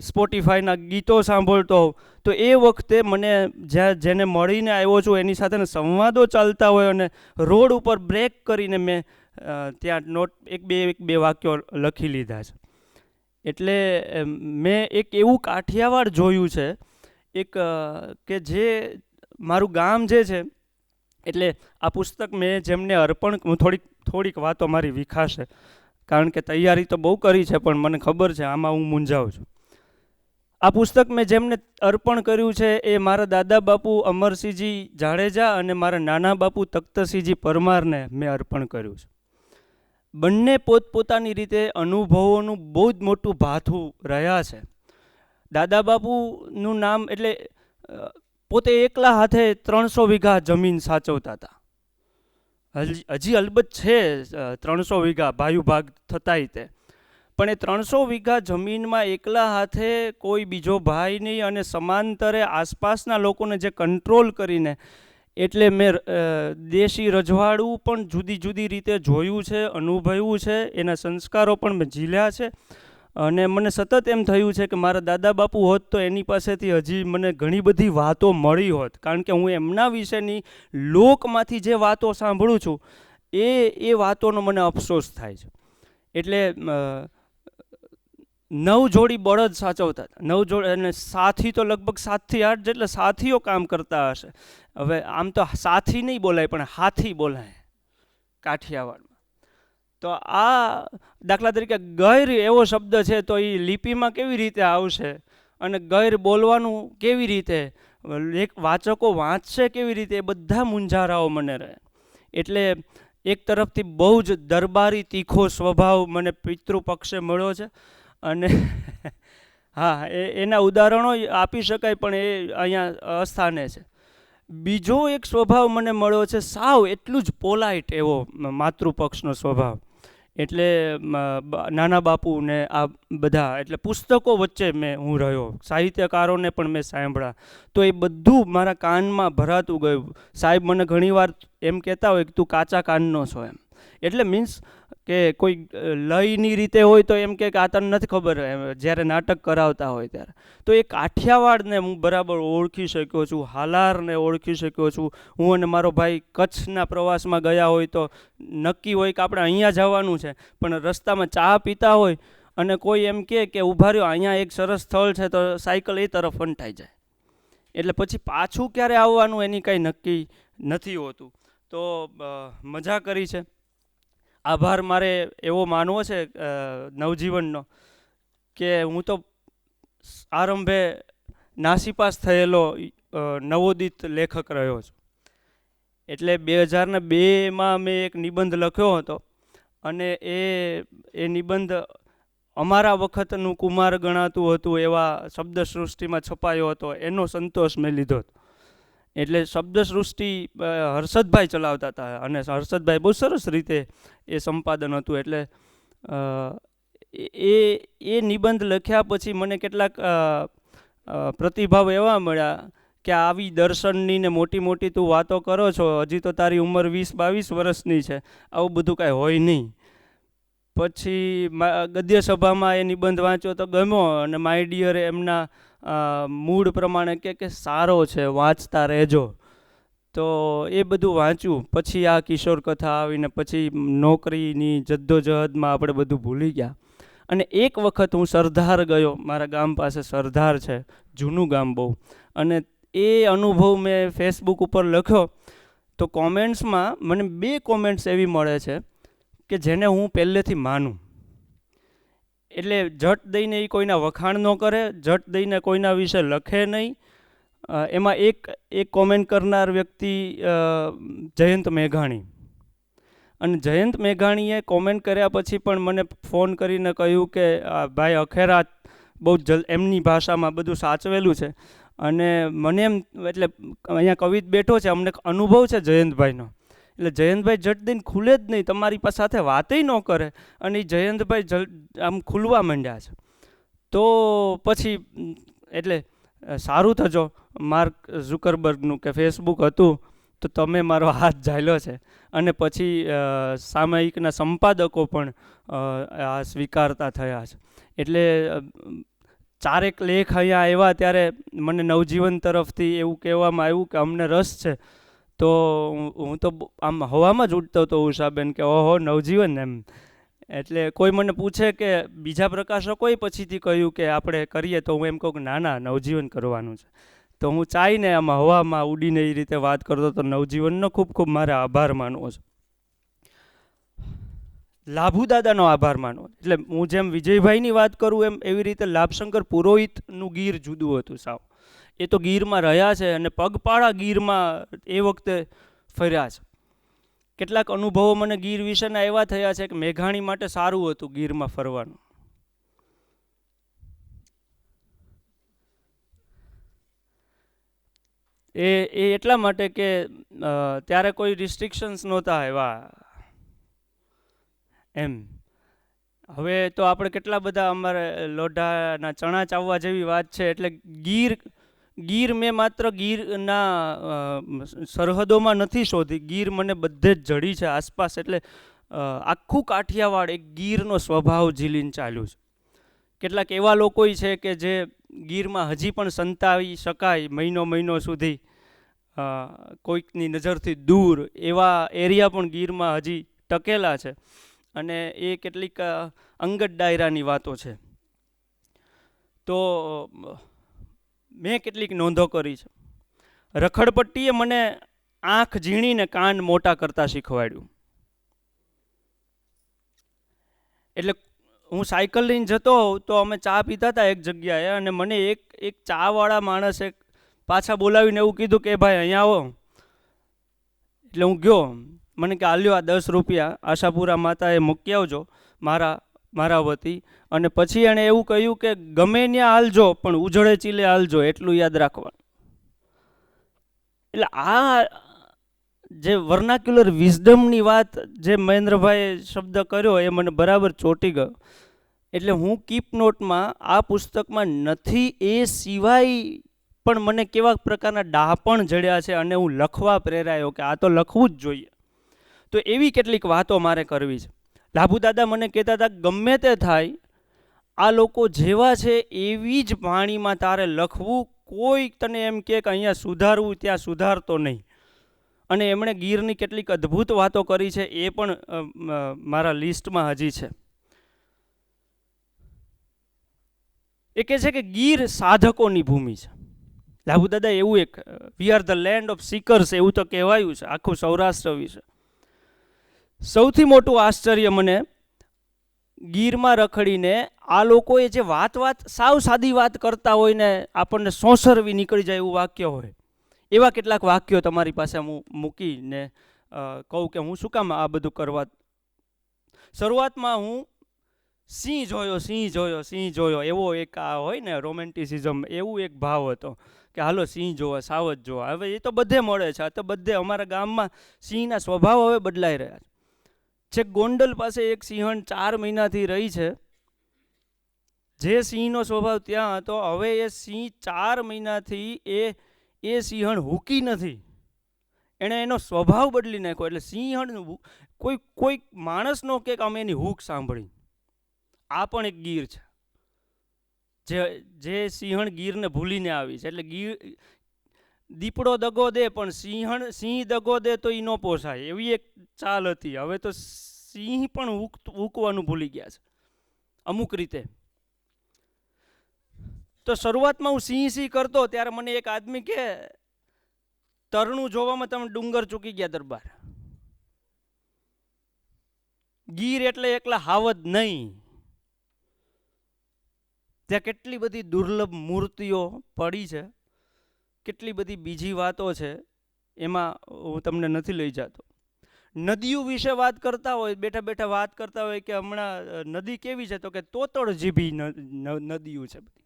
સ્પોટીફાઈના ગીતો સાંભળતો હોઉં તો એ વખતે મને જેને મળીને આવ્યો છું એની સાથે સંવાદો ચાલતા હોય અને રોડ ઉપર બ્રેક કરીને મેં ત્યાં નોટ એક બે વાક્યો લખી લીધા છે. એટલે મેં એક એવું કાઠિયાવાડ જોયું છે એક કે જે મારું ગામ જે છે. એટલે આ પુસ્તક મેં જેમને અર્પણ, હું થોડીક વાતો મારી વિખાશે કારણ કે તૈયારી તો બહુ કરી છે પણ મને ખબર છે આમાં હું મૂંઝાઉં છું. આ પુસ્તક મેં જેમને અર્પણ કર્યું છે એ મારા દાદા બાપુ અમરસિંહજી જાડેજા અને મારા નાના બાપુ તખ્તસિંહજી પરમારને મેં અર્પણ કર્યું છે. બંને પોતપોતાની રીતે અનુભવોનું બહુ જ મોટું ભાથું રહ્યા છે. દાદા બાપુનું નામ એટલે પોતે એકલા હાથે 300 વીઘા જમીન સાચવતા હતા. હજી અલબત્ત છે 300 વીઘા ભાયુ ભાગ થતાય તે, પણ એ 300 વીઘા જમીનમાં એકલા હાથે કોઈ બીજો ભાઈ નહીં અને સમાંતરે આસપાસના લોકોને જે કંટ્રોલ કરીને, એટલે મેં દેશી રજવાડું પણ જુદી જુદી રીતે જોયું છે, અનુભવ્યું છે, એના સંસ્કારો પણ મેં ઝીલ્યા છે. અને મને સતત એમ થયું છે કે મારા દાદા બાપુ હોત તો એની પાસેથી હજી મને ઘણી બધી વાતો મળી હોત, કારણ કે હું એમના વિશેની લોકમાંથી જે વાતો સાંભળું છું એ વાતોનો મને અફસોસ થાય છે. એટલે 9 જોડી બળદ સાચવતા હતા, 9 જોડી, અને સાથી તો લગભગ 7 થી 8 જેટલા સાથીઓ કામ કરતા હશે. હવે આમ તો સાથી નહીં બોલાય પણ હાથી બોલાય કાઠિયાવાડમાં. તો આ દાખલા તરીકે ગૈર એવો શબ્દ છે તો એ લિપિમાં કેવી રીતે આવશે અને ગૈર બોલવાનું કેવી રીતે, વાચકો વાંચશે કેવી રીતે, એ બધા મૂંઝારાઓ મને રહે. એટલે એક તરફથી બહુ જ દરબારી તીખો સ્વભાવ મને પિતૃપક્ષે મળ્યો છે અને હા એના ઉદાહરણો આપી શકાય પણ એ અહીંયા અસ્થાને છે. બીજો એક સ્વભાવ મને મળ્યો છે સાવ એટલું જ પોલાઇટ એવો માતૃપક્ષનો સ્વભાવ. એટલે નાના બાપુ ને આ બધા, એટલે પુસ્તકો વચ્ચે હું રહ્યો, સાહિત્યકારોને પણ મેં સાંભળ્યા, તો એ બધું મારા કાનમાં ભરાતું ગયું. સાહેબ મને ઘણીવાર એમ કહેતા હોય કે તું કાચા કાનનો છો એમ. એટલે મીન્સ કે કોઈ લયની રીતે હોય તો એમ કે આ તને નથી ખબર જ્યારે નાટક કરાવતા હોય ત્યારે. તો એ કાઠિયાવાડને હું બરાબર ઓળખી શક્યો છું, હાલારને ઓળખી શક્યો છું. હું અને મારો ભાઈ કચ્છના પ્રવાસમાં ગયા હોય તો નક્કી હોય કે આપણે અહીંયા જવાનું છે, પણ રસ્તામાં ચા પીતા હોય અને કોઈ એમ કે ઊભા રહ્યો અહીંયા એક સરસ સ્થળ છે, તો સાયકલ એ તરફ ફંટાઈ જાય. એટલે પછી પાછું ક્યારે આવવાનું એની કાંઈ નક્કી નથી હોતું. તો મજા કરી છે. આભાર મારે એવો માનવો છે નવજીવનનો કે હું તો આરંભે નાસીપાસ થયેલો નવોદિત લેખક રહ્યો છું. એટલે 2002માં મેં એક નિબંધ લખ્યો હતો અને એ નિબંધ અમારા વખતનું કુમાર ગણાતું હતું એવા શબ્દસૃષ્ટિમાં છપાયો હતો. એનો સંતોષ મેં લીધો હતો. એટલે શબ્દસૃષ્ટિ હર્ષદભાઈ ચલાવતા હતા અને હર્ષદભાઈ બહુ સરસ રીતે એ સંપાદન હતું. એટલે એ નિબંધ લખ્યા પછી મને કેટલાક પ્રતિભાવ એવા મળ્યા કે આવી દર્શનની ને મોટી મોટી તું વાતો કરો છો, હજી તો તારી ઉંમર 20-22 વર્ષની છે, આવું બધું કાંઈ હોય નહીં. પછી ગદ્ય સભામાં એ નિબંધ વાંચ્યો તો ગમ્યો અને માય ડિયર એમના મૂળ પ્રમાણે કે સારો છે, વાંચતા રહેજો. તો એ બધું વાંચ્યું. પછી આ કિશોર કથા આવીને પછી નોકરીની જદ્દોજહદમાં આપણે બધું ભૂલી ગયા અને એક વખત હું સરદાર ગયો, મારા ગામ પાસે સરદાર છે, જૂનું ગામ બહુ, અને એ અનુભવ મેં ફેસબુક ઉપર લખ્યો તો કોમેન્ટ્સમાં મને 2 કોમેન્ટ્સ એવી મળે છે કે જેને હું પહેલેથી માનું. એટલે જટ દઈને એ કોઈના વખાણ ન કરે, જટ દઈને કોઈના વિશે લખે નહીં. એમાં એક કોમેન્ટ કરનાર વ્યક્તિ જયંત મેઘાણી, અને જયંત મેઘાણીએ કોમેન્ટ કર્યા પછી પણ મને ફોન કરીને કહ્યું કે ભાઈ અખેરા બહુ એમની ભાષામાં બધું સાચવેલું છે. અને મને એમ, એટલે અહીંયા કવિત બેઠો છે, અમને અનુભવ છે જયંતભાઈનો, એટલે જયંતભાઈ જટ દઈને ખુલે જ નહીં, તમારી સાથે વાતેય ન કરે, અને એ જયંતભાઈ આમ ખુલવા માંડ્યા છે. તો પછી એટલે સારું થજો માર્ક ઝુકરબર્ગનું કે ફેસબુક હતું તો તમે મારો હાથ ઝાલ્યો છે, અને પછી સામયિકના સંપાદકો પણ આ સ્વીકારતા થયા છે. એટલે 4 લેખ અહીંયા આવ્યા ત્યારે મને નવજીવન તરફથી એવું કહેવામાં આવ્યું કે અમને રસ છે. તો હું તો આમ હવામાં જ ઉડતો હતો ઉષાબેન કે ઓહો નવજીવન એમ. એટલે કોઈ મને પૂછે કે બીજા પ્રકાશકોએ પછીથી કહ્યું કે આપણે કરીએ, તો હું એમ કહું કે ના ના નવજીવન કરવાનું છે. તો હું ચાઈને આમાં હવામાં ઉડીને એ રીતે વાત કરતો તો નવજીવનનો ખૂબ ખૂબ મારે આભાર માનવો છે. લાભુદાદાનો આભાર માનવો. એટલે હું જેમ વિજયભાઈની વાત કરું એમ એવી રીતે લાભશંકર પુરોહિતનું ગીર જુદું હતું સાવ. એ તો ગીરમાં રહ્યા છે અને પગપાળા ગીરમાં એ વખતે ફર્યા છે. કેટલાક અનુભવો મને ગીર વિશેના એવા થયા છે કે મેઘાણી માટે સારું હતું ગીરમાં ફરવાનું. એ એટલા માટે કે ત્યારે કોઈ રિસ્ટ્રિક્શન્સ નહોતા આવ્યા એમ. હવે તો આપણે કેટલા બધા અમારે લોઢાના ચણા ચાવવા જેવી વાત છે. એટલે ગીર મેં માત્ર ગીરના સરહદોમાં નથી શોધી, ગીર મને બધે જ જડી છે આસપાસ. એટલે આખું કાઠિયાવાડ એક ગીરનો સ્વભાવ ઝીલીને ચાલ્યું છે. કેટલાક એવા લોકો છે કે જે ગીરમાં હજી પણ સંતાવી શકાય મહિનો સુધી, કોઈકની નજરથી દૂર એવા એરિયા પણ ગીરમાં હજી ટકેલા છે. અને એ કેટલીક અંગત ડાયરાની વાતો છે. તો મેં કેટલીક નોંધો કરી છે. રખડપટ્ટીએ મને આંખ ઝીણીને કાન મોટા કરતા શીખવાડ્યું. એટલે હું સાયકલ લઈને જતો હોઉં તો અમે ચા પીતા હતા એક જગ્યાએ, અને મને એક ચાવાળા માણસે પાછા બોલાવીને એવું કીધું કે ભાઈ અહીંયા આવો. એટલે હું ગયો. મને કે આલ્યો આ 10 રૂપિયા આશાપુરા માતાએ મૂકી આવજો મારા વતી. અને પછી એણે એવું કહ્યું કે ગમે ત્યાં હાલજો પણ ઉજળે ચીલે હાલજો, એટલું યાદ રાખવાનું. એટલે આ જે વર્નાક્યુલર વિઝડમની વાત જે મહેન્દ્રભાઈએ શબ્દ કર્યો એ મને બરાબર ચોંટી ગયો. એટલે હું કીપ નોટમાં આ પુસ્તકમાં નથી એ સિવાય પણ મને કેવા પ્રકારના ડાપણ જડ્યા છે અને હું લખવા પ્રેરાયો કે આ તો લખવું જ જોઈએ. તો એવી કેટલીક વાતો મારે કરવી છે. લાભુદાદા મને કહેતા હતા ગમે તે થાય, આ લોકો જેવા છે એવી જ વાણીમાં તારે લખવું. કોઈ તને એમ કે અહીંયા સુધારવું ત્યાં સુધારતો નહીં. અને એમણે ગીરની કેટલીક અદ્ભુત વાતો કરી છે, એ પણ મારા લિસ્ટમાં હજી છે. એ કહે છે કે ગીર સાધકોની ભૂમિ છે. લાભુદાદા એવું એક we are the land of seekers એવું તો કહેવાયું છે આખું સૌરાષ્ટ્ર વિશે. સૌથી મોટું આશ્ચર્ય મને ગીરમાં રખડીને આ લોકોએ જે વાત સાવ સાદી વાત કરતા હોય ને આપણને સોંસરવી નીકળી જાય એવું વાક્ય હોય, એવા કેટલાક વાક્યો તમારી પાસે હું મૂકીને કહું કે હું શું કામ આ બધું કરવા. શરૂઆતમાં હું સિંહ જોયો એવો એક આ હોય ને રોમેન્ટિસિઝમ, એવું એક ભાવ હતો કે હાલો સિંહ જોવા, સાવજ જોવા. હવે એ તો બધે મળે છે. આ તો બધે અમારા ગામમાં સિંહના સ્વભાવ હવે બદલાઈ રહ્યા છે. ગોંડલ પાસે એક સિંહણ 4 મહિનાથી રહી છે. જે સિંહનો સ્વભાવ ત્યાં હતો, હવે એ સિંહ 4 મહિનાથી એ સિંહણ હૂકી નથી, એણે એનો સ્વભાવ બદલી નાખ્યો. એટલે સિંહણ કોઈ માણસનો કે અમે એની હૂક સાંભળી. આ પણ એક ગીર છે જે સિંહણ ગીરને ભૂલીને આવી છે. એટલે ગીર દીપડો દગો દે પણ સિંહ દગો દે તો એ ન પોસાય, એવી એક ચાલ હતી. હવે તો સિંહ પણ હૂકવાનું ભૂલી ગયા છે. અમુક રીતે. તો શરૂઆતમાં હું સિંહ કરતો ત્યારે મને એક આદમી કે તરણું જોવામાં તમે ડુંગર ચૂકી ગયા દરબાર. ગીર એટલે એકલા હાવજ નહીં, ત્યાં કેટલી બધી દુર્લભ મૂર્તિઓ પડી છે, કેટલી બધી બીજી વાતો છે, એમાં હું તમને નથી લઈ જતો. નદીઓ વિશે વાત કરતા હોય, બેઠા બેઠા વાત કરતા હોય કે હમણાં નદી કેવી છે, તો કે તોતળ જીભી નદીઓ છે બધી.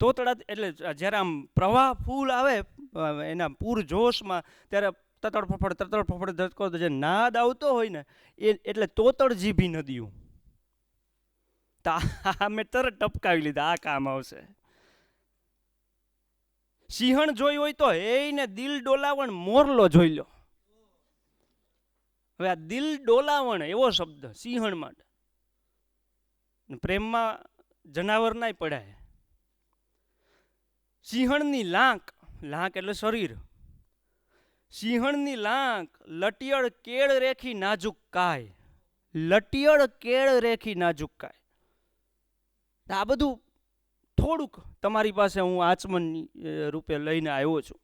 તોતળા એટલે જ્યારે આમ પ્રવાહ ફૂલ આવે એના પૂર જોશમાં, ત્યારે તતડ ફફડ ધસકો જે નાદ આવતો હોય ને એ એટલે તોતળ જીભી નદીઓ. મેં તરત ટપકાવી લીધા, આ કામ આવશે. સિંહણ જોઈ હોય તો એને દિલ ડોલાવણ મોરલો જોઈ લો. હવે આ દિલ ડોલાવણ એવો શબ્દ સિંહણ માટે. પ્રેમમાં જનાવર નાય પડાય. સિંહણની લાંક, લાંક એટલે શરીર. સિંહણની લાંક લટિયળ કેળ રેખી નાજુક કાય, લટિયળ કેળ રેખી નાજુક કાય. આ બધું થોડુંક તમારી પાસે હું આચમન રૂપે લઈને આવ્યો છું.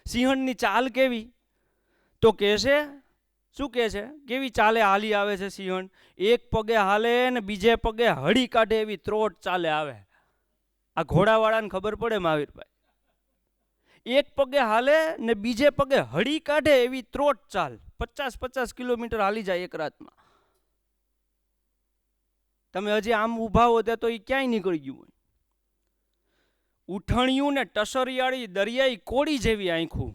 સિંહણની ચાલ કેવી, તો કહે છે, શું કહે છે, કેવી ચાલે હાલી આવે છે સિંહણ. એક પગે હાલે ને બીજે પગે હળી કાઢે એવી ત્રોટ ચાલે આવે. આ ઘોડાવાળાને ખબર પડે મહાવીરભાઈ. એક પગે હાલે ને બીજે પગે હળી કાઢે એવી ત્રોટ ચાલ, 50-50 કિલોમીટર હાલી જાય એક રાતમાં. તમે હજી આમ ઊભા હો ત્યાં તો એ ક્યાંય નીકળી ગયું હોય. ઉઠણિયું ને ટસરિયાળી દરિયાઈ કોડી જેવી આંખું.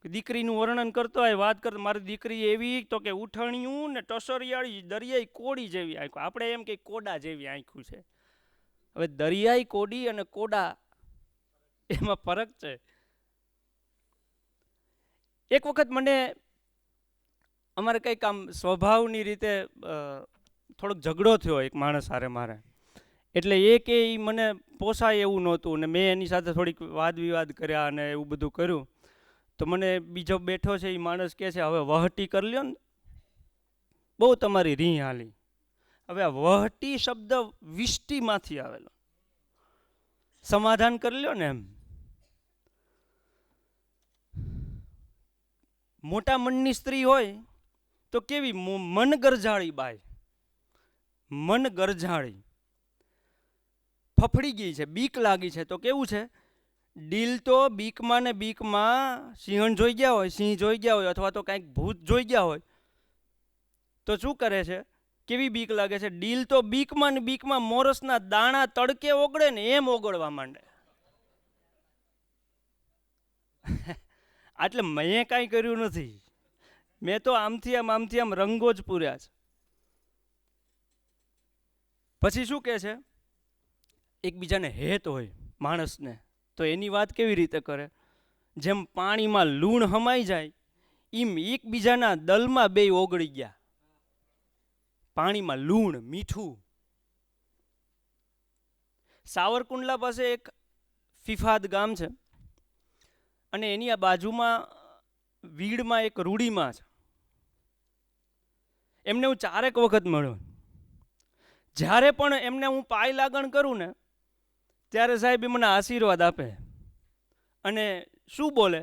દીકરીનું વર્ણન કરતો હોય, વાત કરતો, મારી દીકરી એવી, તો કે ઉઠણિયું ને ટસરિયાળી દરિયાઈ કોડી જેવી આંખું. આપણે એમ કે કોડા જેવી આંખું છે. હવે દરિયાઈ કોડી અને કોડા એમાં ફરક છે. એક વખત મને અમારે કંઈક આમ સ્વભાવની રીતે થોડોક ઝઘડો થયો એક માણસ હારે મારે. એટલે એ કે મને પોસાય એવું નહોતું ને મેં એની સાથે થોડીક વાદ વિવાદ કર્યા અને એવું બધું કર્યું. તો મને બીજો બેઠો છે એ માણસ કહે છે, હવે વહટી કરી લ્યો ને, બહુ તમારી રી હાલી. હવે આ વહટી શબ્દ વિષ્ટિમાંથી આવેલો. સમાધાન કરી લ્યો ને એમ. મોટા મનની સ્ત્રી હોય તો કેવી મન ગરજાળી બાય, મન ગરજાળી. ફફડી ગઈ છે, બીક લાગી છે, તો કેવું છે, ડીલ તો બીકમાં ને બીકમાં સિંહણ જોઈ ગયા હોય, સિંહ જોઈ ગયા હોય, અથવા તો કાંઈક ભૂત જોઈ ગયા હોય, તો શું કરે છે, કેવી બીક લાગે છે, ડીલ તો બીકમાં ને બીકમાં મોરસના દાણા તડકે ઓગળે ને એમ ઓગળવા માંડે. એટલે મેં કાંઈ કર્યું નથી, મેં તો આમથી આમ રંગો જ પૂર્યા છે. પછી શું કહે છે, એકબીજાને હેત હોય માણસને, તો એની વાત કેવી રીતે કરે, જેમ પાણીમાં લૂણ હમાઈ જાય એમ એકબીજાના દલમાં બે ઓગળી ગયા. પાણીમાં લૂણ, મીઠું. સાવરકુંડલા પાસે એક ફિફાદ ગામ છે અને એની આ બાજુમાં વીડમાં એક રૂડીમાં છે. એમને હું 4 વખત મળ્યો. જ્યારે પણ એમને હું પાય લાગણ કરું ને ત્યારે સાહેબ એ મને આશીર્વાદ આપે અને શું બોલે,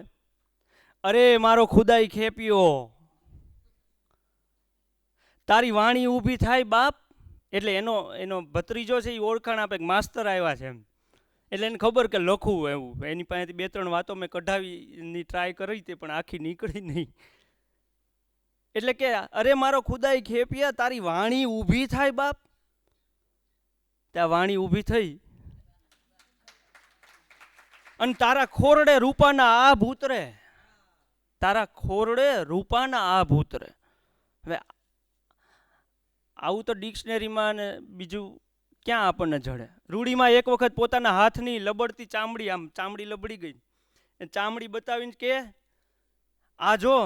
અરે મારો ખુદાઈ ખેપ્યો, તારી વાણી ઊભી થાય બાપ. એટલે એનો ભત્રીજો છે એ ઓળખાણ આપે કે માસ્તર આવ્યા છે એમ. એટલે એને ખબર કે લખવું એવું. એની પાસેથી 2-3 વાતો મેં કઢાવીની ટ્રાય કરી હતી પણ આખી નીકળી નહીં. એટલે કે અરે મારો ખુદાઈ ખેપિયા, તારી વાણી ઊભી થાય બાપ. ત્યાં વાણી ઊભી થઈ અને તારા ખોરડે રૂપાના આ ભૂતરે, તારા ખોરડે રૂપાના આ ભૂતરે. હવે આવું તો ડિક્શનરીમાં ને બીજું ક્યાં આપણને જડે. રૂડીમાં એક વખત પોતાના હાથની લબડતી ચામડી, આમ ચામડી લબડી ગઈ, એ ચામડી બતાવીને કે આ જો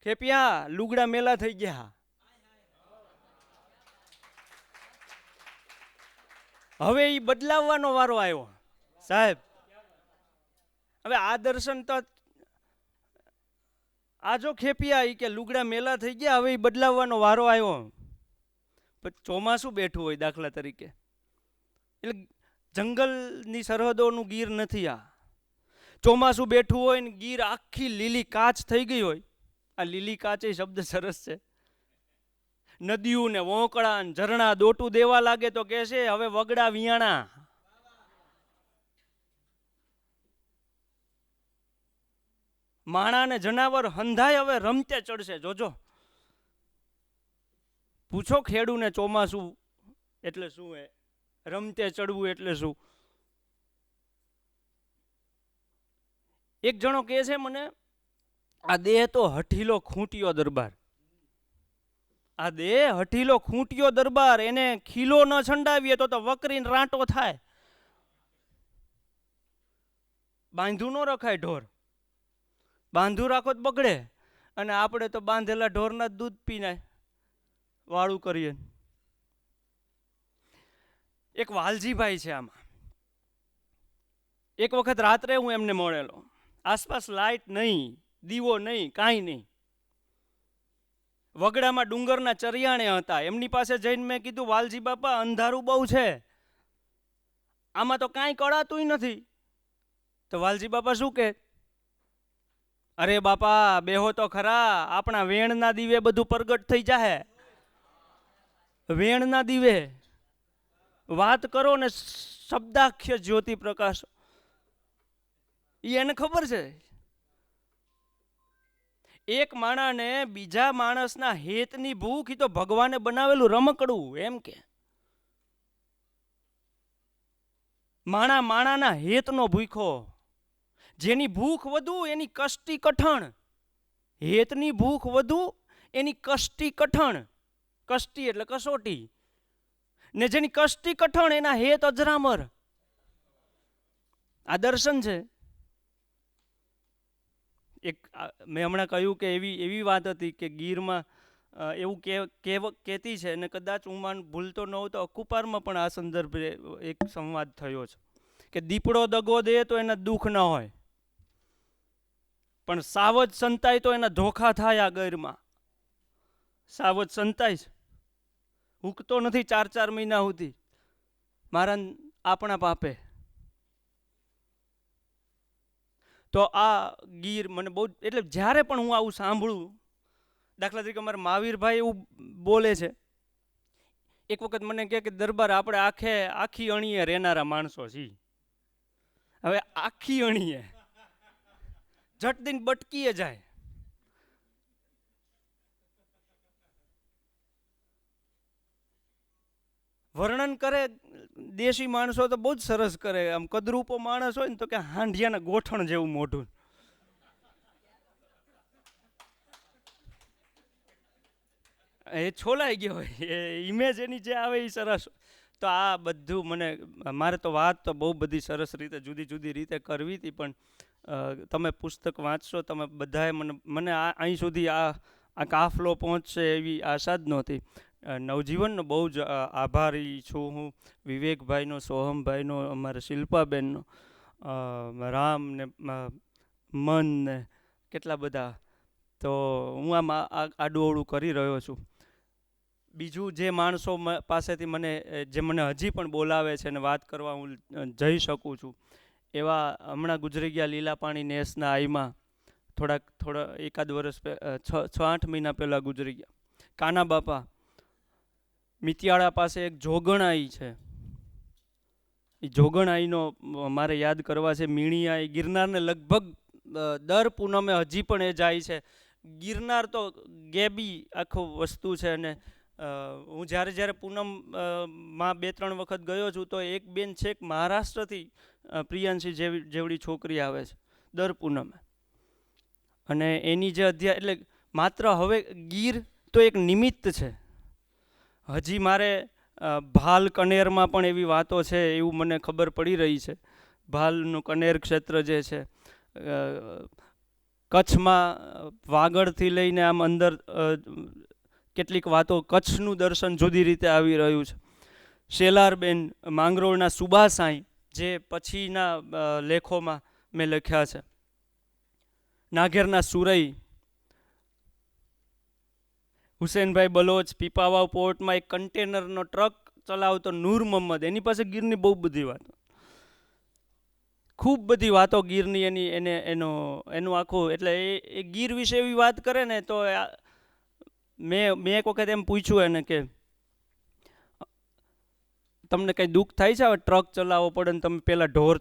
ખેપિયા લુગડા મેલા થઈ ગયા. હવે એ બદલાવવાનો વારો આવ્યો સાહેબ. હવે આ દર્શન તો આ જો ખેપિયા એ કે લુગડા મેલા થઈ ગયા, હવે એ બદલાવવાનો વારો આવ્યો. ચોમાસું બેઠું હોય દાખલા તરીકે, એટલે જંગલની સરહદોનું ગીર નથી આ. ચોમાસું બેઠું હોય ને ગીર આખી લીલી કાચ થઈ ગઈ હોય. આ લીલી કાચ એ શબ્દ સરસ છે. નદીઓ ને વોંકળા ને ઝરણા દોટું દેવા લાગે તો કે છે હવે વગડા વિયાણા. માણા ને જનાવર હંધાય હવે રમતે ચડશે. જોજો, પૂછો ખેડૂને ચોમાસું એટલે શું હે, રમતે ચડવું એટલે શું. એક જણો કહે છે મને, આ દેહ તો હઠીલો ખૂંટિયો દરબાર. આ દેહ હઠીલો ખૂંટિયો દરબાર, એને ખીલો ન છંડાવીએ તો વકરીને રાંટો થાય. બાંધું ન રખાય ઢોર, બાંધું રાખો તો બગડે. અને આપણે તો બાંધેલા ઢોરના દૂધ પીને વાળું કરીએ. એક વાલજીભાઈ છે આમાં. એક વખત રાત્રે હું એમને મળેલો. આસપાસ લાઇટ નહીં, દીવો નહીં, કાંઈ નહીં. વગડામાં ડુંગરના ચરિયાણે હતા. એમની પાસે જઈને મેં કીધું, વાલજી બાપા અંધારું બહુ છે, આમાં તો કાંઈ કળાતું નથી. તો વાલજી બાપા શું કે, અરે બાપા બેહો તો ખરા, આપણા વેણના દીવે બધું પ્રગટ થઈ જાહે. વેણના દીવે વાત કરો ને શબ્દાખ્ય જ્યોતિ પ્રકાશ, એને ખબર છે. એક માણસને બીજા માણસના હેતની ભૂખ, તો ભગવાને બનાવેલું રમકડું એમ કે. માણા માણાના હેતનો ભૂખો, જેની ભૂખ વધુ એની કષ્ટી કઠણ. હેતની ભૂખ વધુ એની કષ્ટી કઠણ. કષ્ટી એટલે કસોટી, ને જેની કષ્ટી કઠણ એના હેત અજરામર. આ દર્શન છે. એક મેં હમણાં કહ્યું કે એવી વાત હતી કે ગીરમાં એવું કહેતી છે, અને કદાચ હું ભૂલતો ન હોઉં તો અકુપારમાં પણ આ સંદર્ભે એક સંવાદ થયો છે કે દીપડો દગો દે તો એના દુઃખ ન હોય, પણ સાવજ સંતાય તો એના ધોખા થાય. આ ગૈરમાં સાવજ સંતાય છે, ઉકતો નથી 4-4 મહિના સુધી મારા આપણા પાપે. તો આ ગીર મને બહુ, એટલે જ્યારે પણ હું આવું સાંભળું, દાખલા તરીકે અમારા મહાવીરભાઈ એવું બોલે છે. એક વખત મને કહે કે દરબાર આપણે આખી અણીએ રહેનારા માણસો છીએ. હવે આખી અણીએ જટ દિન બટકીએ જાય. વર્ણન કરે દેશી માણસો તો બહુ જ સરસ કરે. આમ કદરૂપો માણસ હોય ને તો કે હાંડિયાના ગોઠણ જેવું મોઢું. એ છોલાઈ ગયો હોય, એ ઇમેજ એની જે આવે એ સરસ. તો આ બધું મારે તો વાત તો બહુ બધી સરસ રીતે જુદી જુદી રીતે કરવી હતી, પણ તમે પુસ્તક વાંચશો, તમે બધાએ મને અહીં સુધી આ કાફલો પહોંચશે એવી આશા જ નહોતી. નવજીવનનો બહુ જ આભારી છું હું, વિવેકભાઈનો, સોહમભાઈનો, અમારા શિલ્પાબેનનો, રામ ને મન ને કેટલા બધા. તો હું આમ આડું કરી રહ્યો છું. બીજું જે માણસો પાસેથી મને હજી પણ બોલાવે છે અને વાત કરવા હું જઈ શકું છું, એવા હમણાં ગુજરી ગયા લીલાપાણી નેસના આઈમાં થોડા 1-8 વર્ષ 6-8 મહિના પહેલાં ગુજરી ગયા. કાના બાપા મિતિયાળા પાસે એક જોગણાઈ છે, એ જોગણાઈનો મારે યાદ કરવા છે. મીણિયાઈ ગિરનારને લગભગ દર પૂનમે હજી પણ એ જાય છે. ગિરનાર તો ગેબી આખું વસ્તુ છે. અને હું જ્યારે પૂનમમાં 2-3 વખત ગયો છું તો એક બેન છે મહારાષ્ટ્રથી, પ્રિયાંશી જેવડી છોકરી આવે છે દર પૂનમે. અને એની જે એટલે માત્ર હવે ગીર તો એક નિમિત્ત છે. હજી મારે ભાલ કનેરમાં પણ એવી વાતો છે એવું મને ખબર પડી રહી છે. ભાલનું કનેર ક્ષેત્ર જે છે, કચ્છમાં વાગડથી લઈને આમ અંદર કેટલીક વાતો, કચ્છનું દર્શન જુદી રીતે આવી રહ્યું છે. શેલારબેન માંગરોળના સુબાસાઈ જે પછીના લેખોમાં મેં લખ્યા છે. નાઘેરના સુરઈ, હુસેનભાઈ બલોચ પીપાવાવ પોર્ટમાં એક કન્ટેનરનો ટ્રક ચલાવતો નૂર મોહમ્મદ, એની પાસે ગીરની બહુ બધી વાતો, ખૂબ બધી વાતો ગીરની, એનું આખું, એટલે એ ગીર વિશે એવી વાત કરે ને તો મેં એક વખત એમ પૂછ્યું એને કે તમને કંઈ દુઃખ થાય છે હવે ટ્રક ચલાવવો પડે ને, તમે પહેલાં ઢોર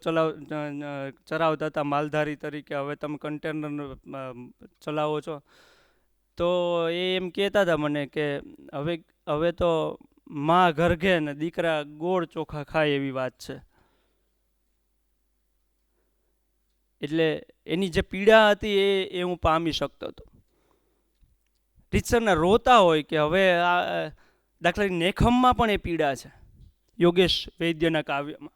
ચરાવતા હતા માલધારી તરીકે, હવે તમે કન્ટેનર ચલાવો છો? તો એ એમ કહેતા હતા મને કે હવે તો માં ઘરઘે ને દીકરા ગોળ ચોખા ખાય એવી વાત છે. એટલે એની જે પીડા હતી એ હું પામી શકતો હતો. રીતસરના રોતા હોય કે હવે આ દાખલા નેખમમાં પણ એ પીડા છે, યોગેશ વૈદ્યના કાવ્યમાં.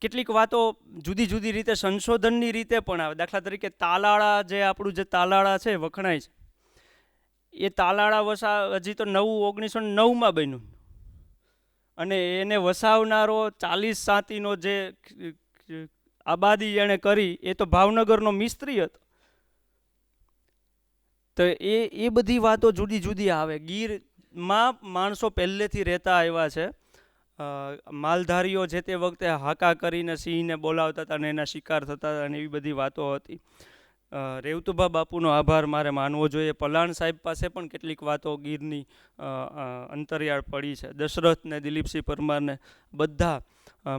કેટલીક વાતો જુદી જુદી રીતે સંશોધનની રીતે પણ આવે. દાખલા તરીકે તાલાળા, જે આપણું જે તાલાળા છે વખણાય છે, એ તાલાળા હજી તો 1909માં બન્યું, અને એને વસાવનારો 40 સાતીનો જે આબાદી એણે કરી એ તો ભાવનગરનો મિસ્ત્રી હતો. તો એ બધી વાતો જુદી જુદી આવે. ગીરમાં માણસો પહેલેથી રહેતા આવ્યા છે. માલધારીઓ જે તે વખતે હાકા કરીને સિંહને બોલાવતા હતા અને એના શિકાર થતા હતા અને એવી બધી વાતો હતી. રેવતુભા બાપુનો આભાર મારે માનવો જોઈએ. પલાણ સાહેબ પાસે પણ કેટલીક વાતો ગીરની અંતરિયાળ પડી છે. દશરથ ને દિલીપસિંહ પરમારને બધા,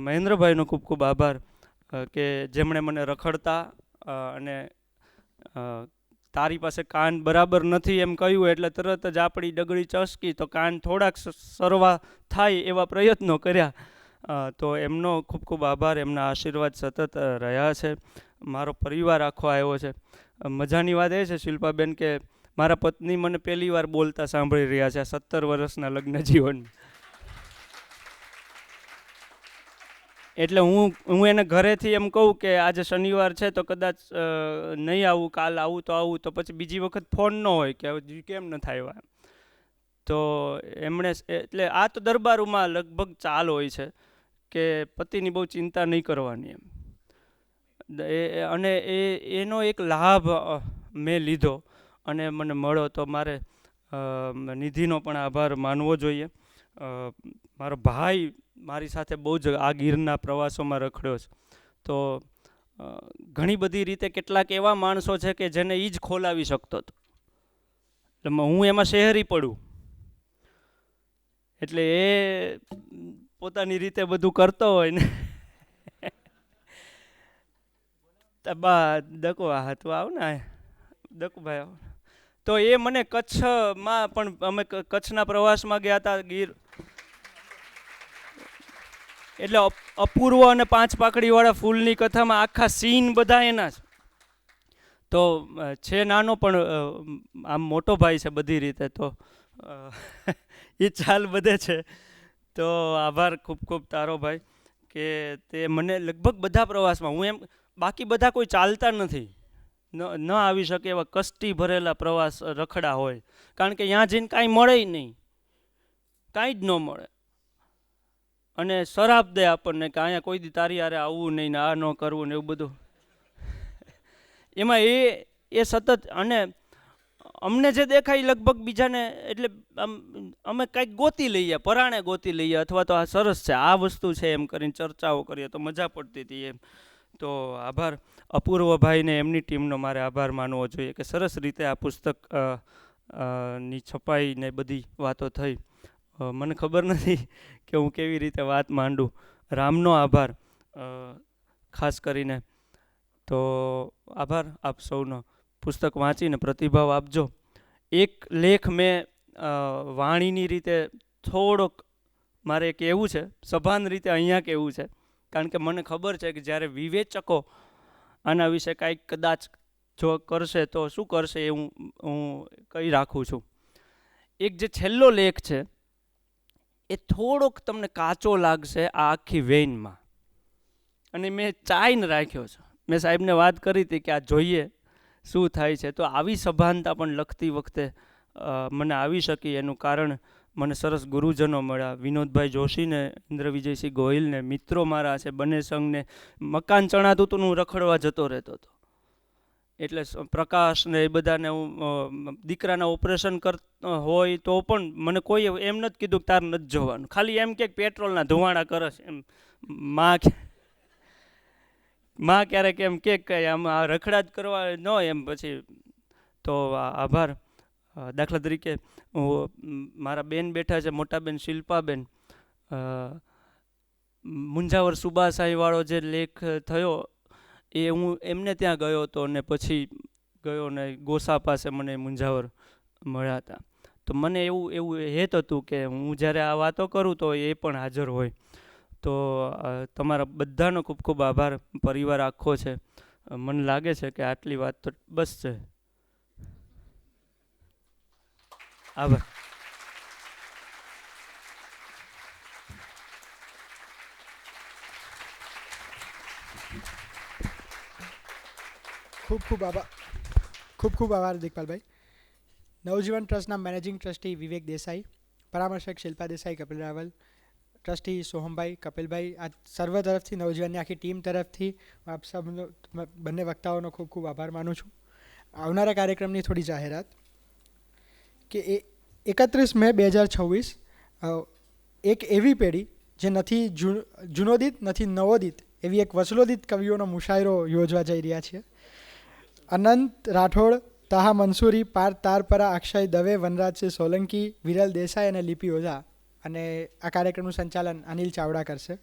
મહેન્દ્રભાઈનો ખૂબ ખૂબ આભાર કે જેમણે મને રખડતા અને તારી પાસે કાન બરાબર નથી એમ કહ્યું એટલે તરત જ આપણી ડગડી ચસકી તો કાન થોડાક સરવા થાય એવા પ્રયત્નો કર્યા. તો એમનો ખૂબ ખૂબ આભાર. એમના આશીર્વાદ સતત રહ્યા છે. મારો પરિવાર આખો આવ્યો છે. મજાની વાત એ છે શિલ્પાબેન કે મારા પત્ની મને પહેલી વાર બોલતા સાંભળી રહ્યા છે 17 વર્ષના લગ્ન જીવન. એટલે હું એને ઘરેથી એમ કહું કે આજે શનિવાર છે તો કદાચ નહીં આવું, કાલ આવું તો આવું, તો પછી બીજી વખત ફોન ન હોય કે હજી કેમ ન થાય એવા. તો એમણે, એટલે આ તો દરબારોમાં લગભગ ચાલ હોય છે કે પતિની બહુ ચિંતા નહીં કરવાની એમ. અને એનો એક લાભ મેં લીધો અને મને મળ્યો. તો મારે નિધિનો પણ આભાર માનવો જોઈએ. મારો ભાઈ મારી સાથે બહુ જ આ ગીરના પ્રવાસોમાં રખડ્યો છે. તો ઘણી બધી રીતે કેટલાક એવા માણસો છે કે જેને એ જ ખોલાવી શકતો હતો. એટલે હું એમાં શહેરી પડું, એટલે એ પોતાની રીતે બધું કરતો હોય ને બા દકો આ તું આવ ને દકુભાઈ આવ. તો એ મને કચ્છમાં પણ, અમે કચ્છના પ્રવાસમાં ગયા હતા ગીર, એટલે અપૂર્વ અને 5 પાકડીવાળા ફૂલની કથામાં આખા સીન બધા એના છે. તો છે નાનો પણ આમ મોટો ભાઈ છે બધી રીતે, તો એ ચાલ બધે છે. તો આભાર ખૂબ ખૂબ તારો ભાઈ કે તે મને લગભગ બધા પ્રવાસમાં, હું એમ બાકી બધા કોઈ ચાલતા નથી, ન આવી શકે એવા કષ્ટી ભરેલા પ્રવાસ રખડા હોય, કારણ કે ત્યાં જઈને કાંઈ મળે નહીં, કાંઈ જ ન મળે. અને શરાપ દે આપણને કે અહીંયા કોઈ દી તારી હારે આવવું નહીં ને આ ન કરવું ને એવું બધું. એમાં એ સતત, અને અમને જે દેખાય લગભગ બીજાને, એટલે અમે કંઈક ગોતી લઈએ, પરાણે ગોતી લઈએ, અથવા તો આ સરસ છે, આ વસ્તુ છે એમ કરીને ચર્ચાઓ કરીએ તો મજા પડતી હતી એમ. તો આભાર અપૂર્વભાઈને, એમની ટીમનો મારે આભાર માનવો જોઈએ કે સરસ રીતે આ પુસ્તક ની છપાઈ ને બધી વાતો થઈ. મને ખબર નથી કે હું કેવી રીતે વાત માંડું. રામનો આભાર ખાસ કરીને. તો આભાર આપ સૌનો. પુસ્તક વાંચીને પ્રતિભાવ આપજો. એક લેખ મેં વાણીની રીતે થોડોક મારે કહેવું છે, સભાન રીતે અહીંયા કહેવું છે, કારણ કે મને ખબર છે કે જ્યારે વિવેચકો આના વિશે કાંઈક કદાચ જો કરશે તો શું કરશે એ હું કહી રાખું છું. એક જે છેલ્લો લેખ છે એ થોડોક તમને કાચો લાગશે આ આખી વેઇનમાં, અને મેં ચાઈને રાખ્યો છે. મેં સાહેબને વાત કરી હતી કે આ જોઈએ શું થાય છે. તો આવી સભાનતા પણ લખતી વખતે મને આવી શકી એનું કારણ મને સરસ ગુરુજનો મળ્યા, વિનોદભાઈ જોશીને, ઇન્દ્ર વિજયસિંહ ગોહિલને, મિત્રો મારા છે, બંને સંઘને. મકાન ચણાતું હતું હું રખડવા જતો રહેતો હતો. એટલે પ્રકાશ ને એ બધાને હું દીકરાના ઓપરેશન હોય તો પણ મને કોઈ એમ નથી કીધું કે તાર નથી જોવાનું, ખાલી એમ કે પેટ્રોલના ધુવાણા કરે છે એમ. માં ક્યારેક એમ કે આમ આ રખડા જ કરવા ન એમ. પછી તો આભાર. દાખલા તરીકે મારા બેન બેઠા છે, મોટા બેન શિલ્પાબેન. મુંજાવર સુબાસાઈવાળો જે લેખ થયો એ હું એમને ત્યાં ગયો હતો ને પછી ગયો ને ગોસા પાસે મને મુંજાવર મળ્યા હતા. તો મને એવું હેત હતું કે હું જ્યારે આ વાતો કરું તો એ પણ હાજર હોય. તો તમારા બધાનો ખૂબ ખૂબ આભાર. પરિવાર આખો છે. મને લાગે છે કે આટલી વાત તો બસ છે. આભાર. ખૂબ ખૂબ આભાર દિકપાલભાઈ. નવજીવન ટ્રસ્ટના મેનેજિંગ ટ્રસ્ટી વિવેક દેસાઈ, પરામર્શક શિલ્પા દેસાઈ, કપિલ રાવલ, ટ્રસ્ટી સોહમભાઈ, કપિલભાઈ, આ સર્વ તરફથી નવજીવનની આખી ટીમ તરફથી આપ સબનો બંને વક્તાઓનો ખૂબ ખૂબ આભાર માનું છું. આવનારા કાર્યક્રમની થોડી જાહેરાત કે 31 મે 2026 એક એવી પેઢી જે નથી જૂનોદિત નથી નવોદિત એવી એક વચલોદિત કવિઓનો મુશાયરો યોજવા જઈ રહ્યા છીએ. અનંત રાઠોડ, તાહા મંસૂરી, પાર્થ તારપરા, અક્ષય દવે, વનરાજસિંહ સોલંકી, વિરલ દેસાઈ અને લિપિ ઓઝા. અને આ કાર્યક્રમનું સંચાલન અનિલ ચાવડા કરશે.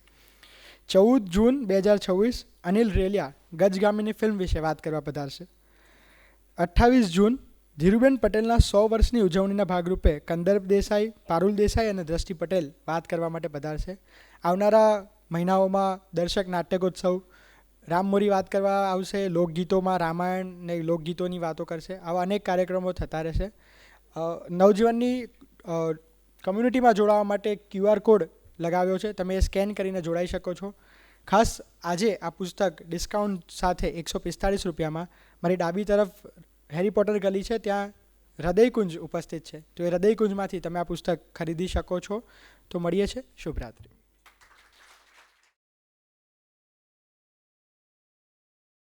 14 જૂન 2026 અનિલ રેલિયા ગજગામીની ફિલ્મ વિશે વાત કરવા પધારશે. 28 જૂન ધીરુબેન પટેલના 100 વર્ષની ઉજવણીના ભાગરૂપે કંદર્પ દેસાઈ, પારુલ દેસાઈ અને દ્રષ્ટિ પટેલ વાત કરવા માટે પધારશે. આવનારા મહિનાઓમાં દર્શક નાટ્યકોત્સવ, રામમોરી વાત કરવા આવશે, લોકગીતોમાં રામાયણ ને લોકગીતોની વાતો કરશે. આવા અનેક કાર્યક્રમો થતા રહેશે. નવજીવનની કમ્યુનિટીમાં જોડાવા માટે QR કોડ લગાવ્યો છે, તમે એ સ્કેન કરીને જોડાઈ શકો છો. ખાસ આજે આ પુસ્તક ડિસ્કાઉન્ટ સાથે 145 રૂપિયામાં મારી ડાબી તરફ હેરી પોટર ગલી છે, ત્યાં હૃદયકુંજ ઉપસ્થિત છે. તો એ હૃદયકુંજમાંથી તમે આ પુસ્તક ખરીદી શકો છો. તો મળીએ છીએ. શુભરાત્રિ.